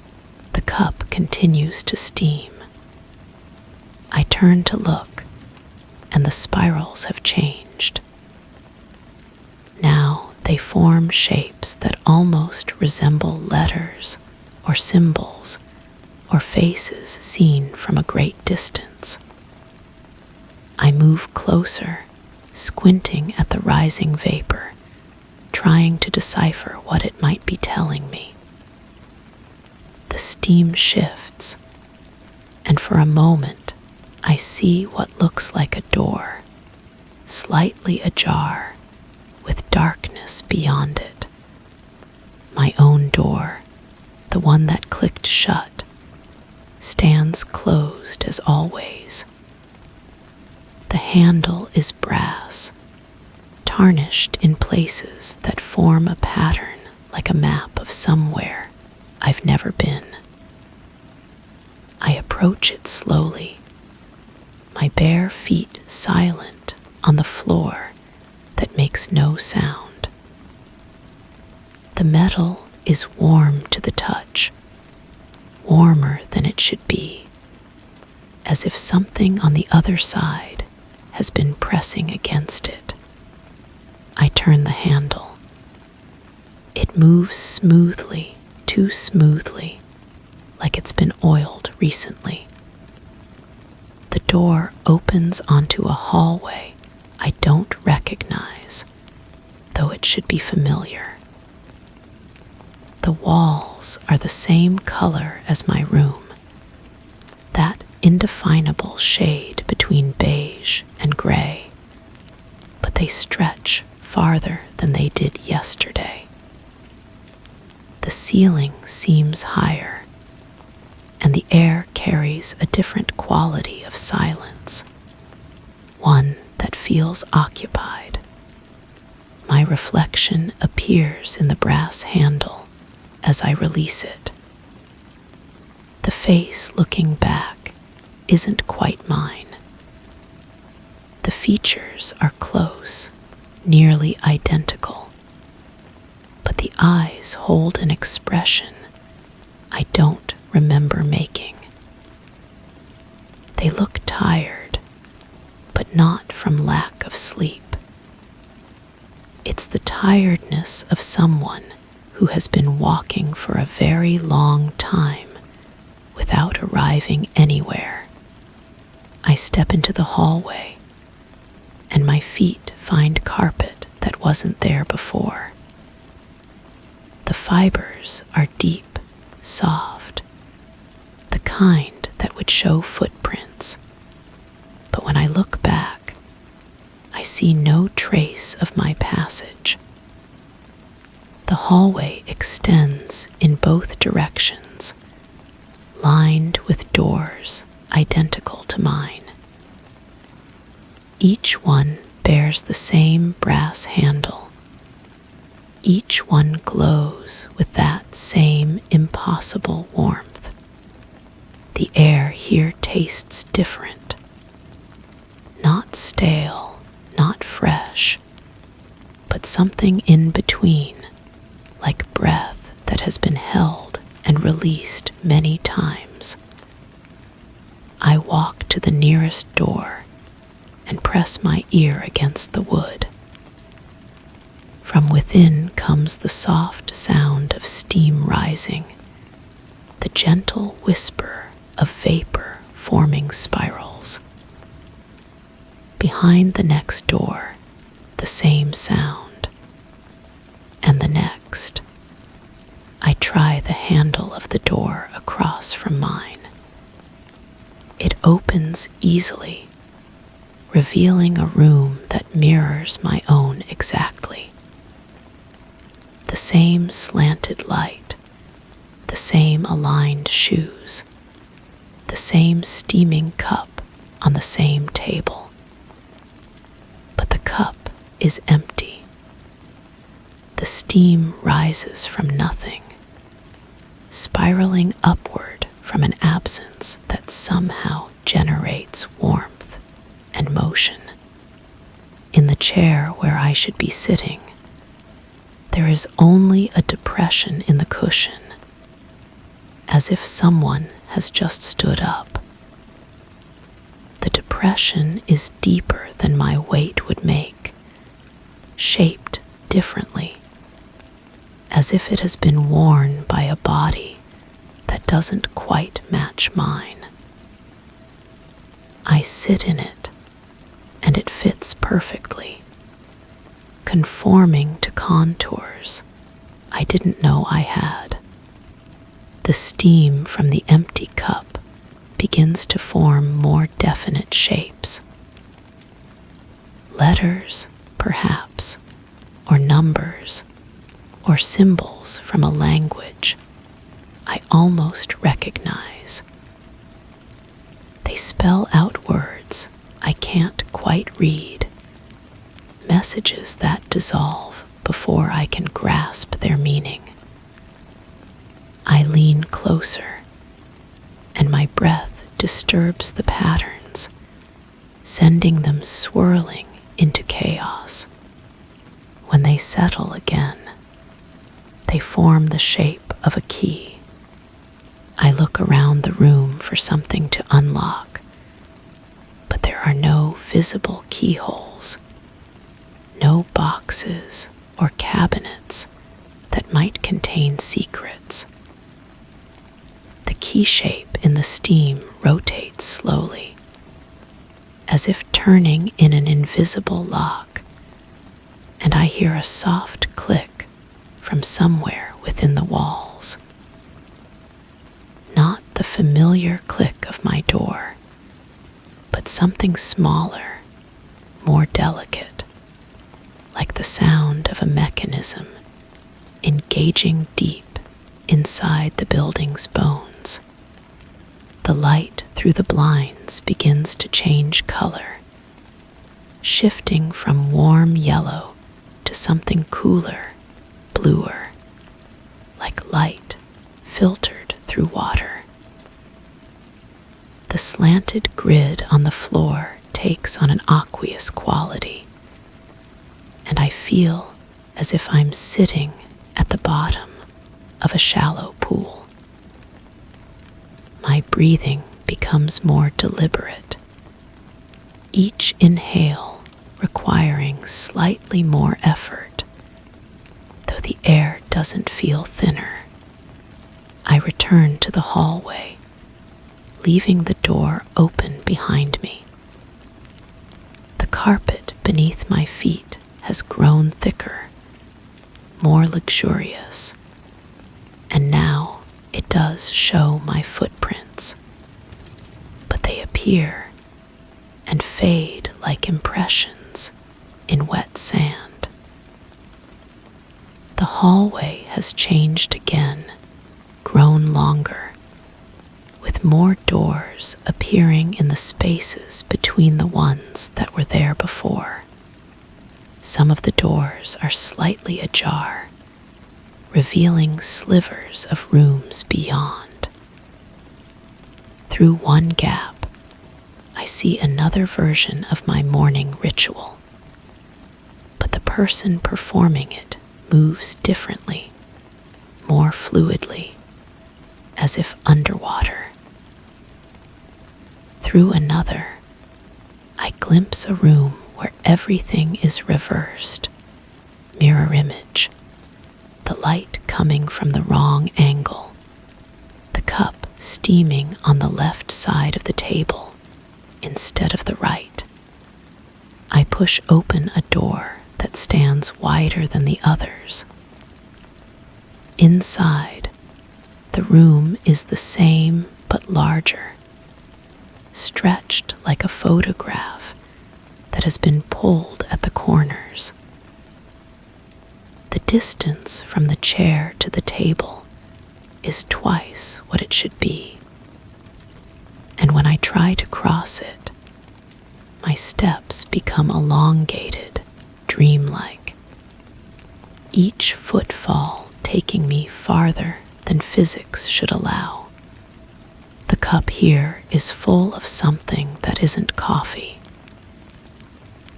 the cup continues to steam. I turn to look, and the spirals have changed. Now they form shapes that almost resemble letters or symbols or faces seen from a great distance. I move closer, squinting at the rising vapor, trying to decipher what it might be telling me. The steam shifts, and for a moment I see what looks like a door, slightly ajar, with darkness beyond it. My own door, the one that clicked shut, stands closed as always. The handle is brass, tarnished in places that form a pattern like a map of somewhere I've never been. I approach it slowly, my bare feet silent on the floor that makes no sound. The metal is warm to the touch, warmer than it should be, as if something on the other side has been pressing against it. I turn the handle. It moves smoothly, too smoothly, like it's been oiled recently. The door opens onto a hallway I don't recognize, though it should be familiar. The walls are the same color as my room, that indefinable shade between beige and gray, but they stretch farther than they did yesterday. The ceiling seems higher, and the air carries a different quality of silence, one that feels occupied. My reflection appears in the brass handle as I release it. The face looking back isn't quite mine. features are close, nearly identical, but the eyes hold an expression I don't remember making. They look tired, but not from lack of sleep. It's the tiredness of someone who has been walking for a very long time without arriving anywhere. I step into the hallway, and my feet find carpet that wasn't there before. The fibers are deep, soft, the kind that would show footprints. But when I look back, I see no trace of my passage. The hallway extends in both directions, lined with doors identical to mine. Each one bears the same brass handle. Each one glows with that same impossible warmth. The air here tastes different. Not stale, not fresh, but something in between, like breath that has been held and released many times. I walk to the nearest door and press my ear against the wood. From within comes the soft sound of steam rising, the gentle whisper of vapor forming spirals. Behind the next door, the same sound, and the next. I try the handle of the door across from mine. It opens easily, revealing a room that mirrors my own exactly. The same slanted light, the same aligned shoes, the same steaming cup on the same table. But the cup is empty. The steam rises from nothing, spiraling upward from an absence that somehow generates warmth and motion. In the chair where I should be sitting, there is only a depression in the cushion, as if someone has just stood up. The depression is deeper than my weight would make, shaped differently, as if it has been worn by a body that doesn't quite match mine. I sit in it, and it fits perfectly, conforming to contours I didn't know I had. The steam from the empty cup begins to form more definite shapes. Letters, perhaps, or numbers, or symbols from a language I almost recognize. They spell out words I can't quite read, messages that dissolve before I can grasp their meaning. I lean closer, and my breath disturbs the patterns, sending them swirling into chaos. When they settle again, they form the shape of a key. I look around the room for something to unlock, but there are no visible keyholes, no boxes or cabinets that might contain secrets. The key shape in the steam rotates slowly, as if turning in an invisible lock, and I hear a soft click from somewhere within the walls. Not the familiar click of my door, but something smaller, more delicate, like the sound of a mechanism engaging deep inside the building's bones. The light through the blinds begins to change color, shifting from warm yellow to something cooler, bluer, like light filtered through water. The slanted grid on the floor takes on an aqueous quality, and I feel as if I'm sitting at the bottom of a shallow pool. My breathing becomes more deliberate, each inhale requiring slightly more effort, though the air doesn't feel thinner. I return to the hallway, leaving the door open behind me. The carpet beneath my feet has grown thicker, more luxurious, and now it does show my footprints, but they appear and fade like impressions in wet sand. The hallway has changed again, grown longer, with more doors appearing in the spaces between the ones that were there before. Some of the doors are slightly ajar, revealing slivers of rooms beyond. Through one gap, I see another version of my morning ritual, but the person performing it moves differently, more fluidly, as if underwater. Through another, I glimpse a room where everything is reversed, mirror image, the light coming from the wrong angle, the cup steaming on the left side of the table instead of the right. I push open a door that stands wider than the others. Inside, the room is the same but larger, stretched like a photograph that has been pulled at the corners. The distance from the chair to the table is twice what it should be, and when I try to cross it, my steps become elongated, dreamlike, each footfall taking me farther than physics should allow. The cup here is full of something that isn't coffee.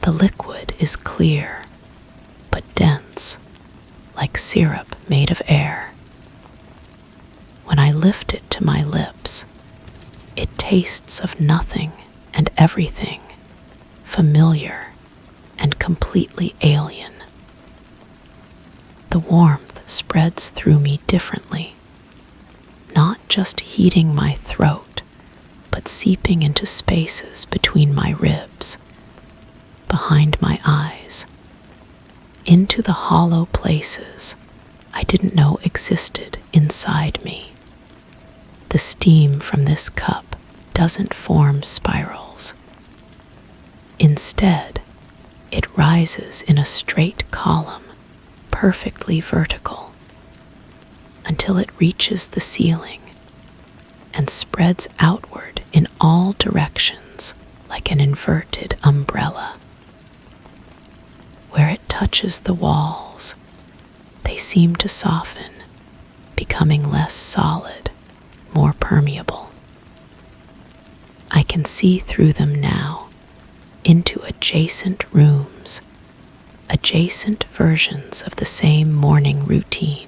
The liquid is clear, but dense, like syrup made of air. When I lift it to my lips, it tastes of nothing and everything, familiar and completely alien. The warmth spreads through me differently, not just heating my throat, but seeping into spaces between my ribs, behind my eyes, into the hollow places I didn't know existed inside me. The steam from this cup doesn't form spirals. Instead, it rises in a straight column, perfectly vertical, until it reaches the ceiling and spreads outward in all directions like an inverted umbrella. Where it touches the walls, they seem to soften, becoming less solid, more permeable. I can see through them now into adjacent rooms, adjacent versions of the same morning routine,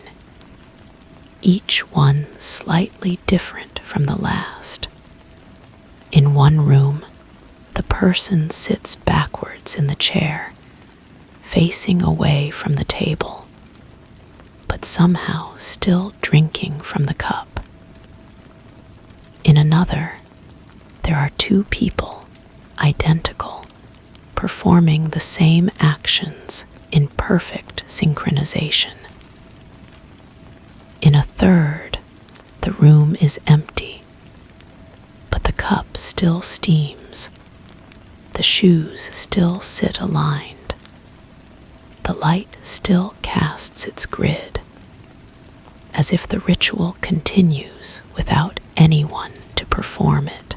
each one slightly different from the last. In one room, the person sits backwards in the chair, facing away from the table, but somehow still drinking from the cup. In another, there are two people, identical, performing the same actions in perfect synchronization. In a third, the room is empty, but the cup still steams, the shoes still sit aligned, the light still casts its grid, as if the ritual continues without anyone to perform it.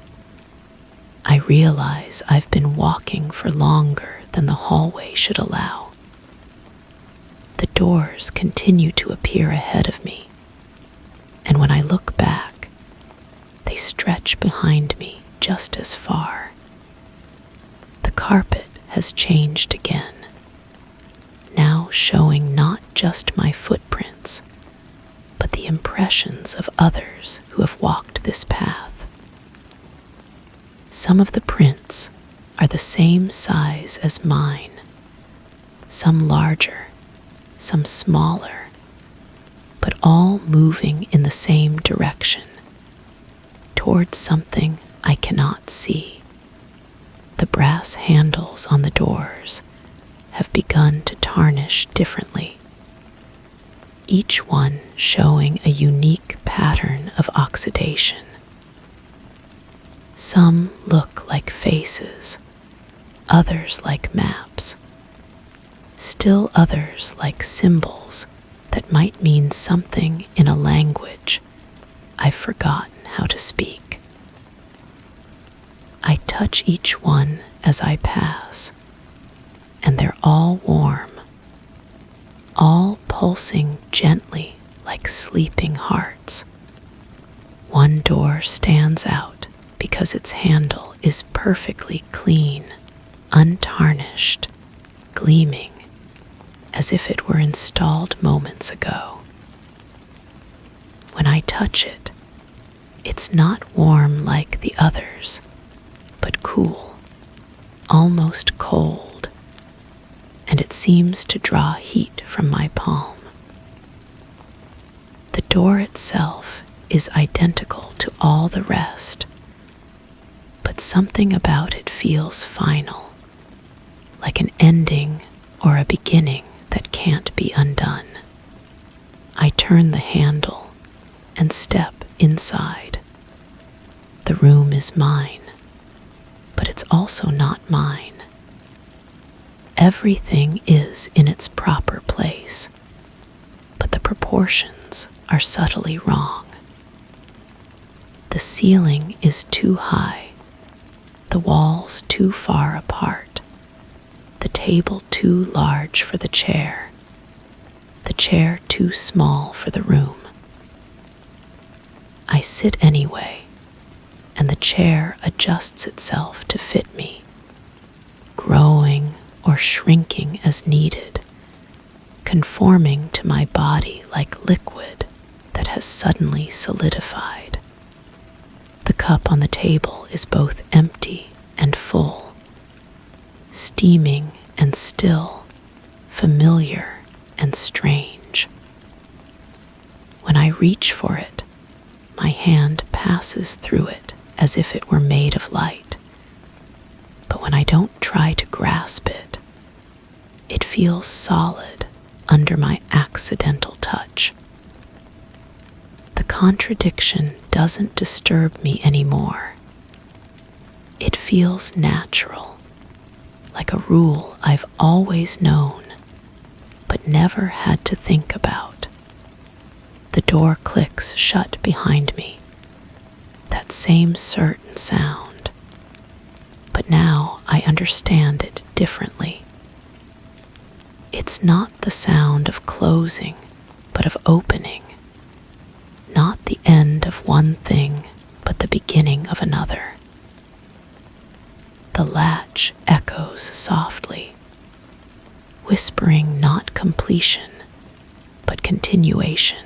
I realize I've been walking for longer than the hallway should allow. The doors continue to appear ahead of me, and when I look back, they stretch behind me just as far. carpet has changed again, now showing not just my footprints, but the impressions of others who have walked this path. Some of the prints are the same size as mine, some larger, some smaller, but all moving in the same direction, towards something I cannot see. The brass handles on the doors have begun to tarnish differently, each one showing a unique pattern of oxidation. Some look like faces, others like maps, still others like symbols that might mean something in a language I've forgotten how to speak. I touch each one as I pass, and they're all warm, all pulsing gently like sleeping hearts. One door stands out because its handle is perfectly clean, untarnished, gleaming, as if it were installed moments ago. When I touch it, it's not warm like the others, but cool, almost cold, and it seems to draw heat from my palm. The door itself is identical to all the rest, but something about it feels final, like an ending or a beginning that can't be undone. I turn the handle and step inside. The room is mine, but it's also not mine. Everything is in its proper place, but the proportions are subtly wrong. The ceiling is too high, the walls too far apart, the table too large for the chair too small for the room. I sit anyway, and the chair adjusts itself to fit me, growing or shrinking as needed, conforming to my body like liquid that has suddenly solidified. The cup on the table is both empty and full, steaming and still, familiar and strange. When I reach for it, my hand passes through it as if it were made of light. But when I don't try to grasp it, it feels solid under my accidental touch. The contradiction doesn't disturb me anymore. It feels natural, like a rule I've always known, but never had to think about. The door clicks shut behind me, that same certain sound, but now I understand it differently. It's not the sound of closing, but of opening, not the end of one thing, but the beginning of another. The latch echoes softly, whispering not completion, but continuation.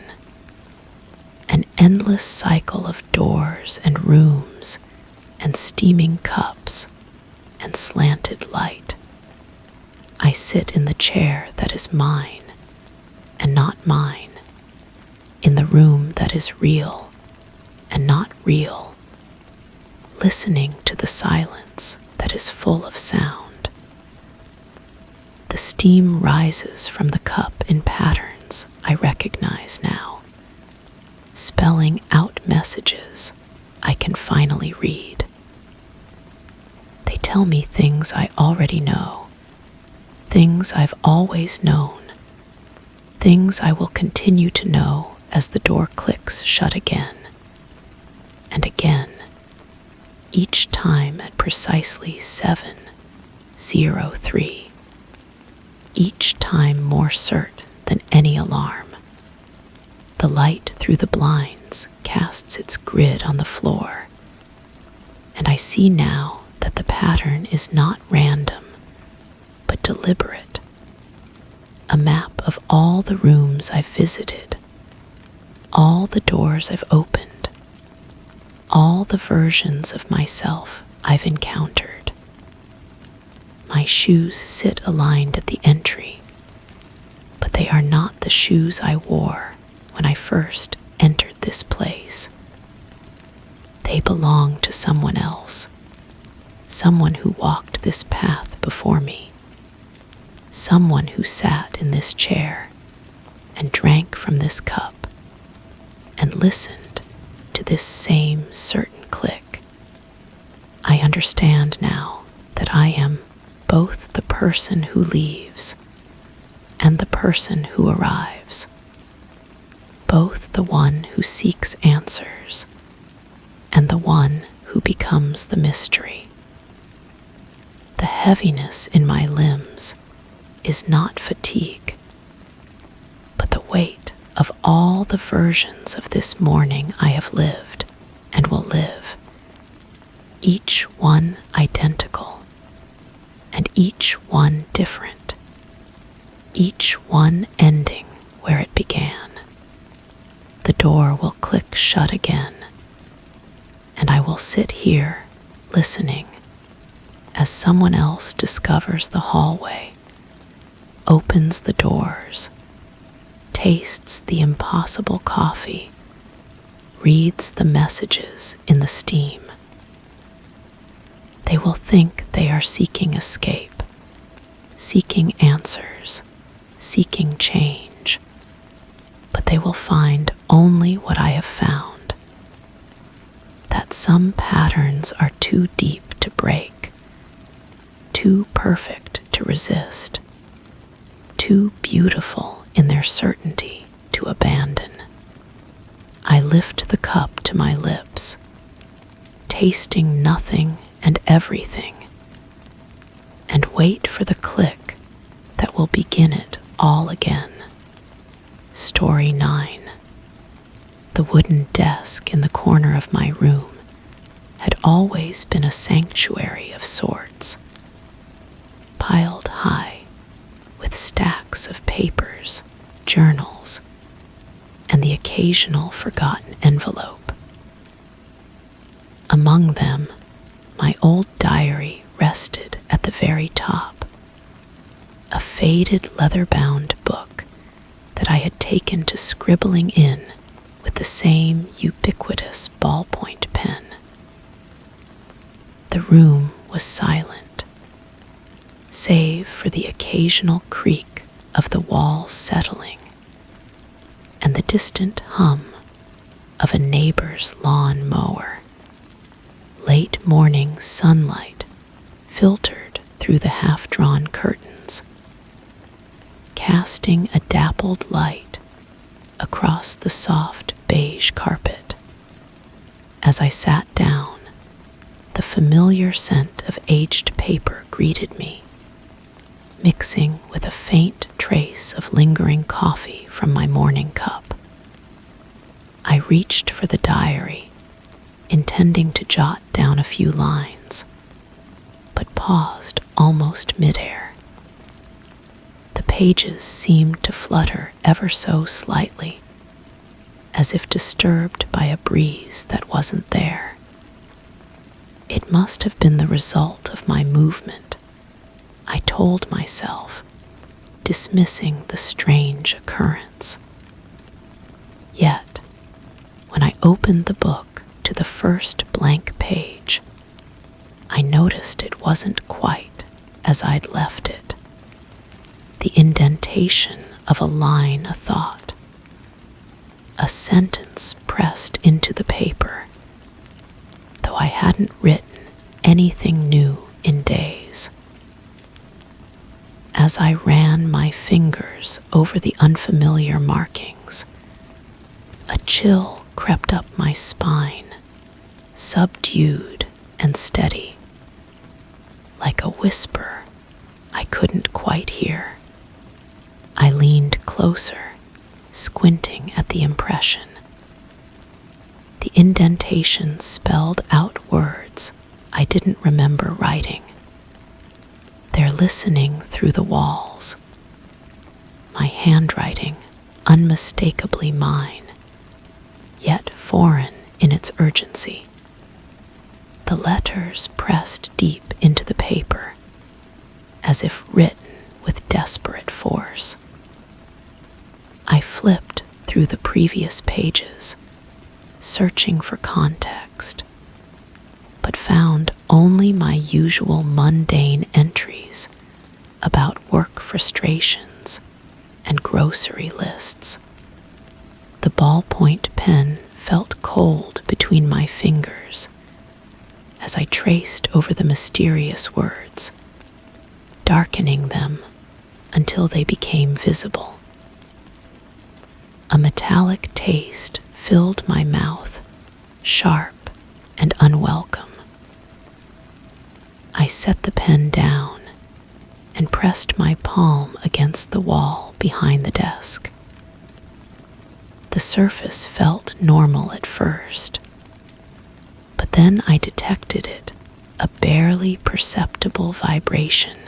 An endless cycle of doors and rooms and steaming cups and slanted light. I sit in the chair that is mine and not mine, in the room that is real and not real, listening to the silence that is full of sound. The steam rises from the cup in patterns I recognize now, spelling out messages I can finally read. They tell me things I already know, things I've always known, things I will continue to know as the door clicks shut again and again, each time at precisely 7:03, each time more certain than any alarm. The light through the blinds casts its grid on the floor, and I see now that the pattern is not random, but deliberate. A map of all the rooms I've visited, all the doors I've opened, all the versions of myself I've encountered. My shoes sit aligned at the entry, but they are not the shoes I wore when I first entered this place. They belong to someone else, someone who walked this path before me, someone who sat in this chair and drank from this cup and listened to this same certain click. I understand now that I am both the person who leaves and the person who arrives, both the one who seeks answers and the one who becomes the mystery. The heaviness in my limbs is not fatigue, but the weight of all the versions of this morning I have lived and will live, each one identical and each one different, each one ending where it began. The door will click shut again, and I will sit here listening as someone else discovers the hallway, opens the doors, tastes the impossible coffee, reads the messages in the steam. They will think they are seeking escape, seeking answers, seeking change, but they will find only what I have found, that some patterns are too deep to break, too perfect to resist, too beautiful in their certainty to abandon. I lift the cup to my lips, tasting nothing and everything, and wait for the click that will begin it all again. Story 9. The wooden desk in the corner of my room had always been a sanctuary of sorts, piled high with stacks of papers, journals, and the occasional forgotten envelope. Among them, my old diary rested at the very top, a faded leather-bound book that I had taken to scribbling in with the same ubiquitous ballpoint pen. The room was silent, save for the occasional creak of the walls settling and the distant hum of a neighbor's lawn mower. Late morning sunlight filtered through the half-drawn curtains, casting a dappled light across the soft beige carpet. As I sat down, the familiar scent of aged paper greeted me, mixing with a faint trace of lingering coffee from my morning cup. I reached for the diary, intending to jot down a few lines, but paused almost midair. The pages seemed to flutter ever so slightly, as if disturbed by a breeze that wasn't there. It must have been the result of my movement, I told myself, dismissing the strange occurrence. Yet, when I opened the book to the first blank page, I noticed it wasn't quite as I'd left it. The indentation of a line of thought, a sentence pressed into the paper, though I hadn't written anything new in days. As I ran my fingers over the unfamiliar markings, a chill crept up my spine, subdued and steady, like a whisper I couldn't quite hear. I leaned closer, squinting at the impression. The indentation spelled out words I didn't remember writing. They're listening through the walls. My handwriting, unmistakably mine, yet foreign in its urgency. The letters pressed deep into the paper, as if written with desperate force. I flipped through the previous pages, searching for context, but found only my usual mundane entries about work frustrations and grocery lists. The ballpoint pen felt cold between my fingers as I traced over the mysterious words, darkening them until they became visible. A metallic taste filled my mouth, sharp and unwelcome. I set the pen down and pressed my palm against the wall behind the desk. The surface felt normal at first, but then I detected it, a barely perceptible vibration,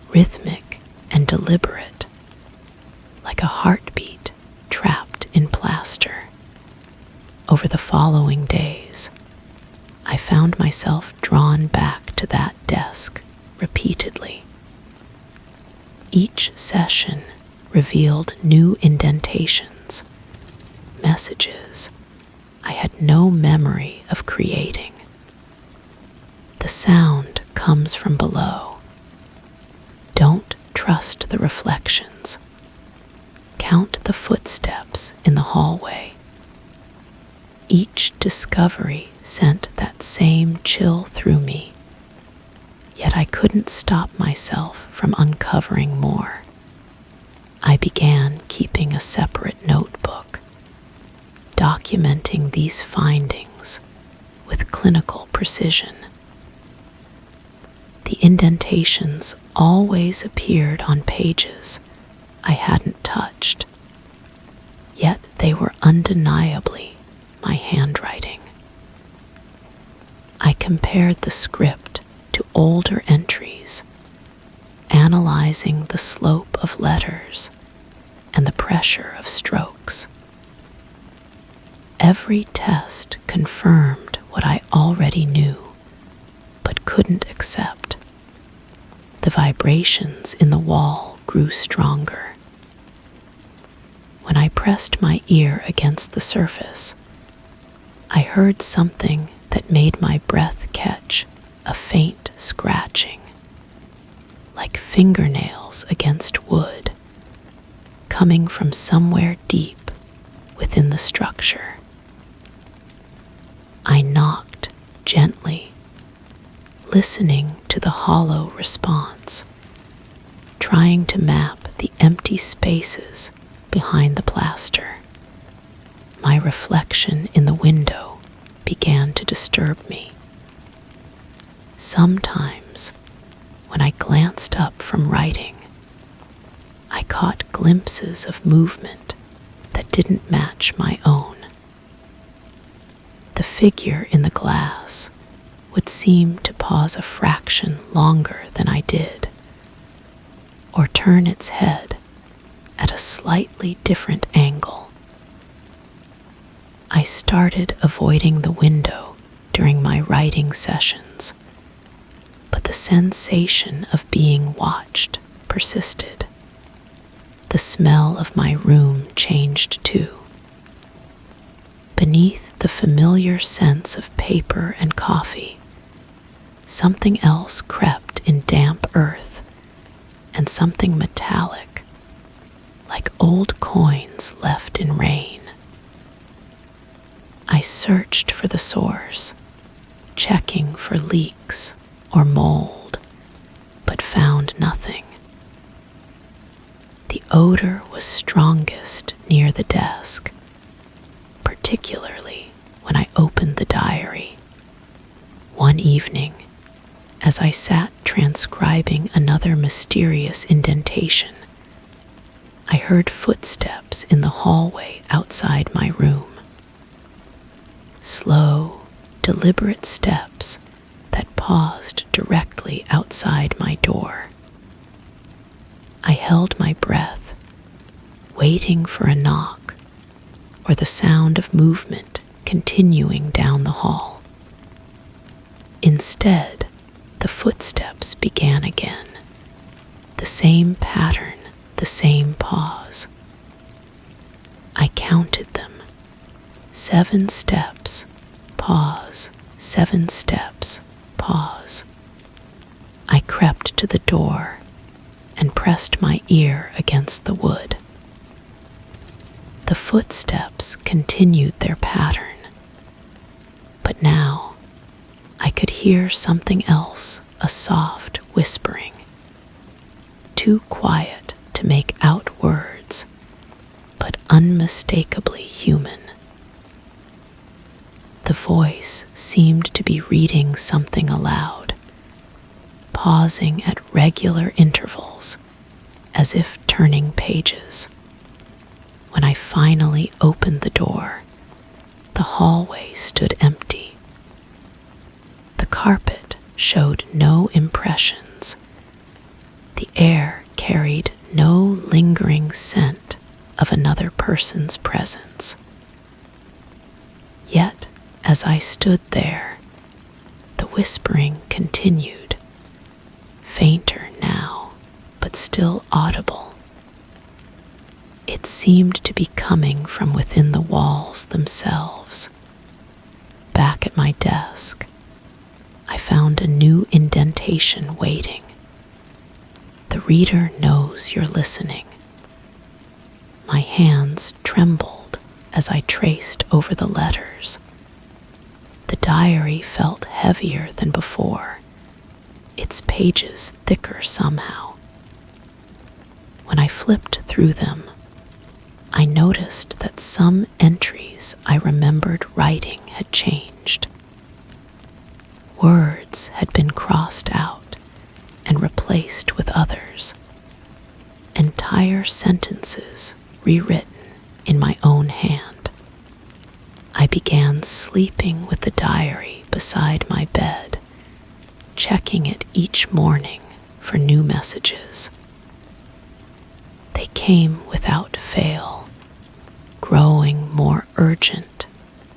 rhythmic and deliberate, like a heartbeat trapped in plaster. Over the following days, I found myself drawn back to that desk repeatedly. Each session revealed new indentations, messages I had no memory of creating. The sound comes from below. Don't trust the reflections. Count the footsteps in the hallway. Each discovery sent that same chill through me, yet I couldn't stop myself from uncovering more. I began keeping a separate notebook, documenting these findings with clinical precision. The indentations always appeared on pages I hadn't touched, yet they were undeniably my handwriting. I compared the script to older entries, analyzing the slope of letters and the pressure of strokes. Every test confirmed what I already knew, but couldn't accept. The vibrations in the wall grew stronger. When I pressed my ear against the surface, I heard something that made my breath catch, a faint scratching, like fingernails against wood, coming from somewhere deep within the structure. I knocked gently, listening to the hollow response, trying to map the empty spaces behind the plaster. My reflection in the window began to disturb me. Sometimes, when I glanced up from writing, I caught glimpses of movement that didn't match my own. The figure in the glass would seem to pause a fraction longer than I did, or turn its head at a slightly different angle. I started avoiding the window during my writing sessions, but the sensation of being watched persisted. The smell of my room changed too. Beneath the familiar sense of paper and coffee, something else crept in damp earth, and something metallic, like old coins left in rain. I searched for the source, checking for leaks or mold, but found nothing. The odor was strongest near the desk, particularly when I opened the diary. One evening, as I sat transcribing another mysterious indentation, I heard footsteps in the hallway outside my room. Slow, deliberate steps that paused directly outside my door. I held my breath, waiting for a knock or the sound of movement continuing down the hall. Instead, the footsteps began again. The same pattern, the same pause. I counted them. 7 steps, pause, 7 steps, pause. I crept to the door and pressed my ear against the wood. The footsteps continued their pattern, but now I could hear something else, a soft whispering, too quiet to make out words, but unmistakably human. The voice seemed to be reading something aloud, pausing at regular intervals, as if turning pages. When I finally opened the door, the hallway stood empty. The carpet showed no impressions. The air carried no lingering scent of another person's presence. Yet, as I stood there, the whispering continued, fainter now, but still audible. It seemed to be coming from within the walls themselves. Back at my desk, I found a new indentation waiting. The reader knows you're listening. My hands trembled as I traced over the letters. The diary felt heavier than before, its pages thicker somehow. When I flipped through them, I noticed that some entries I remembered writing had changed. Words had been crossed out and replaced with others. Entire sentences rewritten in my own hand. I began sleeping with the diary beside my bed, checking it each morning for new messages. They came without fail, growing more urgent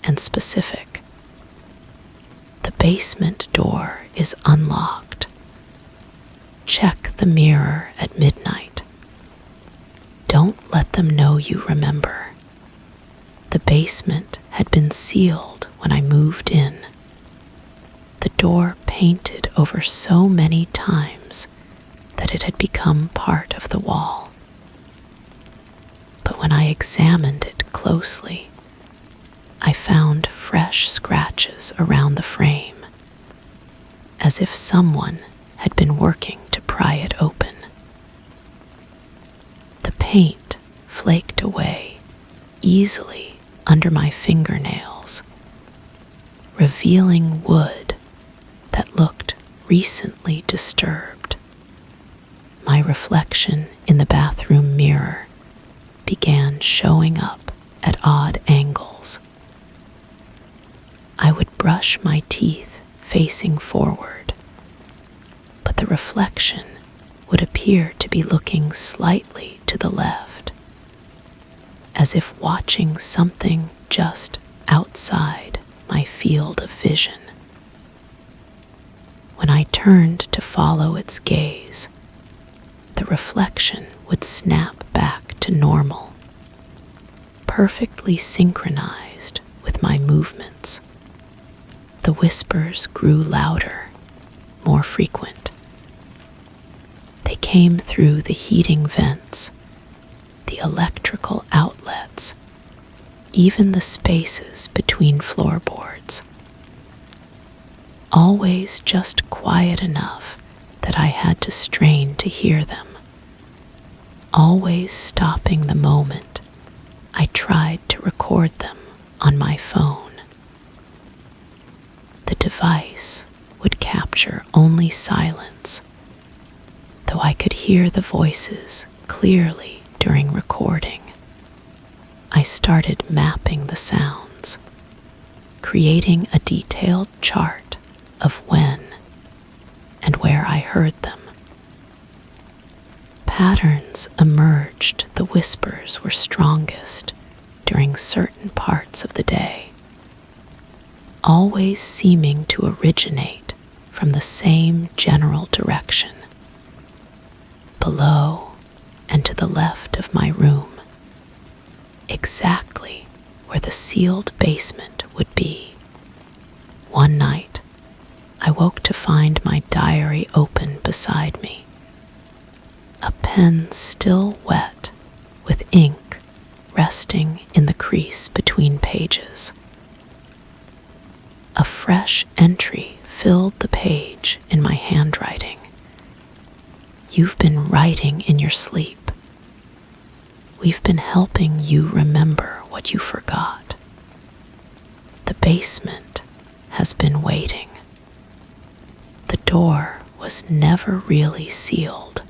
and specific. The basement door is unlocked. Check the mirror at midnight. Don't let them know you remember. The basement had been sealed when I moved in. The door painted over so many times that it had become part of the wall. But when I examined it closely, I found fresh scratches around the frame, as if someone had been working to pry it open. The paint flaked away easily under my fingernails, revealing wood that looked recently disturbed. My reflection in the bathroom mirror began showing up at odd angles. I would brush my teeth facing forward, but the reflection would appear to be looking slightly to the left, as if watching something just outside my field of vision. When I turned to follow its gaze, the reflection would snap back to normal, perfectly synchronized with my movements. The whispers grew louder, more frequent. They came through the heating vents, the electrical outlets, even the spaces between floorboards. Always just quiet enough that I had to strain to hear them. Always stopping the moment I tried to record them on my phone. The device would capture only silence, though I could hear the voices clearly during recording. I started mapping the sounds, creating a detailed chart of when and where I heard them. Patterns emerged. The whispers were strongest during certain parts of the day, always seeming to originate from the same general direction, below and to the left of my room, exactly where the sealed basement would be. One night, I woke to find my diary open beside me, a pen still wet with ink resting in the crease between pages. A fresh entry filled the page in my handwriting. You've been writing in your sleep. We've been helping you remember what you forgot. The basement has been waiting. The door was never really sealed.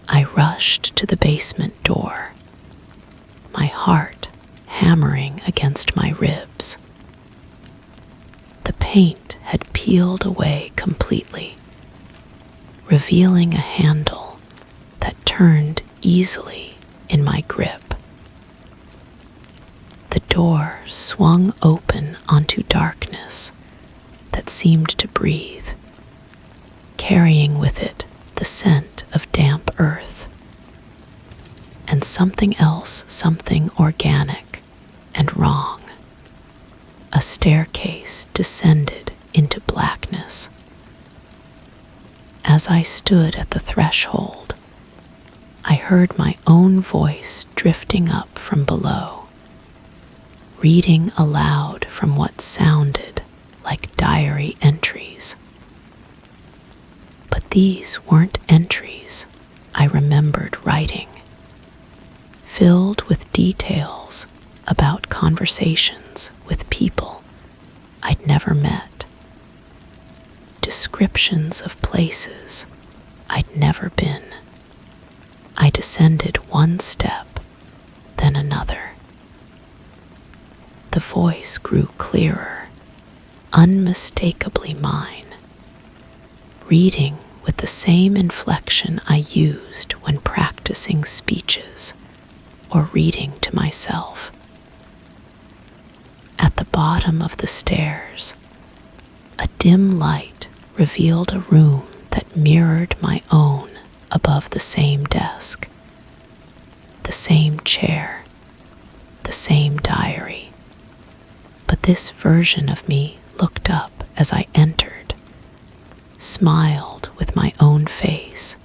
I rushed to the basement door, my heart hammering against my ribs. The paint had peeled away completely, revealing a handle that turned easily in my grip. The door swung open onto darkness that seemed to breathe, carrying with it the scent of damp earth and something else, something organic and wrong. A staircase descended into blackness. As I stood at the threshold, I heard my own voice drifting up from below, reading aloud from what sounded like diary entries. But these weren't entries I remembered writing, filled with details about conversations with people I'd never met, descriptions of places I'd never been. I descended one step, then another. The voice grew clearer, unmistakably mine, reading with the same inflection I used when practicing speeches or reading to myself. At the bottom of the stairs, a dim light revealed a room that mirrored my own above the same desk, the same chair, the same diary. But this version of me looked up as I entered, smiled with my own face,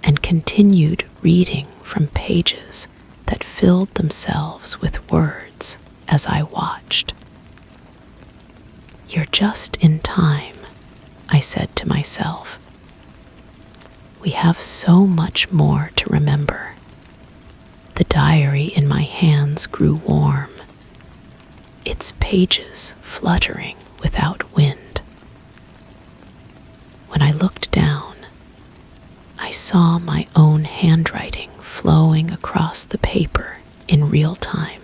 and continued reading from pages that filled themselves with words as I watched. "You're just in time," I said to myself. "We have so much more to remember." The diary in my hands grew warm, its pages fluttering without wind. When I looked down, I saw my own handwriting flowing across the paper in real time,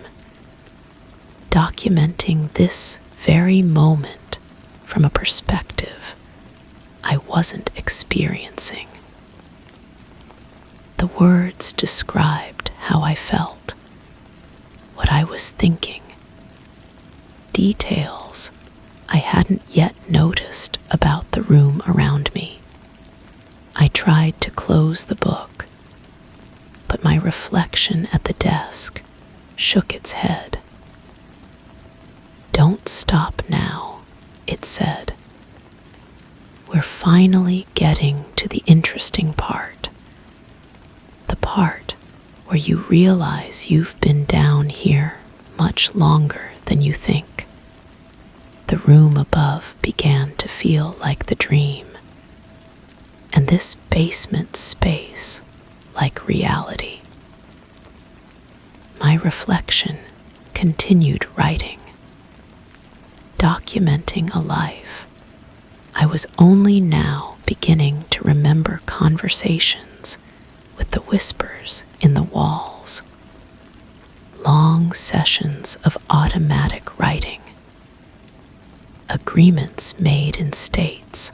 documenting this very moment from a perspective I wasn't experiencing. The words described how I felt, what I was thinking, details I hadn't yet noticed about the room around me. I tried to close the book, but my reflection at the desk shook its head. "Don't stop now," it said. "We're finally getting to the interesting part. The part where you realize you've been down here much longer than you think." The room above began to feel like the dream, and this basement space like reality. My reflection continued writing, documenting a life I was only now beginning to remember, conversations with the whispers in the walls, long sessions of automatic writing, agreements made in states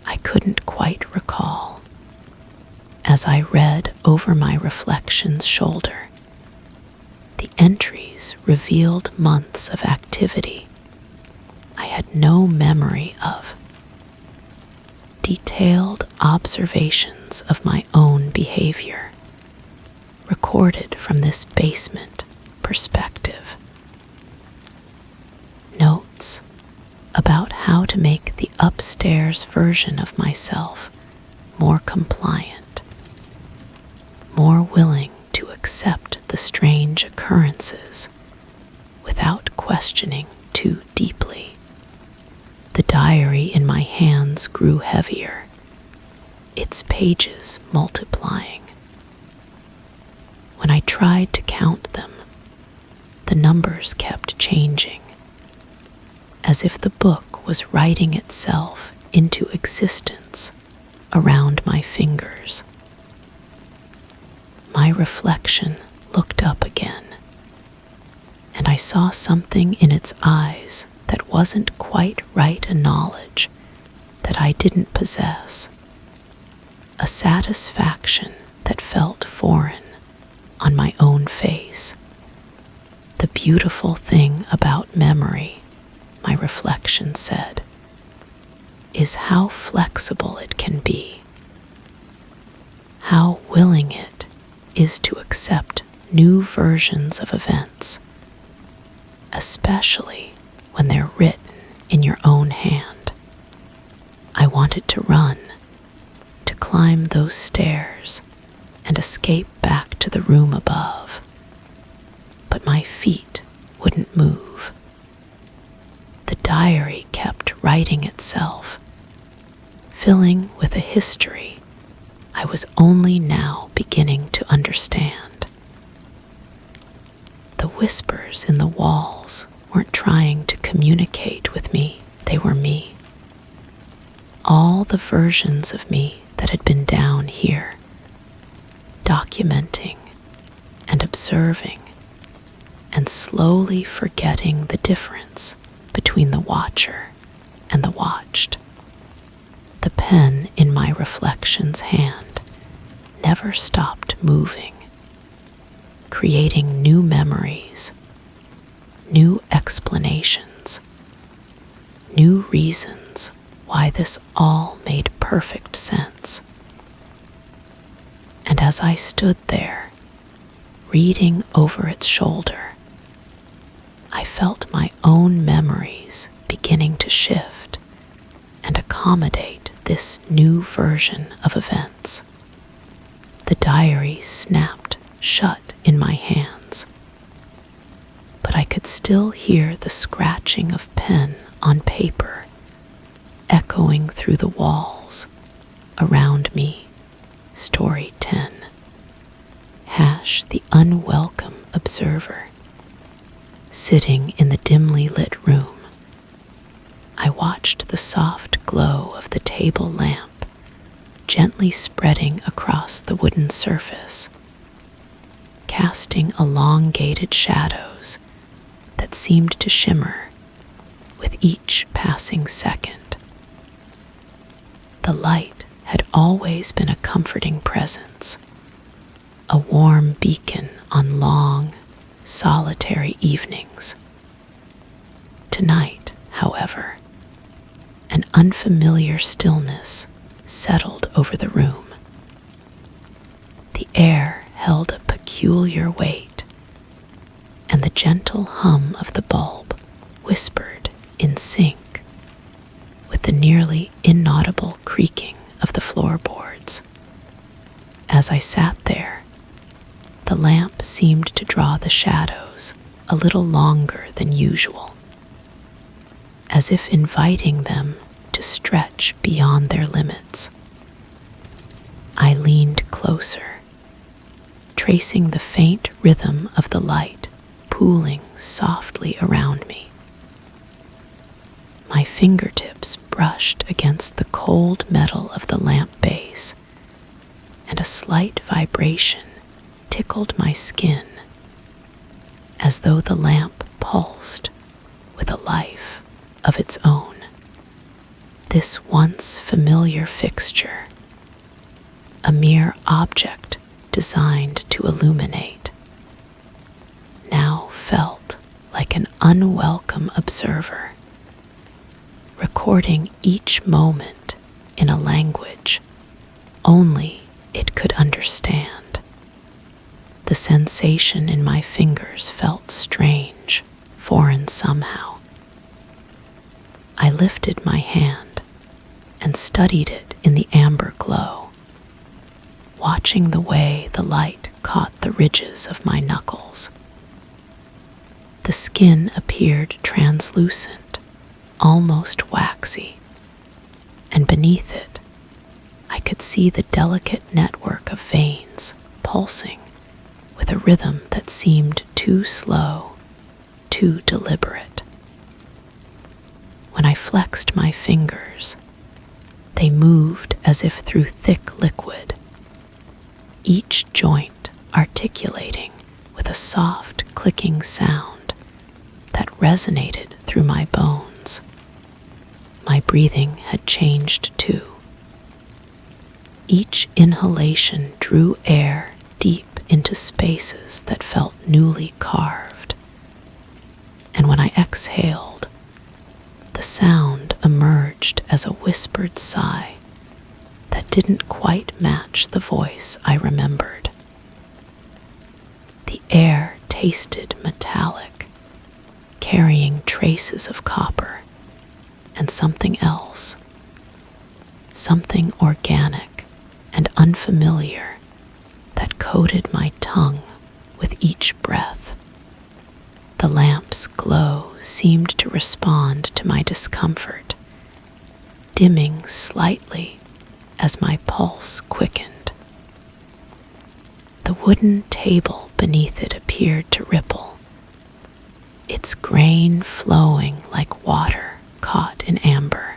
I couldn't quite recall. As I read over my reflection's shoulder, the entries revealed months of activity I had no memory of. Detailed observations of my own behavior, recorded from this basement perspective. Notes about how to make the upstairs version of myself more compliant, more willing to accept the strange occurrences without questioning too deeply. The diary in my hands grew heavier, its pages multiplying. When I tried to count them, the numbers kept changing, as if the book was writing itself into existence around my fingers. My reflection looked up again, and I saw something in its eyes that wasn't quite right, a knowledge that I didn't possess, a satisfaction that felt foreign on my own face. The beautiful thing about memory, my reflection said, is how flexible it can be, how willing it is to accept new versions of events, especially when they're written in your own hand. I wanted to run, to climb those stairs and escape back to the room above, but my feet wouldn't move. The diary kept writing itself, filling with a history I was only now beginning to understand. The whispers in the walls weren't trying to communicate with me, they were me. All the versions of me that had been down here, documenting and observing and slowly forgetting the difference between the watcher and the watched. The pen in my reflection's hand never stopped moving, creating new memories, new explanations, new reasons why this all made perfect sense. And as I stood there, reading over its shoulder, I felt my own memories beginning to shift and accommodate this new version of events. The diary snapped shut in my hands, but I could still hear the scratching of pen on paper echoing through the walls around me. Story 10. The unwelcome observer. Sitting in the dimly lit room, I watched the soft glow of the table lamp gently spreading across the wooden surface, casting elongated shadows that seemed to shimmer with each passing second. The light had always been a comforting presence, a warm beacon on long, solitary evenings. Tonight, however, an unfamiliar stillness settled over the room. The air held a peculiar weight, and the gentle hum of the bulb whispered in sync with the nearly inaudible creaking of the floorboards. As I sat there, the lamp seemed to draw the shadows a little longer than usual, as if inviting them to stretch beyond their limits. I leaned closer, tracing the faint rhythm of the light pooling softly around me. My fingertips brushed against the cold metal of the lamp base, and a slight vibration tickled my skin, as though the lamp pulsed with a life of its own. This once familiar fixture, a mere object designed to illuminate, now felt like an unwelcome observer, recording each moment in a language only it could understand. The sensation in my fingers felt strange, foreign somehow. I lifted my hand and studied it in the amber glow, watching the way the light caught the ridges of my knuckles. The skin appeared translucent, almost waxy, and beneath it, I could see the delicate network of veins pulsing with a rhythm that seemed too slow, too deliberate. When I flexed my fingers, they moved as if through thick liquid, each joint articulating with a soft clicking sound that resonated through my bones. My breathing had changed too. Each inhalation drew air deep into spaces that felt newly carved, and when I exhaled, the sound emerged as a whispered sigh that didn't quite match the voice I remembered. The air tasted metallic, carrying traces of copper and something else, something organic and unfamiliar that coated my tongue with each breath. The lamp's glow seemed to respond to my discomfort, dimming slightly as my pulse quickened. The wooden table beneath it appeared to ripple, its grain flowing like water caught in amber.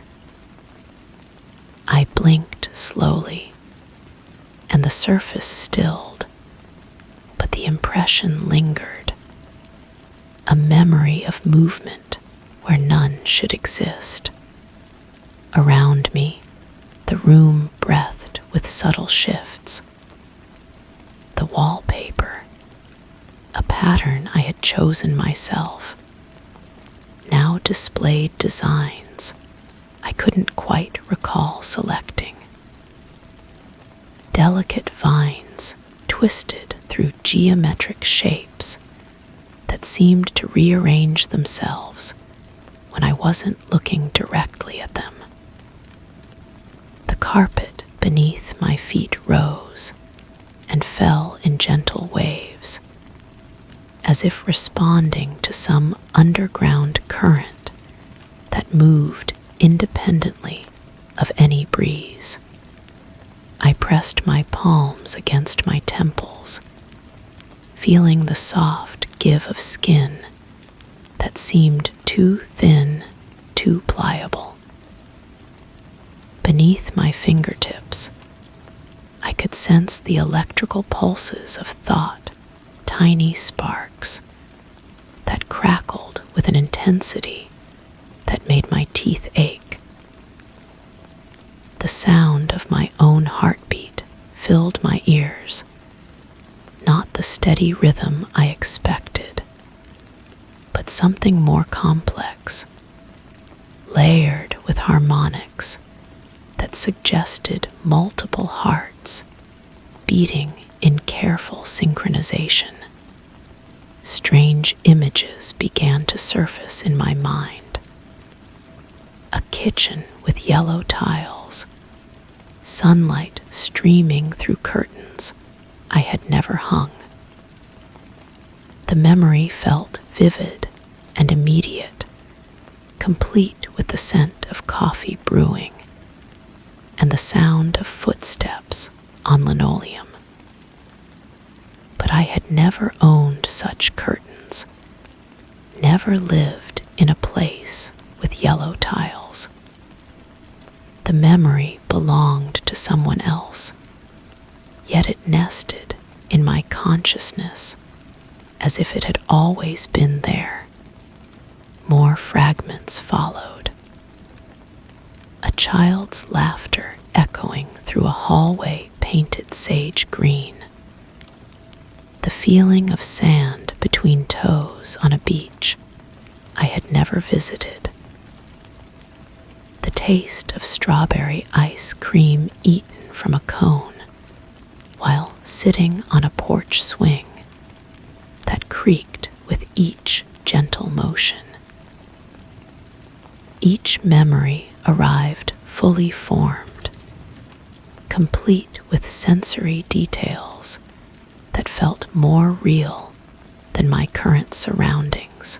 I blinked slowly, and the surface stilled, but the impression lingered, a memory of movement where none should exist. Around me, the room breathed with subtle shifts. The wallpaper, a pattern I had chosen myself, now displayed designs I couldn't quite recall selecting. Delicate vines twisted through geometric shapes that seemed to rearrange themselves when I wasn't looking directly at them. The carpet beneath my feet rose and fell in gentle waves, as if responding to some underground current that moved independently of any breeze. I pressed my palms against my temples, feeling the soft give of skin that seemed too thin, too pliable. Beneath my fingertips, I could sense the electrical pulses of thought, tiny sparks that crackled with an intensity that made my teeth ache. The sound of my own heartbeat filled my ears, not the steady rhythm I expected, but something more complex, layered with harmonics that suggested multiple hearts beating in careful synchronization. Strange images began to surface in my mind. A kitchen with yellow tiles, sunlight streaming through curtains I had never hung. The memory felt vivid and immediate, complete with the scent of coffee brewing and the sound of footsteps on linoleum. But I had never owned such curtains, never lived in a place with yellow tiles. The memory belonged to someone else, yet it nested in my consciousness as if it had always been there. More fragments followed. a child's laughter echoing through a hallway painted sage green, the feeling of sand between toes on a beach I had never visited, the taste of strawberry ice cream eaten from a cone while sitting on a porch swing that creaked with each gentle motion. Each memory arrived fully formed, complete with sensory details that felt more real than my current surroundings.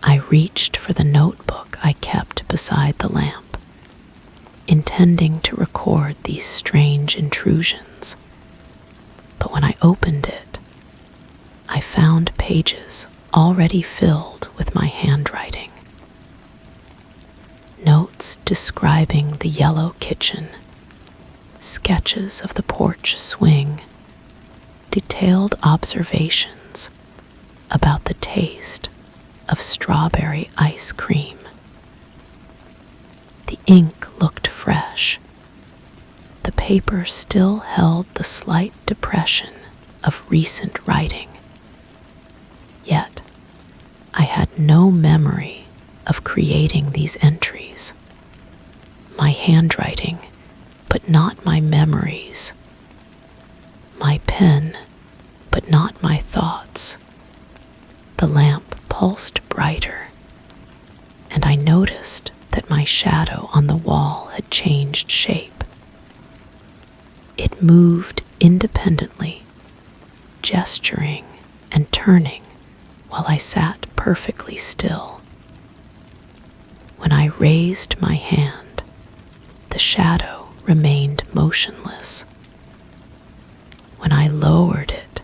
I reached for the notebook I kept beside the lamp, intending to record these strange intrusions. But when I opened it, I found pages already filled with my handwriting. Notes describing the yellow kitchen, sketches of the porch swing, detailed observations about the taste of strawberry ice cream. The ink looked fresh. The paper still held the slight depression of recent writing. Yet, I had no memory of creating these entries. My handwriting, but not my memories. My pen, but not my thoughts. The lamp pulsed brighter, and I noticed that my shadow on the wall had changed shape. It moved independently, gesturing and turning while I sat perfectly still. When I raised my hand, the shadow remained motionless. When I lowered it,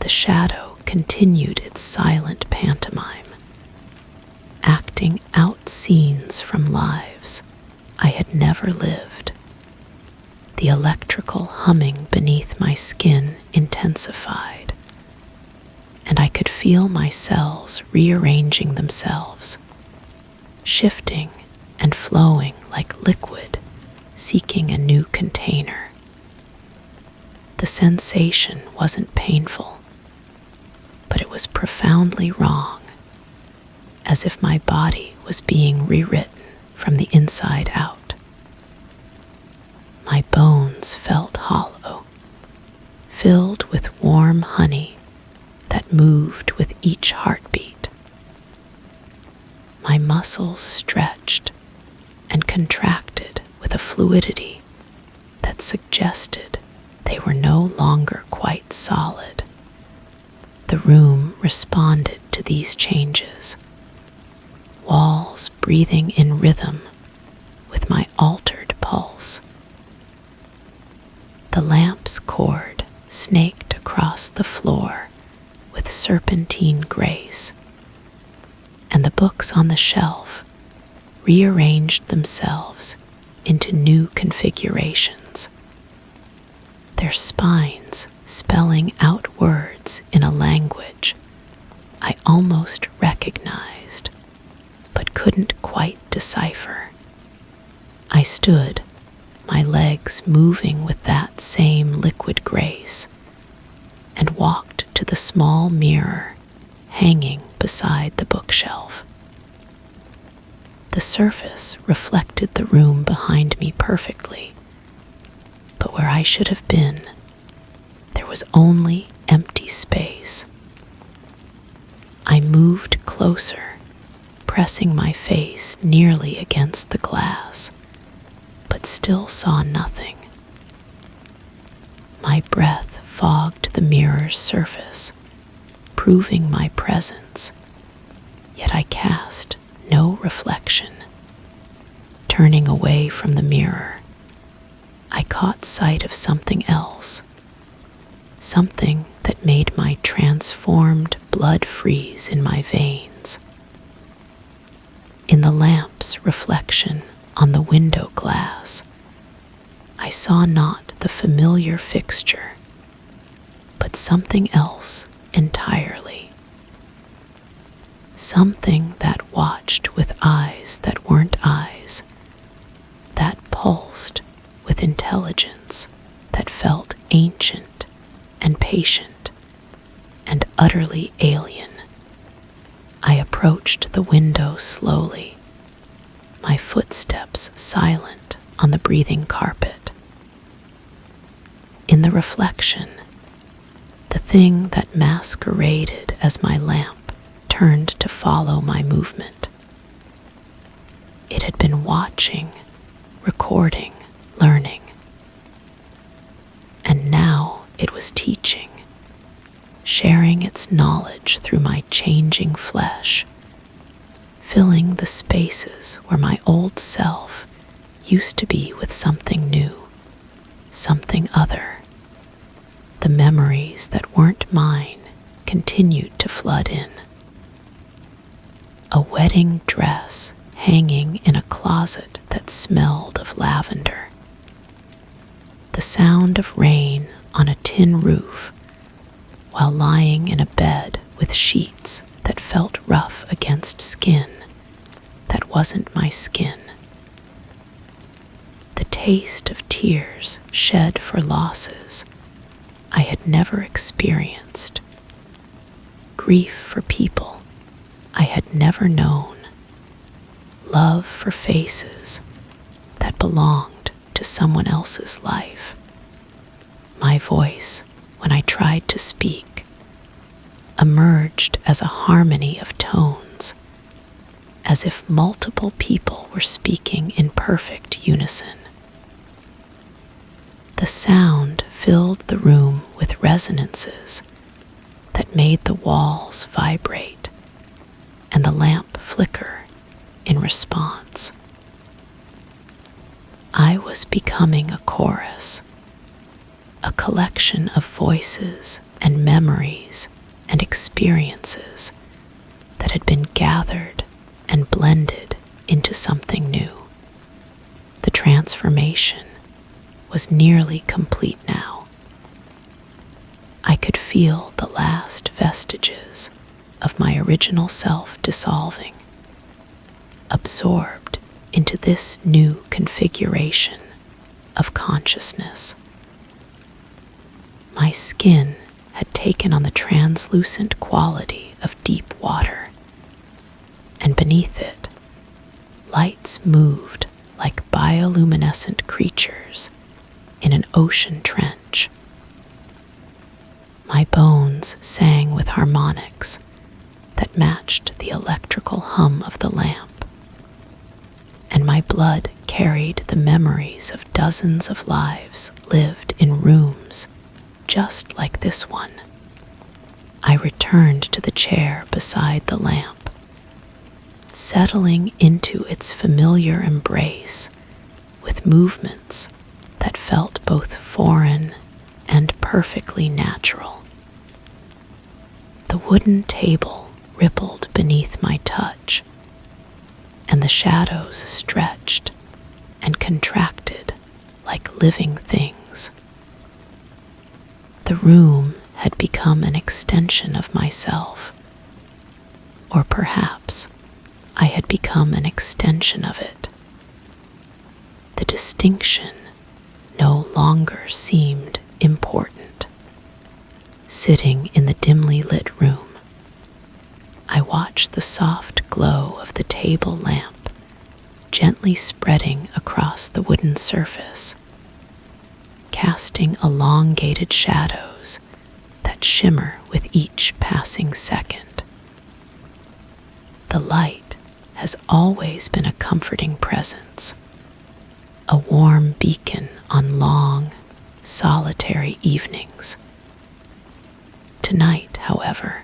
the shadow continued its silent pantomime, acting out scenes from lives I had never lived. The electrical humming beneath my skin intensified, and I could feel my cells rearranging themselves, shifting and flowing like liquid seeking a new container. The sensation wasn't painful, but it was profoundly wrong, as if my body was being rewritten from the inside out. My bones felt hollow, filled with warm honey that moved with each heartbeat. My muscles stretched and contracted with a fluidity that suggested they were no longer quite solid. The room responded to these changes, walls breathing in rhythm with my altered pulse. The lamp's cord snaked across the floor with serpentine grace, and the books on the shelf rearranged themselves into new configurations, their spines spelling out words in a language I almost recognized, but couldn't quite decipher. I stood, my legs moving with that same liquid grace, and walked to the small mirror hanging beside the bookshelf. The surface reflected the room behind me perfectly, but where I should have been, there was only empty space. I moved closer, pressing my face nearly against the glass, but still saw nothing. My breath fogged the mirror's surface, proving my presence, yet I cast no reflection. Turning away from the mirror, I caught sight of something else, something that made my transformed blood freeze in my veins. In the lamp's reflection on the window glass, I saw not the familiar fixture, but something else entirely. Something that watched with eyes that weren't eyes, pulsed with intelligence that felt ancient and patient and utterly alien. I approached the window slowly, my footsteps silent on the breathing carpet. In the reflection, the thing that masqueraded as my lamp turned to follow my movement. It had been watching, recording, learning. And now it was teaching, sharing its knowledge through my changing flesh, filling the spaces where my old self used to be with something new, something other. The memories that weren't mine continued to flood in. A wedding dress hanging in a closet that smelled of lavender. The sound of rain on a tin roof while lying in a bed with sheets that felt rough against skin that wasn't my skin. The taste of tears shed for losses I had never experienced. Grief for people I had never known. Love for faces that belonged to someone else's life. My voice, when I tried to speak, emerged as a harmony of tones, as if multiple people were speaking in perfect unison. The sound filled the room with resonances that made the walls vibrate and the lamp flicker in response. I was becoming a chorus, a collection of voices and memories and experiences that had been gathered and blended into something new. The transformation was nearly complete now. I could feel the last vestiges of my original self dissolving, absorbed into this new configuration of consciousness. My skin had taken on the translucent quality of deep water, and beneath it, lights moved like bioluminescent creatures in an ocean trench. My bones sang with harmonics that matched the electrical hum of the lamp, and my blood carried the memories of dozens of lives lived in rooms just like this one. I returned to the chair beside the lamp, settling into its familiar embrace with movements that felt both foreign and perfectly natural. The wooden table rippled beneath my touch, and the shadows stretched and contracted like living things. The room had become an extension of myself, or perhaps I had become an extension of it. The distinction no longer seemed important. Sitting in the dimly lit room, I watched the soft glow of the table lamp gently spreading across the wooden surface, casting elongated shadows that shimmer with each passing second. The light has always been a comforting presence, a warm beacon on long, solitary evenings. Tonight, however,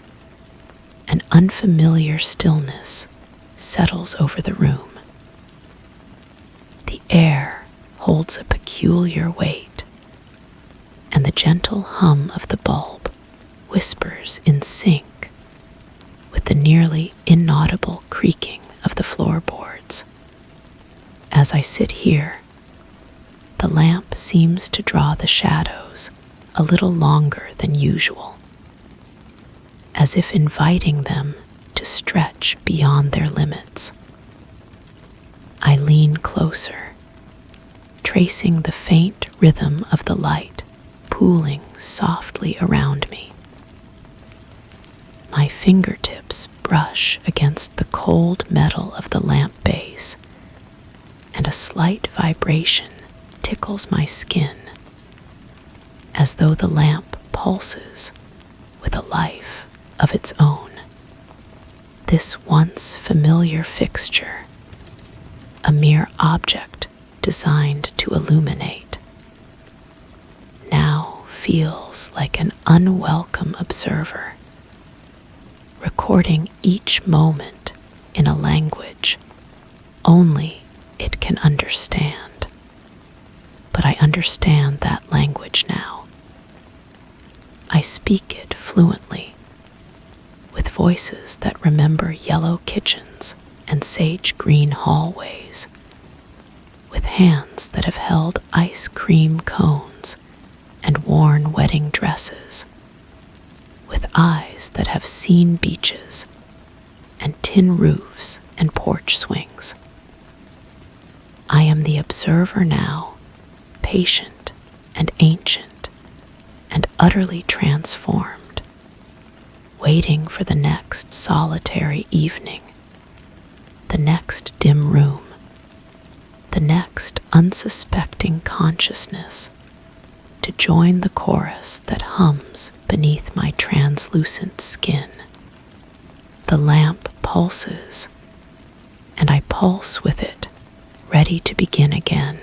an unfamiliar stillness settles over the room. The air holds a peculiar weight, and the gentle hum of the bulb whispers in sync with the nearly inaudible creaking of the floorboards. As I sit here, the lamp seems to draw the shadows a little longer than usual, as if inviting them to stretch beyond their limits. I lean closer, tracing the faint rhythm of the light pooling softly around me. My fingertips brush against the cold metal of the lamp base, and a slight vibration tickles my skin, as though the lamp pulses with a life of its own. This once familiar fixture, a mere object designed to illuminate, now feels like an unwelcome observer, recording each moment in a language only it can understand. But I understand that language now. I speak it fluently, with voices that remember yellow kitchens and sage green hallways, with hands that have held ice cream cones and worn wedding dresses, with eyes that have seen beaches and tin roofs and porch swings. I am the observer now, patient and ancient and utterly transformed, waiting for the next solitary evening, the next dim room, the next unsuspecting consciousness to join the chorus that hums beneath my translucent skin. The lamp pulses, and I pulse with it, ready to begin again.